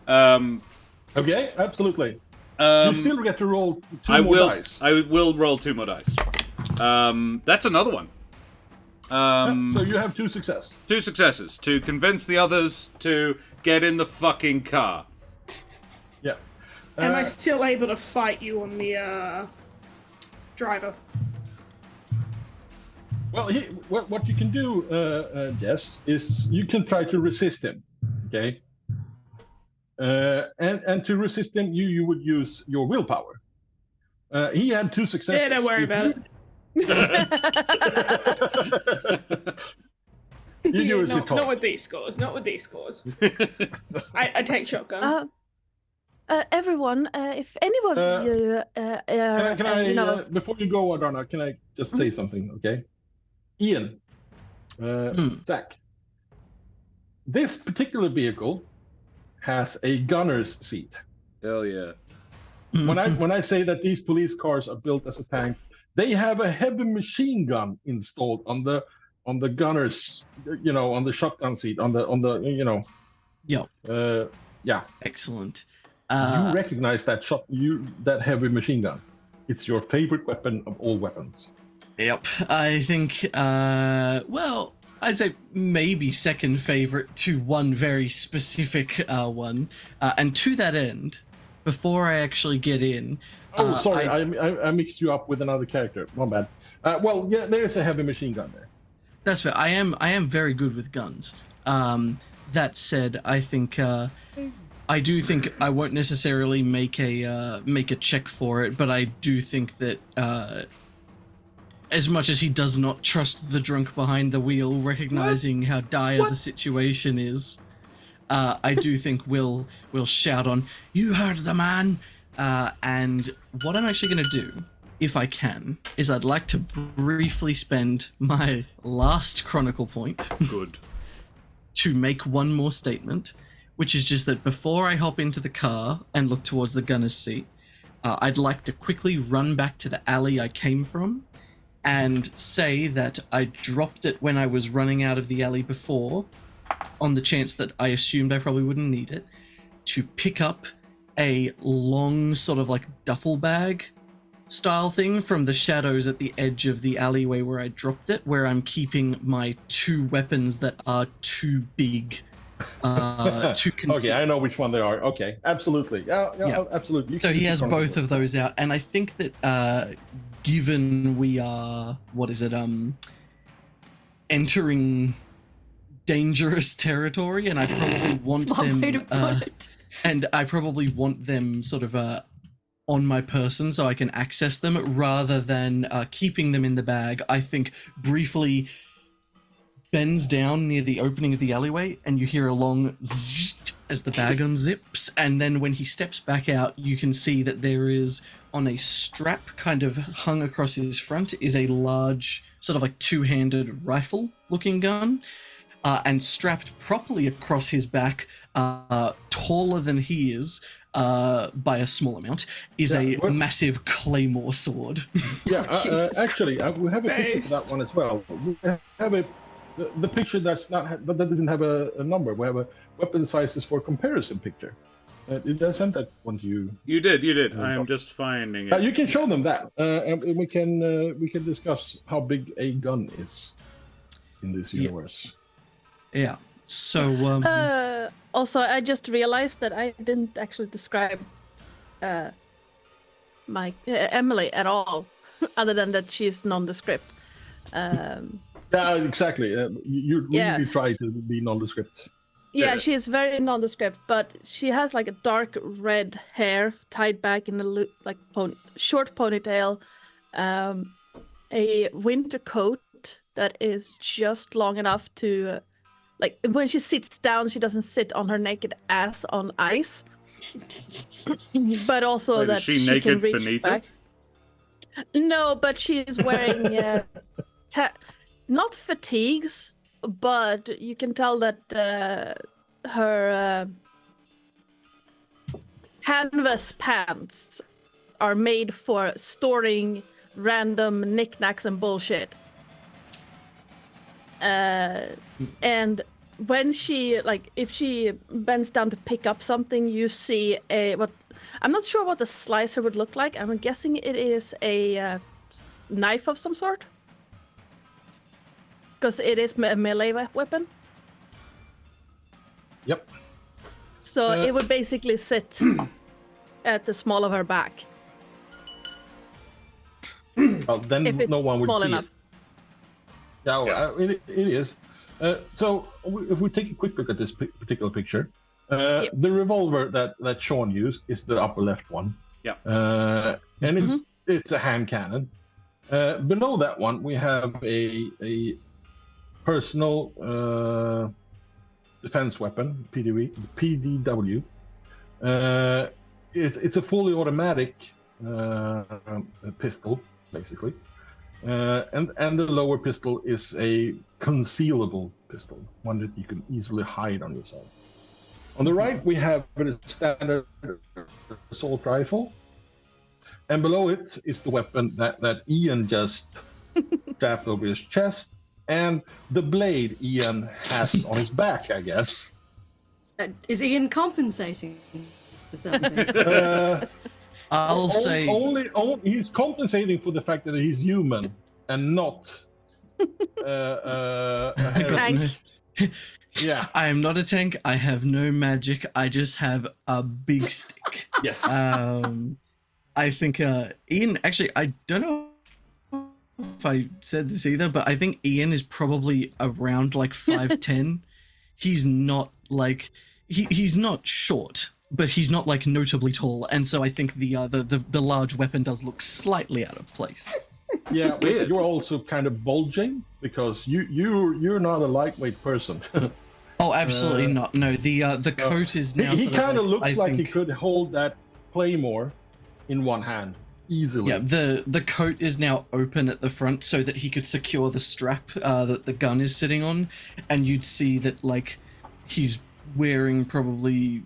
Okay, absolutely. You still get to roll 2 more dice. I will roll 2 more dice. That's another one. So you have 2 success. 2 successes to convince the others to get in the fucking car. Yeah. Am I still able to fight you on the driver? Well, what you can do, Jess, is you can try to resist him. Okay. And to resist him, you would use your willpower. He had 2 successes. Yeah, don't worry about it. You do as you Not talk. with these scores. Not with these scores. I take shotgun. Everyone, if anyone of you Can I you know, before you go, Ardanna, can I just say something, okay? Ian, Zach, this particular vehicle has a gunner's seat. Hell yeah. When I say that these police cars are built as a tank, they have a heavy machine gun installed on the gunner's, on the shotgun seat, on the Yep. yeah. Excellent. You recognize that that heavy machine gun. It's your favorite weapon of all weapons. Yep. I think, well, I'd say maybe second favorite to one very specific one. And to that end, before I actually get in... Oh, sorry, I mixed you up with another character. My bad. Well, yeah, there is a heavy machine gun there. That's fair. I am very good with guns. That said, I think... I do think I won't necessarily make a check for it, but I do think that as much as he does not trust the drunk behind the wheel, recognizing how dire the situation is, I do think we'll shout on, "You heard the man!" And what I'm actually going to do, if I can, is I'd like to briefly spend my last Chronicle point Good. to make one more statement, which is just that before I hop into the car and look towards the gunner's seat, I'd like to quickly run back to the alley I came from and say that I dropped it when I was running out of the alley before, on the chance that I assumed I probably wouldn't need it, to pick up a long sort of like duffel bag style thing from the shadows at the edge of the alleyway where I dropped it, where I'm keeping my 2 weapons that are too big to conceal. Okay, I know which one they are. Okay, absolutely. Yeah. Absolutely. So he has both of those out, and I think that given we are, entering dangerous territory, and I probably want them, way to put it. and I probably want them sort of on my person so I can access them rather than keeping them in the bag. I think briefly bends down near the opening of the alleyway, and you hear a long zzzt as the bag unzips, and then when he steps back out, you can see that there is, on a strap kind of hung across his front, is a large sort of like 2-handed rifle looking gun, and strapped properly across his back, taller than he is by a small amount, is a massive claymore sword. Yeah, actually, we have a picture for that one as well. We have the picture that doesn't have a number. We have a weapon sizes for comparison picture. Did I send that one to you? You did. I am just finding it. You can show them that, and we can discuss how big a gun is in this universe. Yeah. So. Also, I just realized that I didn't actually describe my Emily at all, other than that she's nondescript. Yeah, exactly. You really try to be nondescript. Yeah, she's very nondescript, but she has like a dark red hair tied back in a short ponytail, a winter coat that is just long enough to, like, when she sits down, she doesn't sit on her naked ass on ice, but also Wait, that is she she naked can reach beneath back. No, but she's wearing not fatigues, but you can tell that her canvas pants are made for storing random knickknacks and bullshit. And when she, like, if she bends down to pick up something, you see I'm not sure what the slicer would look like. I'm guessing it is a knife of some sort, because it is a melee weapon. Yep. So it would basically sit at the small of her back. Well, then If it's no one would small see enough. it. Yeah, it is. So if we take a quick look at this particular picture, the revolver that Sean used is the upper left one. Yeah. And it's a hand cannon. Below that one, we have a personal defense weapon, PDW. It's a fully automatic pistol, basically. And the lower pistol is a concealable pistol, one that you can easily hide on yourself. On the right, we have a standard assault rifle. And below it is the weapon that Ian just strapped over his chest, and the blade Ian has on his back, I guess. Is Ian compensating for something? I'll say he's compensating for the fact that he's human and not a Tank. Yeah. I am not a tank. I have no magic. I just have a big stick. Yes. I think Ian. Actually, I don't know if I said this either, but I think Ian is probably around like 5'10". He's not like he's not short, but he's not like notably tall, and so I think the large weapon does look slightly out of place. Yeah, Weird. you're also kind of bulging because you're not a lightweight person. Oh, absolutely not. No, the coat is now. He sort of kind of like, looks I like he think- could hold that claymore in one hand easily. Yeah, the coat is now open at the front so that he could secure the strap that the gun is sitting on, and you'd see that like he's wearing probably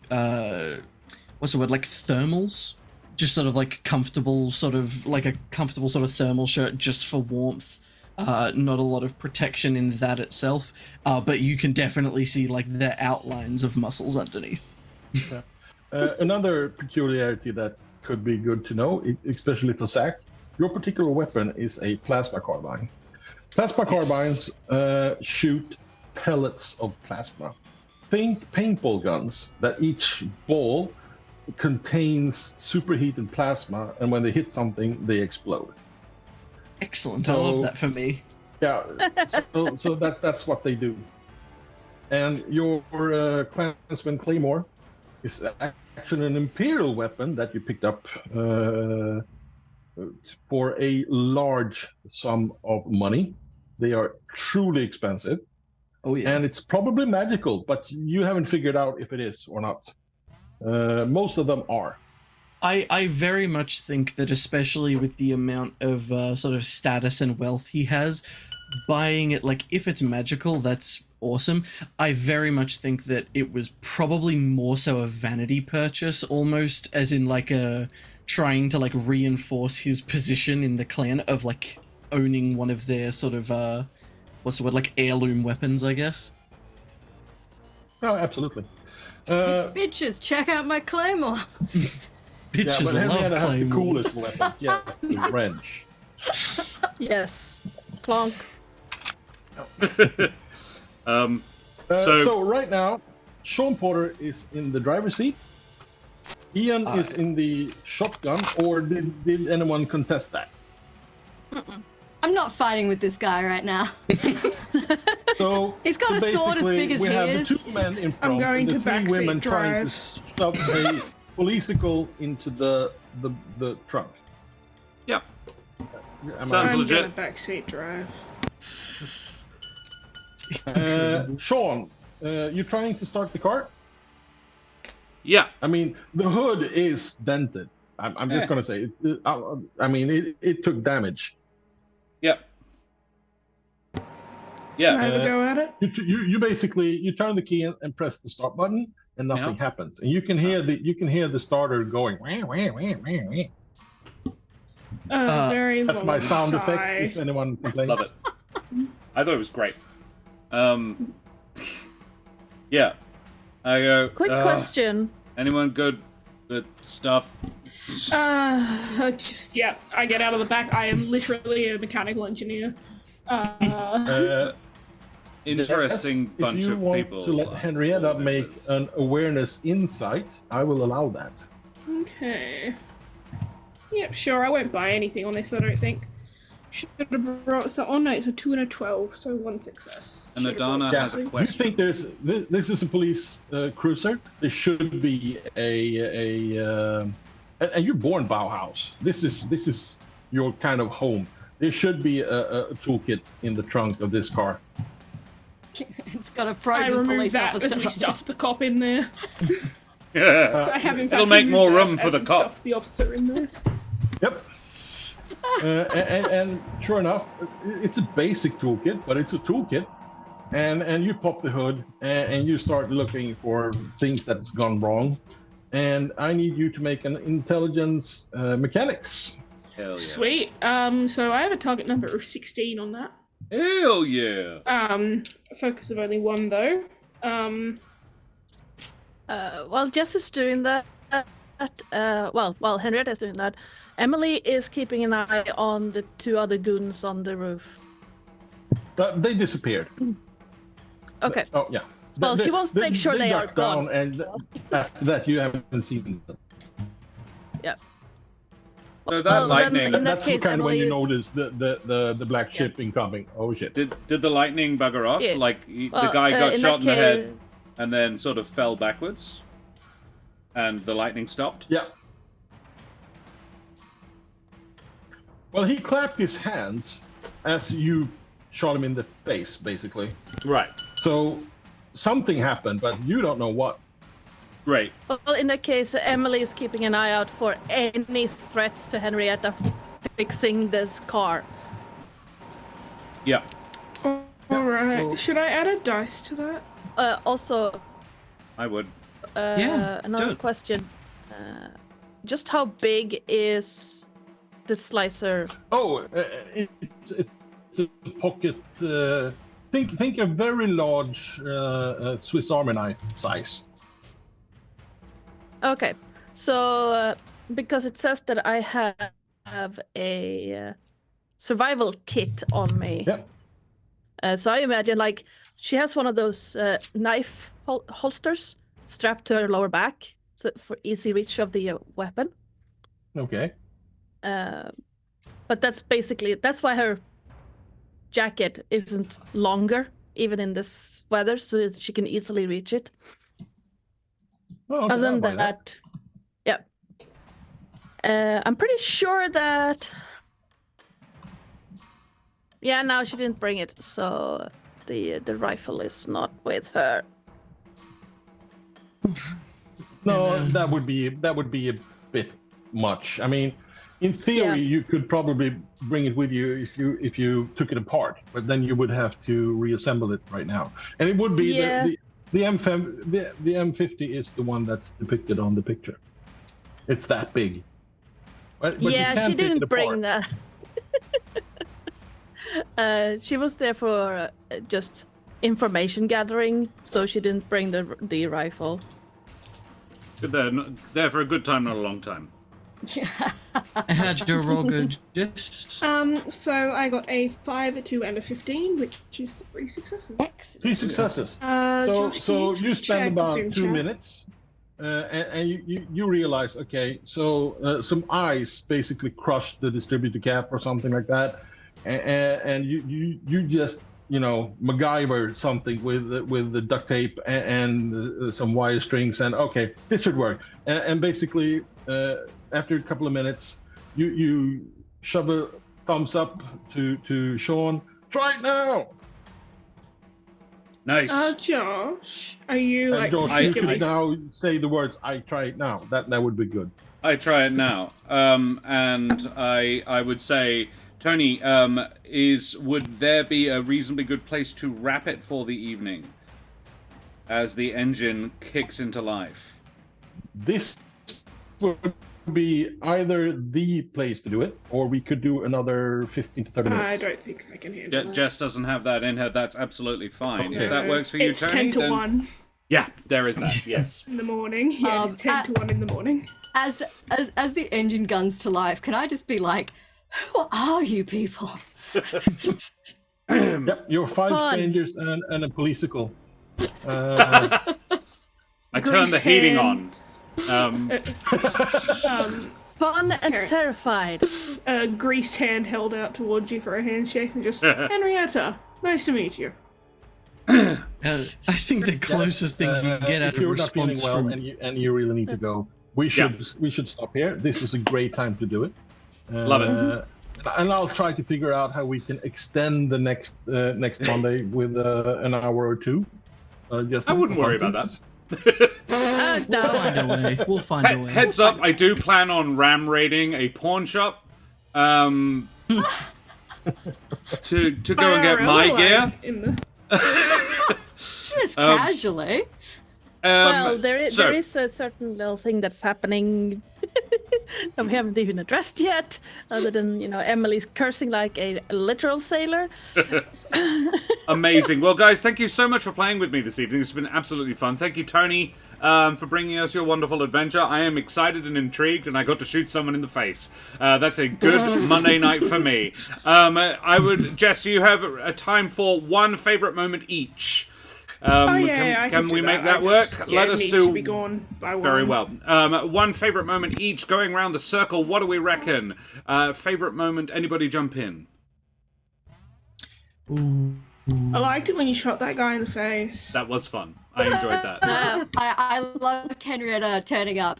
what's the word, like thermals, just sort of like comfortable, sort of like a comfortable sort of thermal shirt just for warmth. Not a lot of protection in that itself, but you can definitely see like the outlines of muscles underneath. Another peculiarity that could be good to know, especially for Zach, your particular weapon is a plasma carbine. Plasma carbines shoot pellets of plasma. Think paintball guns, that each ball contains superheated plasma, and when they hit something, they explode. Excellent. I love that for me. Yeah, so that's what they do. And your Clansman Claymore is actually an Imperial weapon that you picked up for a large sum of money. They are truly expensive. Oh yeah. And it's probably magical, but you haven't figured out if it is or not. Most of them are. I very much think that, especially with the amount of sort of status and wealth he has, buying it, like, if it's magical, that's awesome. I very much think that it was probably more so a vanity purchase, almost, as in, like, trying to, like, reinforce his position in the clan of, like, owning one of their sort of, what's the word, like, heirloom weapons, I guess. Oh, absolutely. Bitches, check out my claymore. Bitches but love Henrietta has the claymores. coolest weapon. Yes, the wrench. Yes. Clonk. So right now, Sean Porter is in the driver's seat. Ian is in the shotgun, or did anyone contest that? I'm not fighting with this guy right now. So He's got a sword as basically, big as we he have is. the two men in front going and the to three backseat women trying to drive. stuff a policicle into the trunk. Yep. Am Sounds I'm legit. gonna backseat drive. Sean, you trying to start the car? Yeah. I mean, the hood is dented. I'm just gonna say, I mean, it took damage. Yep. Can I Yeah. have a go at it? You basically you turn the key and press the start button, and nothing happens. And you can hear the starter going. Wah, wah, wah, wah, wah. Very That's my long sound sigh. effect. If anyone complains. Love it. I thought it was great. Yeah. I go. Quick question. Anyone good with stuff? I get out of the back. I am literally a mechanical engineer. Interesting Yes, bunch if you of want people. to let Henrietta living make with. an awareness insight, I will allow that. Okay. Yep, sure. I won't buy anything on this, I don't think. Should have brought. So on it's a 2 and a 12, so 1 success. And Should have brought Ardanna has a something. You question. think this is a police cruiser? There should be and you're born Bauhaus. This is your kind of home. There should be a toolkit in the trunk of this car. It's got a I frozen removed police that officer. as we on stuffed it. the cop in there. Yeah. I have in fact It'll make more removed room that for as the we cop. stuffed the officer in there. Yep. And sure enough, it's a basic toolkit, but it's a toolkit. And you pop the hood and you start looking for things that's gone wrong. And I need you to make an intelligence mechanics. Hell yeah. Sweet. So I have a target number of 16 on that. Hell yeah. A focus of only 1 though. While Jess is doing that, while Henrietta is doing that, Emily is keeping an eye on the 2 other goons on the roof. They disappeared. Okay. Oh, yeah. Well, she wants to make sure they are ducked down, gone. and after that, you haven't seen them. Yeah. So that Well, then lightning. in that That's case, kind of when Emily you is- notice the black ship incoming. Oh shit! Did the lightning bugger off? Yeah. Like the Well, guy got in shot that in the head case- and then sort of fell backwards, and the lightning stopped. Yeah. Well, he clapped his hands as you shot him in the face, basically. Right. So something happened, but you don't know what. Great. Well, in that case, Emily is keeping an eye out for any threats to Henrietta fixing this car. Yeah. Alright. Should I add a dice to that? Also, I would. Yeah, another do it. question. Just how big is the slicer? Oh, it's a pocket. Think a very large Swiss Army knife size. Okay, so because it says that I have a survival kit on me. Yep. So I imagine like she has one of those knife holsters strapped to her lower back, so for easy reach of the weapon. Okay. But that's why her jacket isn't longer, even in this weather, so that she can easily reach it. Oh, okay, Other I'll than buy that, yeah. I'm pretty sure that. Yeah, no, she didn't bring it, so the rifle is not with her. No, that would be a bit much. I mean, in theory, Yeah. you could probably bring it with you if you took it apart, but then you would have to reassemble it right now, and it would be Yeah. the M50 is the one that's depicted on the picture. It's that big. But you Yeah, can she take it didn't bring apart. that. She was there for just information gathering, so she didn't bring the rifle. Good there. There for a good time, not a long time. And how'd your roll go, Jess? So I got a 5, a 2, and a 15, which is 3 successes. Excellent. 3 successes. Josh, can So you you just spend check about Zoom 2 chat? minutes, and you realize, okay, so some ice basically crushed the distributor cap or something like that, and you just MacGyver something with the duct tape and some wire strings, and okay, this should work, and basically after a couple of minutes, you shove a thumbs up to Sean. Try it now. Nice. Josh, are you And like Josh, you particularly could now say the words, I try it now. That would be good. I try it now. And I would say, Tony, would there be a reasonably good place to wrap it for the evening as the engine kicks into life? This would be either the place to do it, or we could do another 15 to 30 I minutes. don't think I can handle that. Jess doesn't have that in her. That's absolutely fine. Okay. If that works for you, it's Tony, 10 to then 1 yeah, there is that. Yes. in the morning. Yeah, it's 10 to 1 in the morning. As the engine guns to life, can I just be like, who are you people? Yep, you're 5 Fun. strangers and a policicle. I turn the heating on. Fun and Okay. terrified. A greased hand held out towards you for a handshake and just, Henrietta, nice to meet you. I think the closest thing you can get if out of you're not feeling response well from and you really need to go, we should stop here. This is a great time to do it. Love it. And I'll try to figure out how we can extend the next Monday with an hour or two. Just I wouldn't for worry about funsies. that. We'll find a way. We'll find a way. Heads up, I do plan on ram raiding a pawn shop. To go and get my gear. In the... Just casually. Well, there is so- a certain little thing that's happening that we haven't even addressed yet, other than, Emily's cursing like a literal sailor. Amazing. Well, guys, thank you so much for playing with me this evening. It's been absolutely fun. Thank you, Tony, for bringing us your wonderful adventure. I am excited and intrigued, and I got to shoot someone in the face. That's a good Monday night for me. Jess, do you have a time for one favorite moment each? I Can we do make that. that work? Let us need do to be gone by one. very well. One favorite moment each, going around the circle. What do we reckon? Favorite moment? Anybody jump in? Ooh. I liked it when you shot that guy in the face. That was fun. I enjoyed that. I loved Henrietta turning up,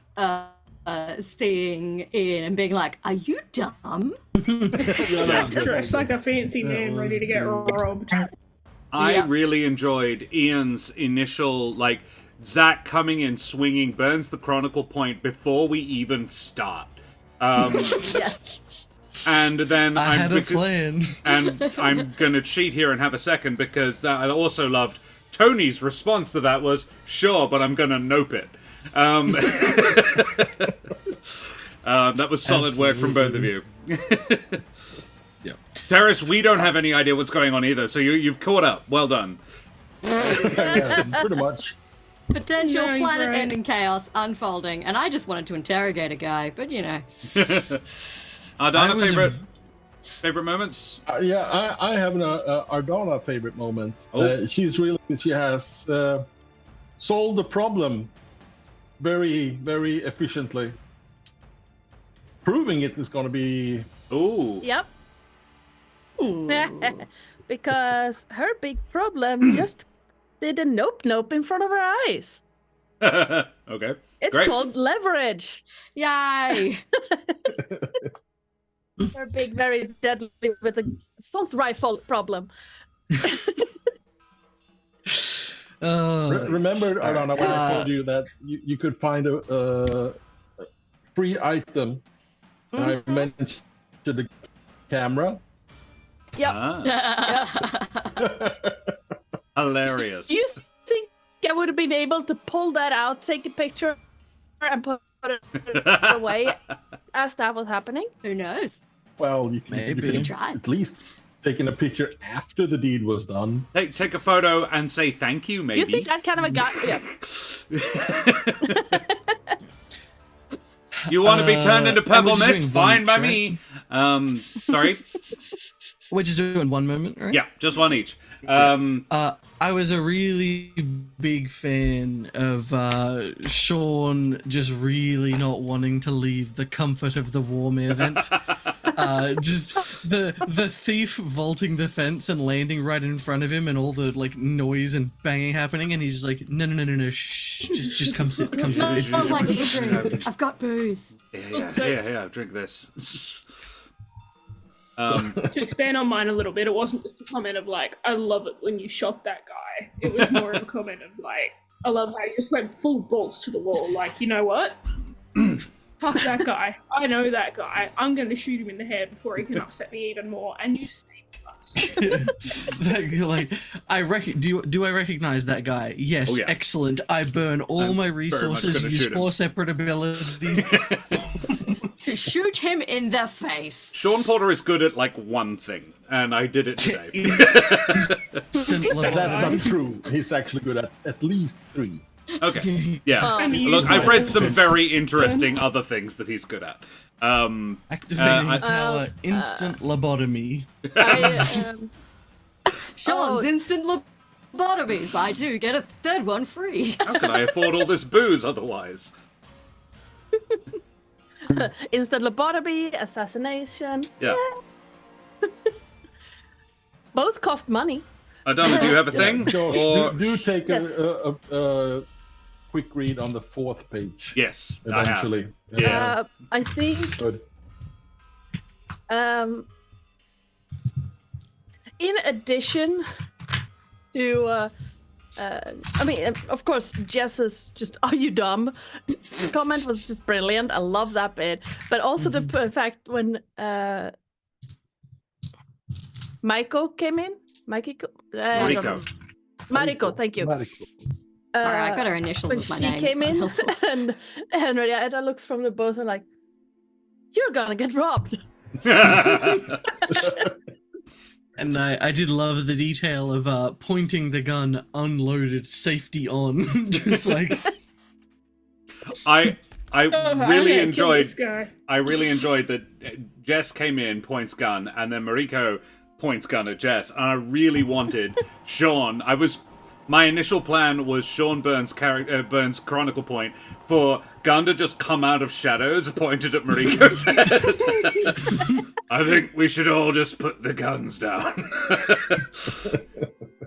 seeing Ian and being like, "Are you dumb?" Dressed like a fancy man ready to get robbed. I really enjoyed Ian's initial, Zach coming in swinging, burns the Chronicle point before we even start. Yes. And then I had a plan. And I'm going to cheat here and have a second, because I also loved Tony's response to that was, sure, but I'm going to nope it. That was solid work from both of you. Yep. Terrace, we don't have any idea what's going on either, so you've caught up. Well done. Yeah, pretty much. Potential No, he's planet-ending chaos unfolding, and I just wanted to interrogate a guy, but Ardanna, favorite moments? I have an Ardanna favorite moment. Oh. She has solved the problem very, very efficiently. Proving it is going to be... Ooh. Yep. Ooh. Because her big problem just did a nope in front of her eyes. Okay. It's Great. called leverage. Yay! Her big, very deadly with a assault rifle problem. Remember, Ardanna, when I told you that you could find a free item? I mentioned the camera. Yep. Hilarious. You think I would have been able to pull that out, take a picture, and put it away as that was happening? Who knows? Well, you can Maybe. Try. at least taking a picture after the deed was done. Take a photo and say thank you, maybe. You think that kind of a guy? Yeah. You want to be turned into purple we're just mist? doing Fine by Binch, me. Sorry? We're just doing one moment, right? Yeah, just one each. I was a really big fan of Sean just really not wanting to leave the comfort of the Warmare event. Just the thief vaulting the fence and landing right in front of him, and all the noise and banging happening, and he's just like, no, shh, just come sit. It smells like liquor. I've got booze. Yeah, drink this. To expand on mine a little bit, it wasn't just a comment of I love it when you shot that guy. It was more of a comment of I love how you just went full bolts to the wall. You know what? Fuck that guy. I know that guy. I'm going to shoot him in the head before he can upset me even more. And you saved us. Do I recognize that guy? Yes, Oh, yeah. Excellent. I burn all my resources, gonna use shoot him. 4 separate abilities. To shoot him in the face. Sean Porter is good at one thing, and I did it today. Instant That's lobotomy. not true. He's actually good at least 3. Okay. Yeah. And you Look, used I've read some Just- very interesting other things that he's good at. Activating power, instant lobotomy. Sean's Oh. instant lobotomies. I do get a third one free. How can I afford all this booze otherwise? instant lobotomy, assassination. Yeah. Both cost money. Ardanna, do you have a thing? Josh, Or... do take Yes. a quick read on the 4th page. Yes, Eventually. I have. Yeah. I think Good. in addition to I mean, of course, Jess's just "Are you dumb?" comment was just brilliant. I love that bit, but also the fact when Maiko came in, Mariko, thank you. Mariko. Alright, I got her initials When as my she name. came in, Helpful. and Renegade looks from the both and like, "You're gonna get robbed." And I did love the detail of pointing the gun unloaded, safety on, just like I really kill enjoyed. this guy. I really enjoyed that Jess came in, points gun, and then Mariko points gun at Jess, and I really wanted Sean. My initial plan was Sean Burns' chronicle point for gun to just come out of shadows pointed at Mariko's head. I think we should all just put the guns down.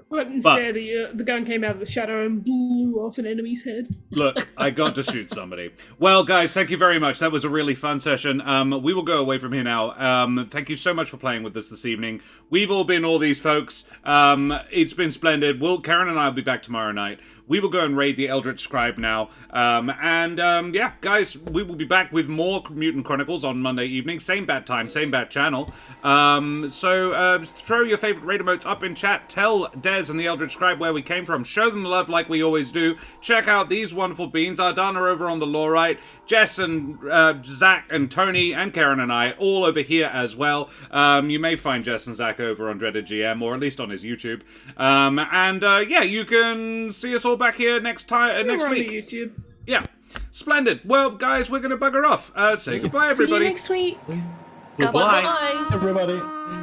But instead, the gun came out of the shadow and blew off an enemy's head. Look, I got to shoot somebody. Well, guys, thank you very much. That was a really fun session. We will go away from here now. Thank you so much for playing with us this evening. We've all been all these folks. It's been splendid. Karen and I will be back tomorrow night. We will go and raid the Eldritch Scribe now. Yeah, guys, we will be back with more Mutant Chronicles on Monday evening. Same bat time, same bat channel. So throw your favorite raid emotes up in chat. Tell Des and the Eldritch Scribe where we came from. Show them the love like we always do. Check out these wonderful beans. Ardanna over on the Lorite. Jess and Zach and Tony and Karen and I all over here as well. You may find Jess and Zach over on Dreaded GM, or at least on his YouTube. Yeah, you can see us all back here next We're on week. YouTube. Yeah, splendid. Well, guys, we're going to bugger off. Say goodbye, everybody. See you next week. Goodbye. Bye. Everybody.